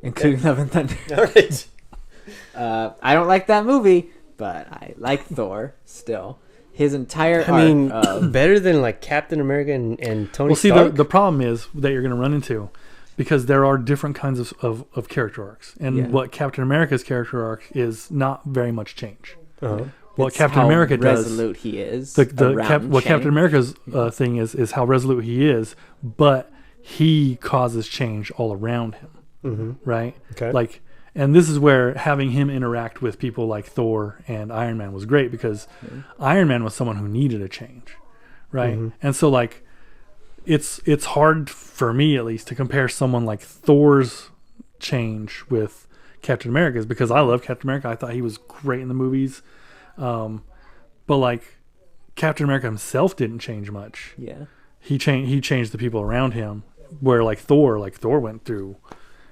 C: including Love and Thunder.
B: All right.
C: I don't like that movie, but I like Thor still. His entire arc.
B: Better than like Captain America and Tony
A: Well, see,
B: Stark.
A: the problem is that you're going to run into, because there are different kinds of character arcs, and what Captain America's character arc is not very much change. What
C: It's
A: Captain
C: how
A: America does,
C: resolute he is.
A: what
C: change.
A: Captain America's thing is how resolute he is, but he causes change all around him, right?
B: Okay.
A: Like And this is where having him interact with people like Thor and Iron Man was great, because Iron Man was someone who needed a change, right? And so like it's hard for me at least to compare someone like Thor's change with Captain America's, because I love Captain America. I thought he was great in the movies, but like Captain America himself didn't change much.
C: Yeah.
A: He changed the people around him, where like Thor went through,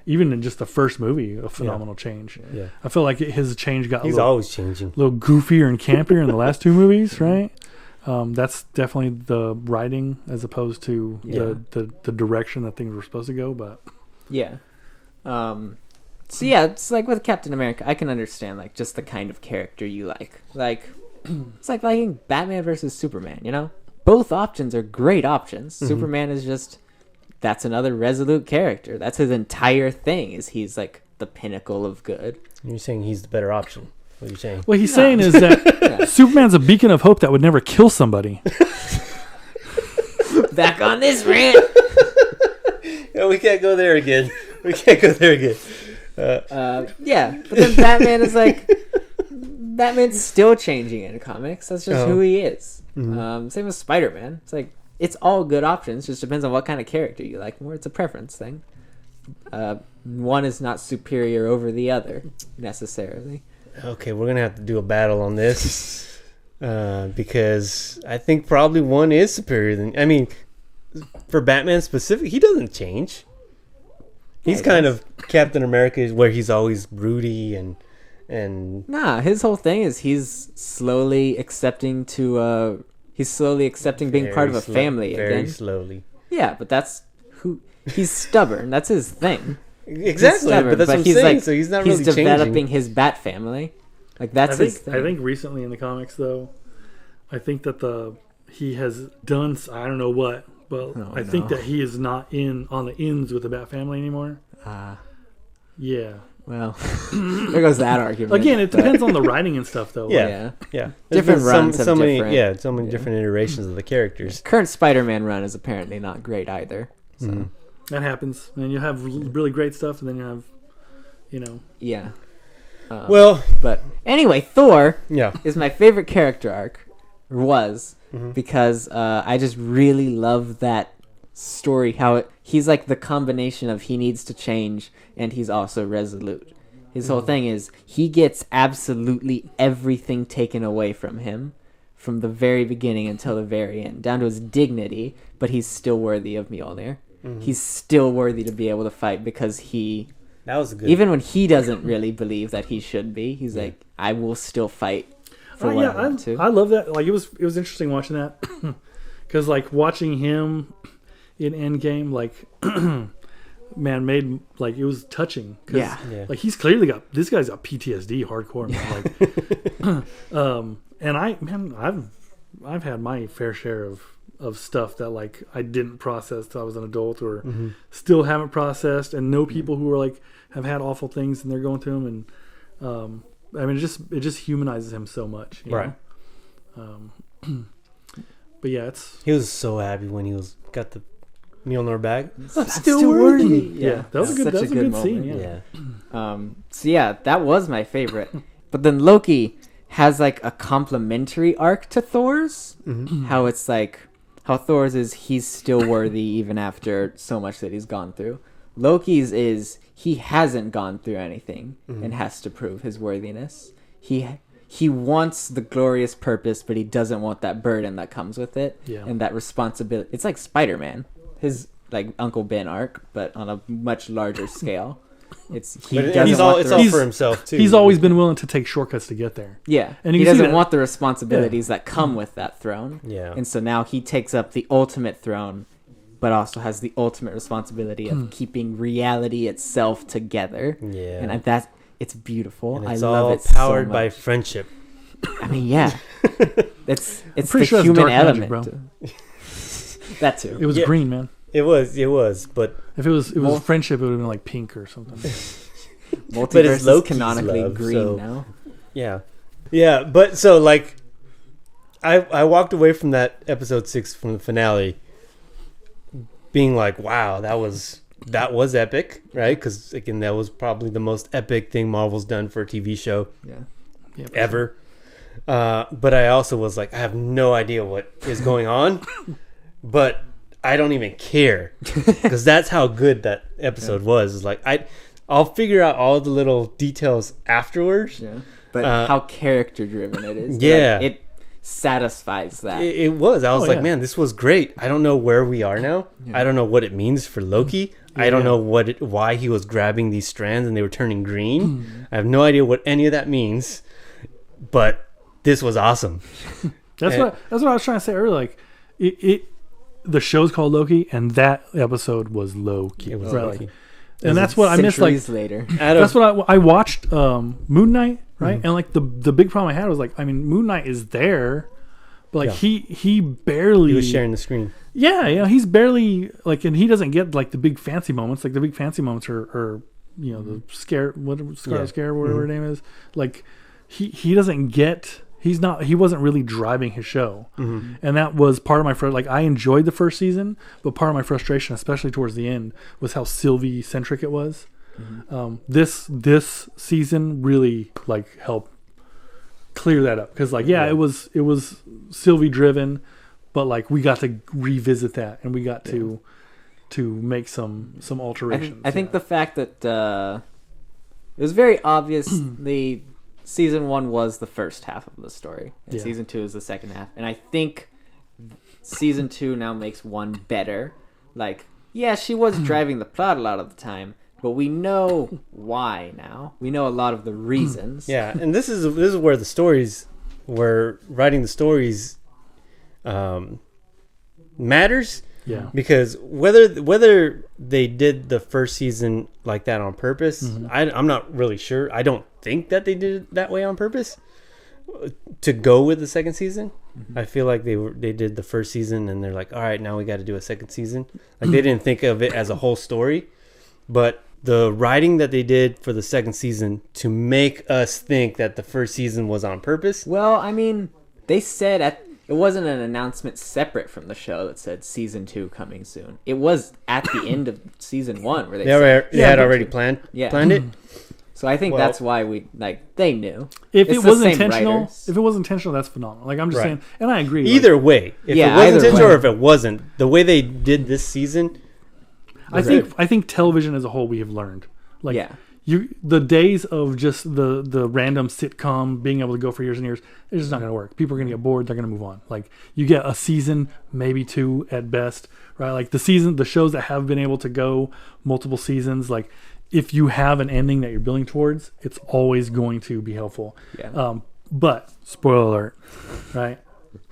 A: even in just the first movie, a phenomenal change.
B: Yeah.
A: I feel like his change got
B: He's always changing.
A: a little goofier and campier in the last two movies, right? That's definitely the writing as opposed to the direction that things were supposed to go. But
C: Yeah. So yeah, it's like with Captain America, I can understand like just the kind of character you like. Like it's like liking Batman versus Superman, you know? Both options are great options. Superman is just, that's another resolute character. That's his entire thing, is he's like the pinnacle of good.
B: You're saying he's the better option. What are you saying?
A: what he's saying is that Superman's a beacon of hope that would never kill somebody.
C: Back on this rant.
B: No, we can't go there again.
C: Yeah, but then Batman is like, Batman's still changing in comics. That's just who he is. Same with Spider-Man. It's like, it's all good options. Just depends on what kind of character you like more. It's a preference thing. One is not superior over the other necessarily.
B: Okay, we're gonna have to do a battle on this because I think probably one is superior than. I mean, for Batman specific, he doesn't change. He's kind of Captain America, where he's always broody and.
C: Nah, his whole thing is he's slowly accepting being part of a family
B: very
C: again.
B: slowly.
C: Yeah, but that's who he's stubborn. That's his thing.
B: Exactly, but that's what I'm saying. So he's not really
C: he's
B: changing.
C: developing his Bat family. Like that's his thing.
A: I think recently in the comics though, I think that he has done I don't know what, but I think that he is not on the ends with the Bat family anymore. Yeah.
C: Well, there goes that argument.
A: Again, it depends on the writing and stuff, though.
B: Yeah.
C: Different runs have
B: many,
C: different.
B: so many different iterations of the characters.
C: Current Spider-Man run is apparently not great either. So.
A: That happens, and you have really great stuff, and then you have,
C: Yeah.
B: But
C: anyway, Thor.
B: Yeah.
C: Is my favorite character arc, or was, because I just really love that story. How he's like the combination of he needs to change and he's also resolute. His whole thing is he gets absolutely everything taken away from him from the very beginning until the very end, down to his dignity, but he's still worthy of Mjolnir. He's still worthy to be able to fight because
B: that was good.
C: Even when he doesn't really believe that he should be, he's like, I will still fight for what I want to.
A: I love that. Like it was interesting watching that because like watching him in Endgame, like man, made like it was touching.
C: Yeah.
A: Like he's clearly this guy's got PTSD hardcore. Man. Like, and I've had my fair share of stuff that like I didn't process till I was an adult, or still haven't processed, and know people who are like have had awful things and they're going through them, and I mean it just humanizes him so much, you
B: right?
A: know? But yeah,
B: he was so happy when got the Mjolnir bag.
C: I'm still worthy.
A: Yeah, that was a good moment. Scene. Yeah.
C: So yeah, that was my favorite. But then Loki has like a complementary arc to Thor's. How it's like how Thor's is he's still worthy even after so much that he's gone through. Loki's is he hasn't gone through anything and has to prove his worthiness. He wants the glorious purpose, but he doesn't want that burden that comes with it and that responsibility. It's like Spider-Man, his like Uncle Ben arc, but on a much larger scale. It's all
B: for himself too.
A: He's always been willing to take shortcuts to get there.
C: Yeah, and he doesn't want the responsibilities that come with that throne.
B: Yeah,
C: and so now he takes up the ultimate throne, but also has the ultimate responsibility of keeping reality itself together. Yeah, and it's beautiful.
B: And it's
C: I love
B: all
C: it
B: powered
C: so much.
B: by friendship.
C: I mean, yeah, it's
A: pretty
C: the
A: sure
C: human
A: magic,
C: element.
A: bro.
C: That too.
A: It was green, man.
B: It was, but
A: if it was friendship, it would have been like pink or something.
C: Multiverse is canonically green now.
B: Yeah. But so like, I walked away from that episode 6 from the finale, being like, wow, that was that was epic, right? Because again, that was probably the most epic thing Marvel's done for a TV show ever. But I also was like, I have no idea what is going on, but I don't even care because that's how good that episode was. It's like I'll figure out all the little details afterwards.
C: Yeah. But how character driven it is.
B: Yeah.
C: Like, it satisfies that.
B: It was. I was like, man, this was great. I don't know where we are now. Yeah. I don't know what it means for Loki. I don't know why he was grabbing these strands and they were turning green. I have no idea what any of that means. But this was awesome.
A: That's what I was trying to say earlier. Like the show's called Loki, and that episode was Loki.
B: It was
A: right?
B: Loki.
A: And that's what I missed. Like
C: later.
A: That's what I watched. Moon Knight, right? And like the big problem I had was like, I mean, Moon Knight is there, but like he barely.
B: He was sharing the screen.
A: Yeah, he's barely like, and he doesn't get like the big fancy moments. Like the big fancy moments are the scare, whatever Scarlet Scare, whatever her name is. Like he doesn't get. He wasn't really driving his show. And that was part of my like I enjoyed the first season, but part of my frustration, especially towards the end, was how Sylvie centric it was. This season really like helped clear that up, because like it was Sylvie driven, but like we got to revisit that and we got to make some alterations.
C: I think the fact that it was very obvious the season 1 was the first half of the story, and season 2 is the second half. And I think season 2 now makes 1 better. Like, she was driving the plot a lot of the time, but we know why now. We know a lot of the reasons.
B: Yeah, and this is where the stories, where writing the stories, matters.
A: Yeah.
B: Because whether they did the first season like that on purpose, I'm not really sure. I don't think that they did it that way on purpose to go with the second season. I feel like they did the first season and they're like, all right, now we got to do a second season. Like they didn't think of it as a whole story, but the writing that they did for the second season to make us think that the first season was on purpose.
C: Well, I mean, they said it wasn't an announcement separate from the show that said season 2 coming soon. It was at the end of season 1 where
B: they had already planned it.
C: So I think that's why they knew.
A: If it was intentional, that's phenomenal. Like I'm just saying, and I agree.
B: Either way, if it was intentional or if it wasn't, the way they did this season,
A: I think television as a whole we have learned. Like the days of just the random sitcom being able to go for years and years, it's just not going to work. People are going to get bored. They're going to move on. Like you get a season, maybe 2 at best, right? Like the shows that have been able to go multiple seasons, like if you have an ending that you're building towards, it's always going to be helpful. Yeah. But spoiler alert, right?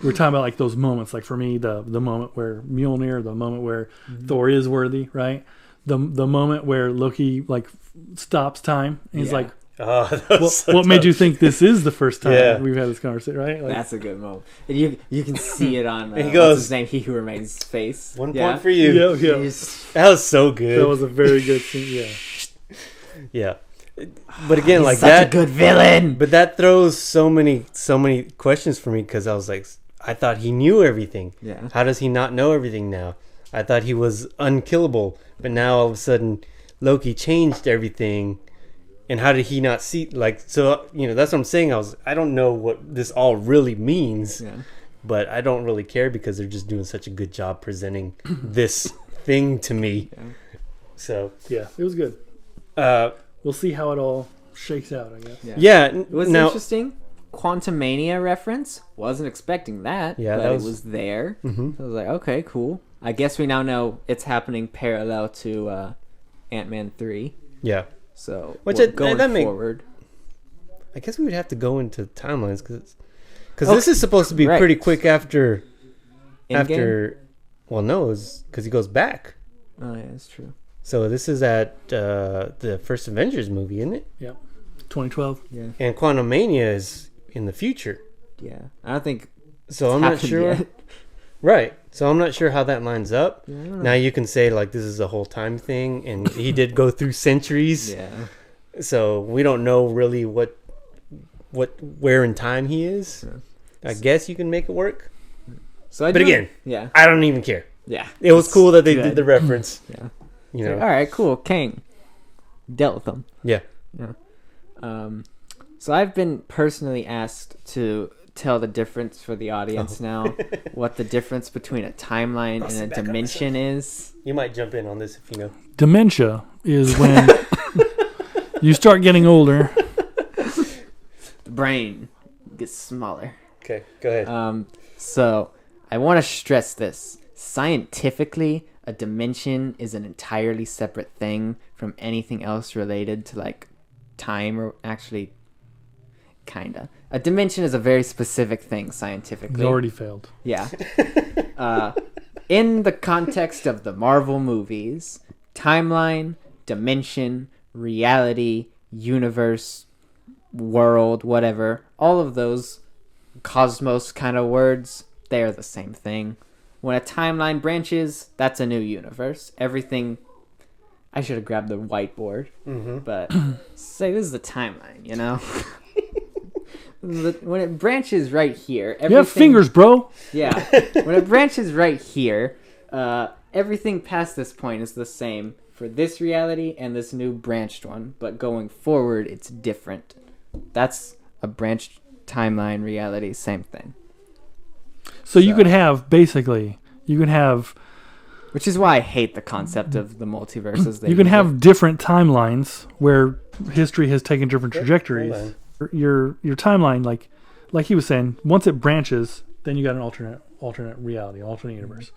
A: We're talking about like those moments. Like for me, the moment where Mjolnir, the moment where Thor is worthy, right? The moment where Loki like stops time and he's like, what made you think this is the first time we've had this conversation, right? Like,
C: that's a good moment. And you can see it on
B: he goes,
C: what's his name? He Who Remains face.
B: 1 point for you.
A: Yeah.
B: That was so good.
A: That was a very good scene.
B: Yeah. But again, like
C: such
B: that,
C: a good villain.
B: But that throws so many questions for me, because I was like, I thought he knew everything.
C: Yeah.
B: How does he not know everything now? I thought he was unkillable, but now all of a sudden Loki changed everything. And how did he not see? Like, so that's what I'm saying. I don't know what this all really means, but I don't really care because they're just doing such a good job presenting this thing to me. Yeah. So
A: it was good. We'll see how it all shakes out, I guess.
B: Yeah.
C: It was interesting. Quantumania reference. Wasn't expecting that. Yeah, but it was there. So I was like, okay, cool. I guess we now know it's happening parallel to Ant-Man 3.
B: Yeah.
C: So
B: going forward, I guess we would have to go into timelines because this is supposed to be pretty quick after. Well, no, it's because he goes back.
C: Oh yeah, that's true.
B: So this is at the first Avengers movie, isn't it?
A: Yep. 2012.
C: Yeah.
B: And Quantumania is in the future.
C: Yeah. I don't think
B: so. I'm not sure.
C: Yet.
B: Right. So I'm not sure how that lines up.
C: Yeah,
B: now you can say like this is a whole time thing, and he did go through centuries.
C: Yeah.
B: So we don't know really where in time he is. Yeah. I guess you can make it work.
C: So
B: again, I don't even care.
C: Yeah.
B: It was cool that they did the reference.
C: Yeah.
B: You
C: It's
B: know.
C: like, all right, cool. Kang dealt with them.
B: Yeah.
C: So I've been personally asked to tell the difference for the audience now, what the difference between a timeline and a dimension is.
B: You might jump in on this if you know.
A: Dementia is when you start getting older.
C: The brain gets smaller.
B: Okay, go ahead.
C: So I want to stress this. Scientifically, a dimension is an entirely separate thing from anything else related to like time, or actually kinda. A dimension is a very specific thing scientifically.
A: It already failed.
C: Yeah. In the context of the Marvel movies, timeline, dimension, reality, universe, world, whatever, all of those cosmos kind of words, they're the same thing. When a timeline branches, that's a new universe. Everything... I should have grabbed the whiteboard, but say this is the timeline, you know? When it branches right here...
A: You have fingers, bro!
C: Yeah. When it branches right here, everything past this point is the same for this reality and this new branched one. But going forward, it's different. That's a branched timeline reality, same thing.
A: So you could have, basically,
C: Which is why I hate the concept of the multiverses.
A: You can have different timelines where history has taken different trajectories. Your timeline, like he was saying, once it branches, then you got an alternate reality, alternate universe.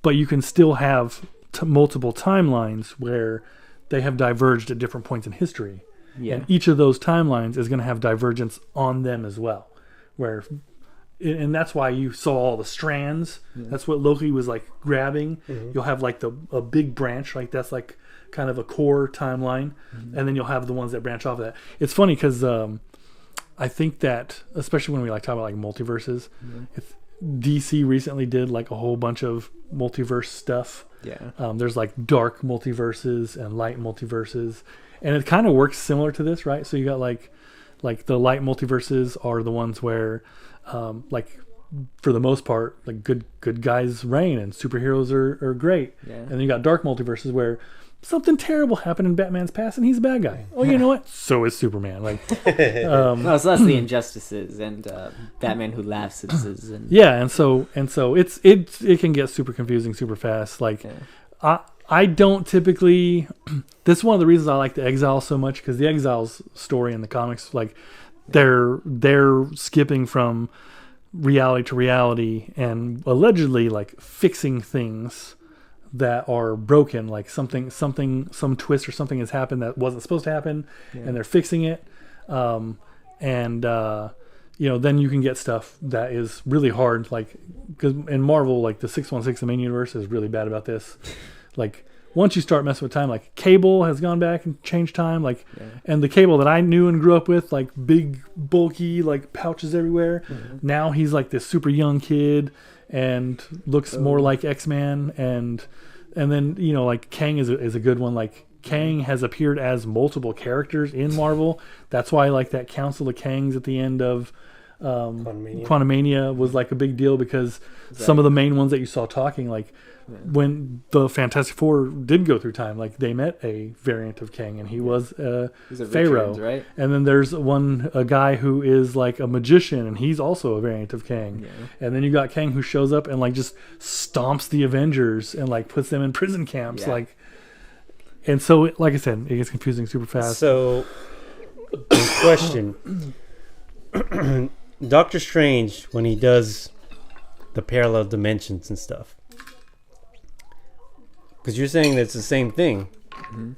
A: But you can still have multiple timelines where they have diverged at different points in history.
C: Yeah.
A: And each of those timelines is going to have divergence on them as well. And that's why you saw all the strands. Yeah. That's what Loki was like grabbing. Mm-hmm. You'll have like a big branch, like that's like kind of a core timeline, and then you'll have the ones that branch off of that. It's funny because I think that, especially when we like talk about like multiverses, if DC recently did like a whole bunch of multiverse stuff.
C: Yeah.
A: There's like dark multiverses and light multiverses, and it kind of works similar to this, right? So you got like the light multiverses are the ones where like for the most part, like good guys reign and superheroes are great. Yeah. And then you got dark multiverses where something terrible happened in Batman's past and he's a bad guy. Oh, you know what? So is Superman. Like,
C: no, so that's the Injustices and Batman Who Laughs and
A: yeah, and so it can get super confusing super fast. Like, I don't typically. This is one of the reasons I like the Exile so much, because the Exile's story in the comics, like, they're skipping from reality to reality and allegedly like fixing things that are broken, like some twist or something has happened that wasn't supposed to happen, and they're fixing it. Then you can get stuff that is really hard, like, because in Marvel, like the 616, the main universe, is really bad about this. Like, once you start messing with time, like Cable has gone back and changed time, like, and the Cable that I knew and grew up with, like big, bulky, like pouches everywhere. Mm-hmm. Now he's like this super young kid and looks more like X-Man, and then like Kang is a good one. Like, Kang has appeared as multiple characters in Marvel. That's why like that Council of Kangs at the end of Quantumania was like a big deal, because some of the main ones that you saw talking, like when the Fantastic Four did go through time, like they met a variant of Kang, and he was Pharaoh,
C: right?
A: And then there's a guy who is like a magician, and he's also a variant of Kang. And then you got Kang who shows up and like just stomps the Avengers and like puts them in prison camps, like. And so, like I said, it gets confusing super fast.
B: So, question: Doctor Strange, when he does the parallel dimensions and stuff, because you're saying that it's the same thing. Mm-hmm.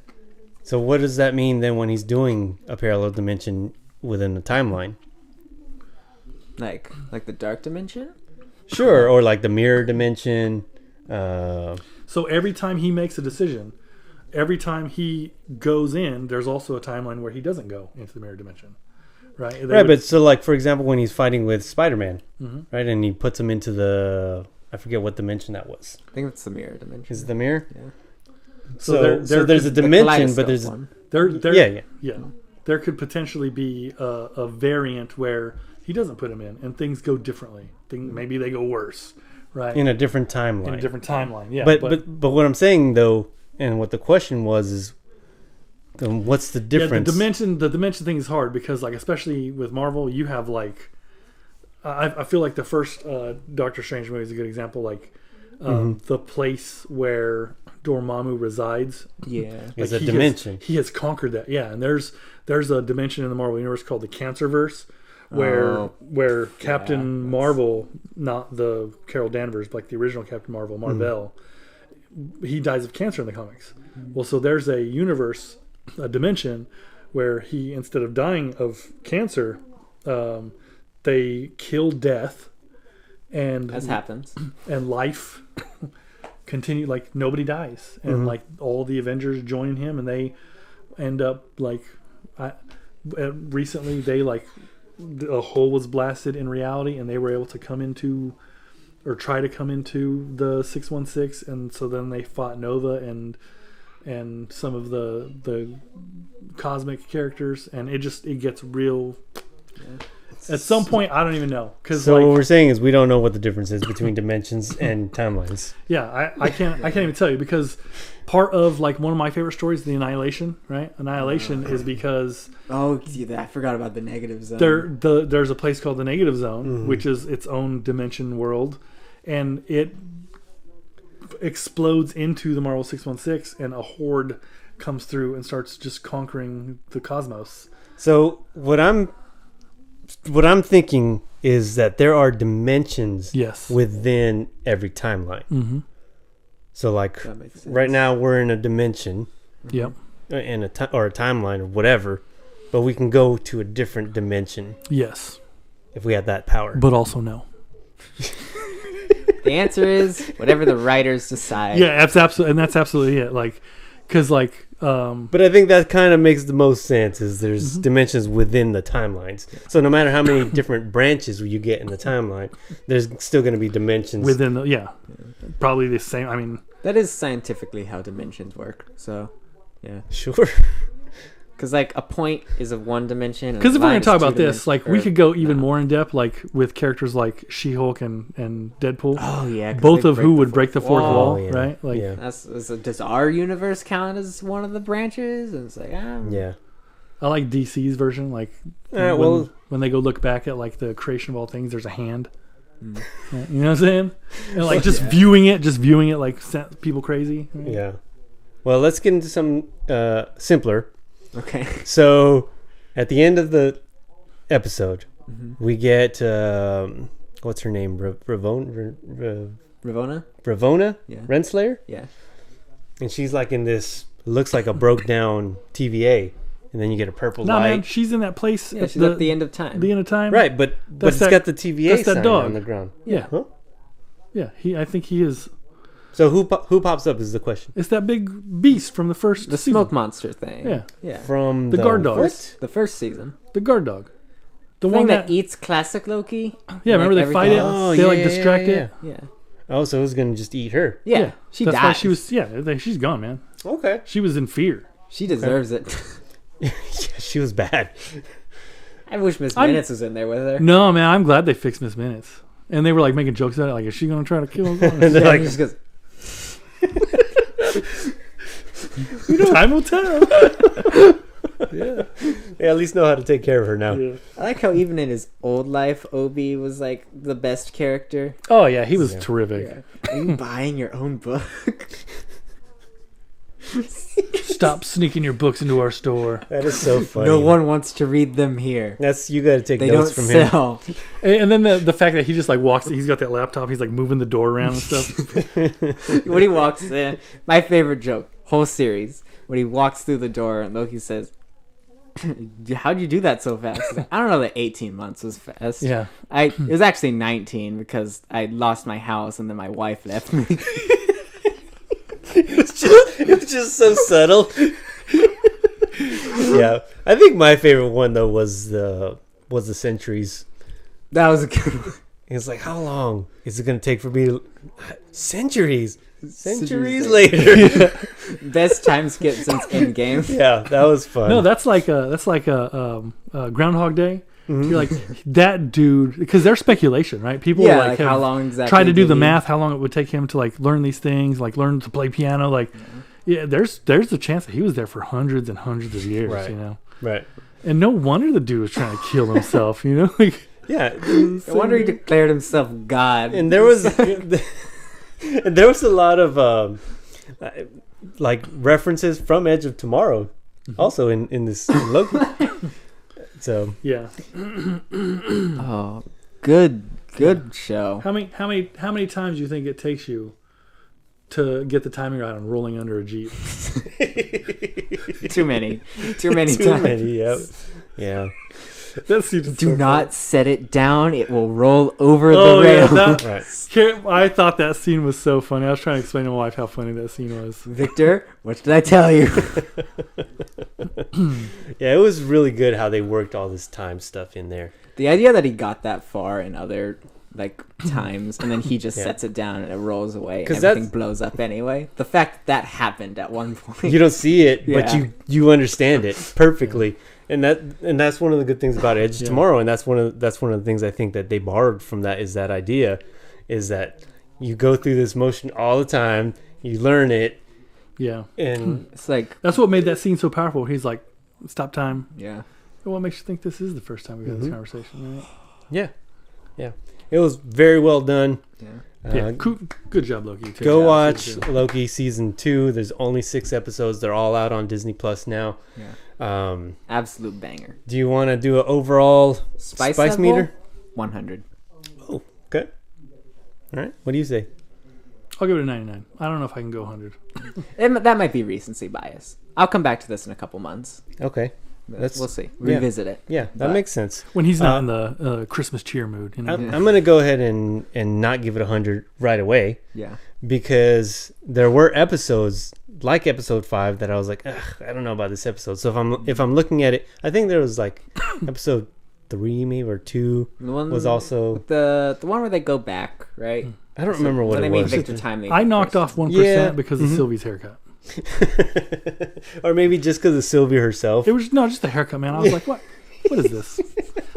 B: So what does that mean then when he's doing a parallel dimension within the timeline?
C: Like the dark dimension?
B: Sure, or like the mirror dimension.
A: So every time he makes a decision, every time he goes in, there's also a timeline where he doesn't go into the mirror dimension. Right?
B: But so like, for example, when he's fighting with Spider-Man, right, and he puts him into the... I forget what dimension that was.
C: I think it's the mirror dimension.
B: Is it the mirror?
C: Yeah.
B: So there's a dimension, but there's...
A: There could potentially be a variant where he doesn't put him in, and things go differently. Maybe they go worse, right?
B: In a different timeline.
A: Yeah.
B: But what I'm saying, though, And what the question was is, what's the difference?
A: Yeah, the dimension thing is hard because, like, especially with Marvel, you have like, I feel like the first Doctor Strange movie is a good example. Like, the place where Dormammu resides,
B: is
A: like
B: a dimension.
A: He has conquered that. Yeah, and there's a dimension in the Marvel universe called the Cancerverse, where Captain Marvel, not the Carol Danvers, but like the original Captain Marvel, Marvel, he dies of cancer in the comics. Well, so there's a universe, a dimension, where he, instead of dying of cancer, they kill death, and
C: as happens,
A: and life continue. Like, nobody dies, and like all the Avengers join him, and they end up like, recently they like, a hole was blasted in reality, and they were able to come into, or try to come into, the 616, and so then they fought Nova and some of the cosmic characters, and it gets real. At some point, I don't even know, because
B: so what we're saying is we don't know what the difference is between dimensions and timelines.
A: Yeah, I can't even tell you, because part of like one of my favorite stories, the Annihilation, right? Annihilation is because
C: I forgot about the negative zone.
A: There's a place called the Negative Zone, which is its own dimension world, and it explodes into the Marvel 616, and a horde comes through and starts just conquering the cosmos.
B: So what I'm thinking is that there are dimensions within every timeline. So like right now we're in a dimension, in a timeline or whatever, but we can go to a different dimension.
A: Yes,
B: if we had that power.
A: But also no.
C: The answer is whatever the writers decide.
A: Yeah, that's absolutely it. Like, because like.
B: But I think that kind of makes the most sense. Is there's dimensions within the timelines. So no matter how many different branches you get in the timeline, there's still going to be dimensions
A: within the probably the same. I mean,
C: that is scientifically how dimensions work. So yeah,
B: sure.
C: Because like a point is of one dimension.
A: Because if we're going to talk about this, like we could go even more in depth, like with characters like She-Hulk and Deadpool.
C: Oh yeah,
A: both of who would break the fourth wall, right? Like,
C: does our universe count as one of the branches? And it's like,
A: I like DC's version. Like, when they go look back at like the creation of all things, there's a hand. You know what I'm saying? And like viewing it like sent people crazy. Right?
B: Yeah. Well, let's get into some simpler.
C: Okay.
B: So, at the end of the episode, we get what's her name?
C: Ravonna.
B: Ravonna.
C: Yeah.
B: Renslayer.
C: Yeah.
B: And she's like in this, looks like a broke down TVA, and then you get a purple light.
A: Man, she's in that place.
C: Yeah, she's at the end of time.
A: The end of time.
B: Right, but it's got the TVA sign
A: dog
B: on the ground.
A: Yeah.
B: Huh?
A: Yeah. I think he is.
B: So who pops up is the question.
A: It's that big beast from the first
C: the
A: season.
C: smoke monster thing.
A: Yeah.
C: Yeah.
B: From
A: the guard dog.
C: The first season.
A: The guard dog. The
C: one
A: one
C: that eats classic Loki.
A: Yeah, remember they fight it? They distract it?
C: Yeah.
B: Oh, so it was going to just eat her.
C: Yeah. She died.
A: That's why she was, she's gone, man.
B: Okay.
A: She was in fear.
C: She deserves it.
B: Yeah, she was bad.
C: I wish Miss Minutes was in there with her.
A: No, man, I'm glad they fixed Miss Minutes. And they were like making jokes about it, like, is she going to try to kill him?
B: And they're like,
C: just goes,
A: time will tell.
B: They at least know how to take care of her now.
A: Yeah.
C: I like how even in his old life, Obi was like the best character.
A: Oh yeah, he was terrific.
C: Yeah. Are you buying your own book?
A: Stop sneaking your books into our store.
B: That is so funny.
C: No one wants to read them here.
B: You got to take
C: they
B: notes
C: don't
B: from
C: sell.
B: him.
A: And then the fact that he just like walks, he's got that laptop, he's like moving the door around and stuff.
C: When he walks in, my favorite joke, whole series, when he walks through the door and Loki says, how'd you do that so fast? Like, I don't know that 18 months was fast.
A: Yeah.
C: It was actually 19 because I lost my house and then my wife left me.
B: It was just so subtle. Yeah, I think my favorite one though was the centuries.
C: That was a good one.
B: It's like, how long is it going to take for me to... Centuries later.
C: Best time skip since Endgame.
B: Yeah, that was fun.
A: No, that's like a Groundhog Day. Mm-hmm. You're like, that dude, because there's speculation, right? People like
C: how long exactly
A: try to do the math, how long it would take him to like learn these things, like learn to play piano. Like, Yeah, there's a chance that he was there for hundreds and hundreds of years,
B: Right.
A: you know.
B: Right.
A: And no wonder the dude was trying to kill himself, you know. Like,
B: Yeah.
C: No wonder he declared himself God.
B: And there was a lot of like references from Edge of Tomorrow also in this Loki. So
A: yeah.
C: Oh, good show.
A: How many times do you think it takes you to get the timing right on rolling under a Jeep?
C: Too many times.
B: too many, yep. Yeah.
A: That seems
C: Do
A: so
C: not set it down. It will roll over
A: Oh,
C: the
A: yeah,
C: rail.
A: that-
B: Right.
A: I thought that scene was so funny. I was trying to explain to my wife how funny that scene was.
C: Victor, what did I tell you?
B: Yeah, it was really good how they worked all this time stuff in there.
C: The idea that he got that far in other times, and then he just
B: Yeah.
C: sets it down and it rolls away, and
B: 'Cause
C: everything
B: that's-
C: blows up anyway. The fact that happened at one point.
B: You don't see it, but
C: Yeah.
B: you understand it perfectly. And that's one of the good things about Edge
A: Yeah.
B: Tomorrow, and that's one of the things I think that they borrowed from that is that idea, is that you go through this motion all the time, you learn it,
A: Yeah.
B: and
C: It's like,
A: That's what made that scene so powerful. He's like, stop time.
C: yeah.
A: What makes you think this is the first time we had this
B: Mhm.
A: conversation? Right?
B: yeah, it was very well done.
C: Yeah.
A: Yeah. Good job, Loki. Too.
B: Go
A: Yeah,
B: watch
A: good job.
B: Loki season 2. There's only 6 episodes. They're all out on Disney Plus now.
C: Yeah. Absolute banger.
B: Do you want to do an overall
C: Spice
B: spice
C: level?
B: meter?
C: 100.
B: Okay. All right. What do you say?
A: I'll give it a 99. I don't know if I can go 100.
C: That might be recency bias. I'll come back to this in a couple months.
B: Okay.
C: We'll see. Revisit it.
B: Yeah, that
C: But-
B: makes sense.
A: When he's not in the Christmas cheer mood. You know?
B: I'm going to go ahead and not give it 100 right away
C: Yeah.
B: because there were episodes like episode 5 that I was like, ugh, I don't know about this episode. So if I'm looking at it, I think there was like episode 3 maybe or 2
C: The one
B: was also,
C: the one where they go back, right?
B: I don't remember what
C: When
B: it
C: they meet
B: was.
C: Victor Timely.
A: I knocked off 1%
B: Yeah.
A: because of Sylvie's haircut.
B: Or maybe just because of Sylvia herself.
A: It was just the haircut, man. I was like, what? What is this?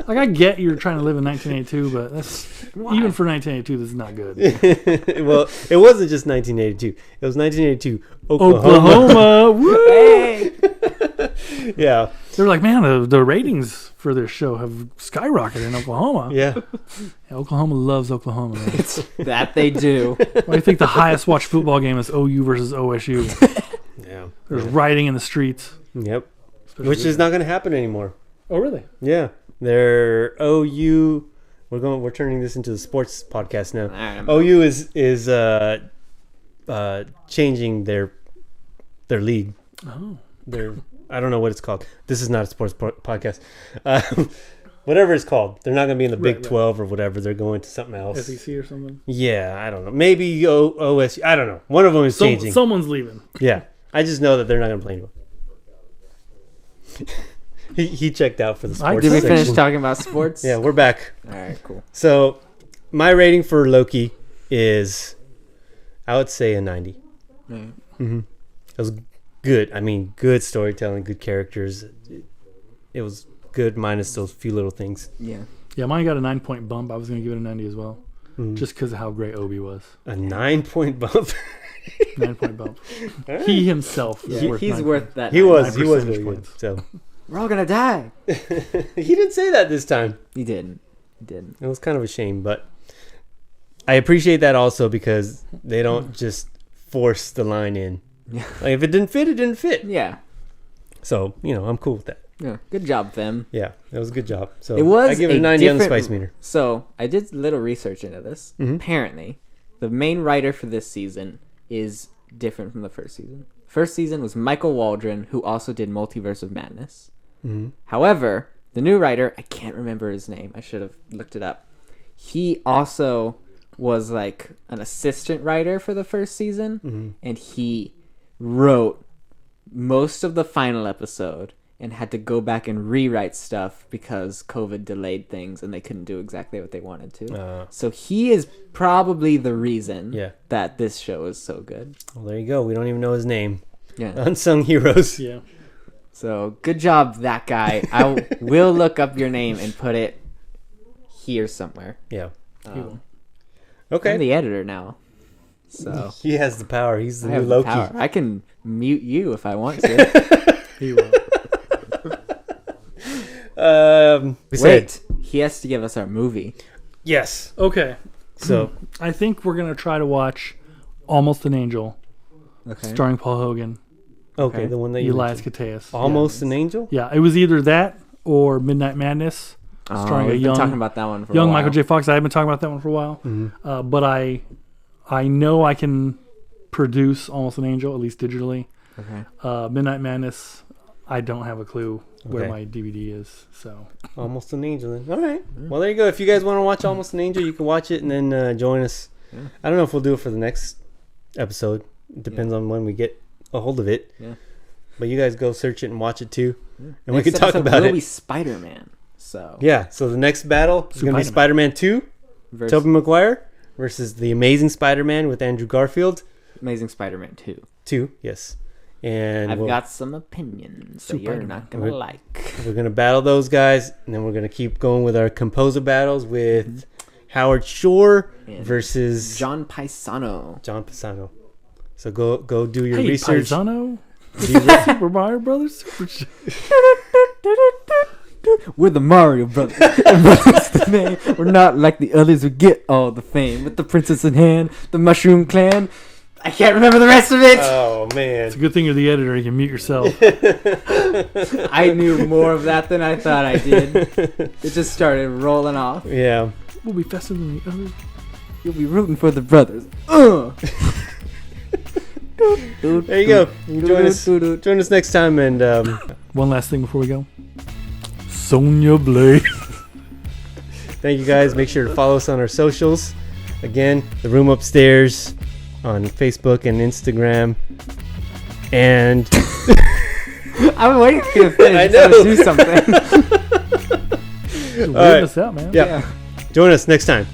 A: Like, I get you're trying to live in 1982, but that's even for 1982, this is not good.
B: Well, it wasn't just 1982. It was 1982 Oklahoma.
A: Oklahoma, woo!
C: Hey!
B: Yeah.
A: They're like, man, the ratings for this show have skyrocketed in Oklahoma.
B: Yeah.
A: Yeah, Oklahoma loves Oklahoma, man.
C: That they do.
A: Why do you think the highest watched football game is OU versus OSU?
B: Yeah.
A: There's rioting in the streets.
B: Yep.
A: Especially
B: Which is not going to happen anymore.
A: Oh, really?
B: Yeah. They're OU. We're turning this into the sports podcast now. OU is changing their league.
A: Oh.
B: I don't know what it's called. This is not a sports podcast. Whatever it's called. They're not going to be in the Big
A: Right.
B: 12 or whatever. They're going to something else.
A: SEC or something?
B: Yeah, I don't know. Maybe OSU. I don't know. One of them is changing.
A: Someone's leaving.
B: Yeah. I just know that they're not going to play anymore. He checked out for the sports
C: Did we
B: section.
C: finish talking about sports?
B: Yeah, we're back.
C: All right, cool.
B: So, my rating for Loki is, I would say a 90. Mm-hmm. It was good. I mean, good storytelling, good characters. It was good minus those few little things.
C: Yeah.
A: Yeah, mine got a 9-point bump. I was going to give it a 90 as well.
B: Mm.
A: Just because of how great Obi was.
B: A 9-point bump.
A: 9-point bump. He himself is
C: Yeah.
A: worth
C: He's
A: 9
C: worth
A: points.
C: that.
B: He was
A: 9
B: really
A: percentage
B: good.
A: points.
B: So
C: We're all gonna die.
B: he didn't say that this time.
C: He didn't. It
B: was kind of a shame, but I appreciate that also because they don't just force the line in.
C: Yeah.
B: Like if it didn't fit, it didn't fit.
C: Yeah.
B: So I'm cool with that.
C: Yeah. Good job, them.
B: Yeah, that was a good job. So
C: It was
B: I give it a
C: a
B: 90 on the
C: different-
B: spice meter.
C: So I did a little research into this.
B: Mhm.
C: Apparently, the main writer for this season is different from the first season. First season was Michael Waldron, who also did Multiverse of Madness.
B: Mm-hmm.
C: However, the new writer, I can't remember his name. I should have looked it up. He also was like an assistant writer for the first season,
B: Mm-hmm.
C: and he wrote most of the final episode and had to go back and rewrite stuff because COVID delayed things and they couldn't do exactly what they wanted to. So he is probably the reason
B: Yeah.
C: that this show is so good.
B: Well, there you go. We don't even know his name.
C: Yeah.
B: Unsung heroes.
A: Yeah.
C: So good job, that guy. I will look up your name and put it here somewhere.
B: Yeah.
A: He will.
C: I'm
B: Okay.
C: the editor now. So
B: He has the power. He's the
C: I
B: new
C: have the
B: Loki.
C: power. I can mute you if I want to.
A: He will.
B: We
C: Wait,
B: said
C: he has to give us our movie.
B: yes.
A: Okay.
B: So
A: I think we're going to try to watch Almost an Angel,
C: Okay.
A: starring Paul Hogan,
B: okay,
C: Okay.
B: the one that you
A: Elias
B: mentioned.
A: Koteas.
B: Almost an Angel.
A: Yeah, it was either that or Midnight Madness, starring a
C: we've been
A: young
C: talking about that one for
A: young
C: a while.
A: Michael J. Fox. I've been talking about that one for a while, but I know I can produce Almost an Angel, at least digitally.
C: Okay.
A: Midnight Madness, I don't have a clue where
B: Okay.
A: my DVD is. So
B: Almost an Angel. Then. All right. Well, there you go. If you guys want to watch Almost an Angel, you can watch it and then join us.
C: Yeah.
B: I don't know if we'll do it for the next episode. It depends on when we get a hold of it.
C: Yeah.
B: But you guys go search it and watch it too, and we
C: Next
B: can talk
C: episode
B: about
C: will
B: it.
C: be Spider-Man. So
B: Yeah. So the next battle is going to be
A: Spider-Man.
B: Spider-Man 2,
C: versus
B: Tobey Maguire versus the Amazing Spider-Man with Andrew Garfield.
C: Amazing Spider-Man 2.
B: 2, yes. And
C: I've got some opinions that you're not gonna like.
B: we're going to battle those guys, and then we're going to keep going with our composer battles with Howard Shore
C: And
B: versus
C: John Paisano.
B: John Pisano. So go do your
A: hey,
B: research.
A: Paisano,
B: Do your-
A: Super Mario Brothers.
C: We're the Mario Brothers. What's the name? We're not like the others who get all the fame. With the princess in hand, the Mushroom Clan. I can't remember the rest of it.
B: Oh man.
A: It's a good thing you're the editor. You can mute yourself.
C: I knew more of that than I thought I did. It just started rolling off.
B: Yeah.
A: We'll be faster than the others.
C: You'll be rooting for the brothers.
B: There you go. Join us next time, and
A: One last thing before we go. Sonya Blade.
B: thank you guys. Make sure to follow us on our socials. Again, The Room Upstairs on Facebook and Instagram. And
C: I'm waiting for you to finish.
B: I
C: So
B: know.
C: do something.
A: Weirding
B: right.
A: us out, man.
B: yeah, join us next time.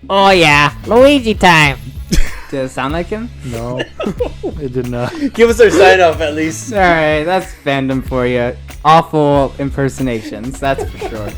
D: Oh yeah, Luigi time.
C: Does it sound like him?
A: No, it did not.
B: Give us our sign off at least.
C: Alright, that's fandom for you. Awful impersonations, that's for sure.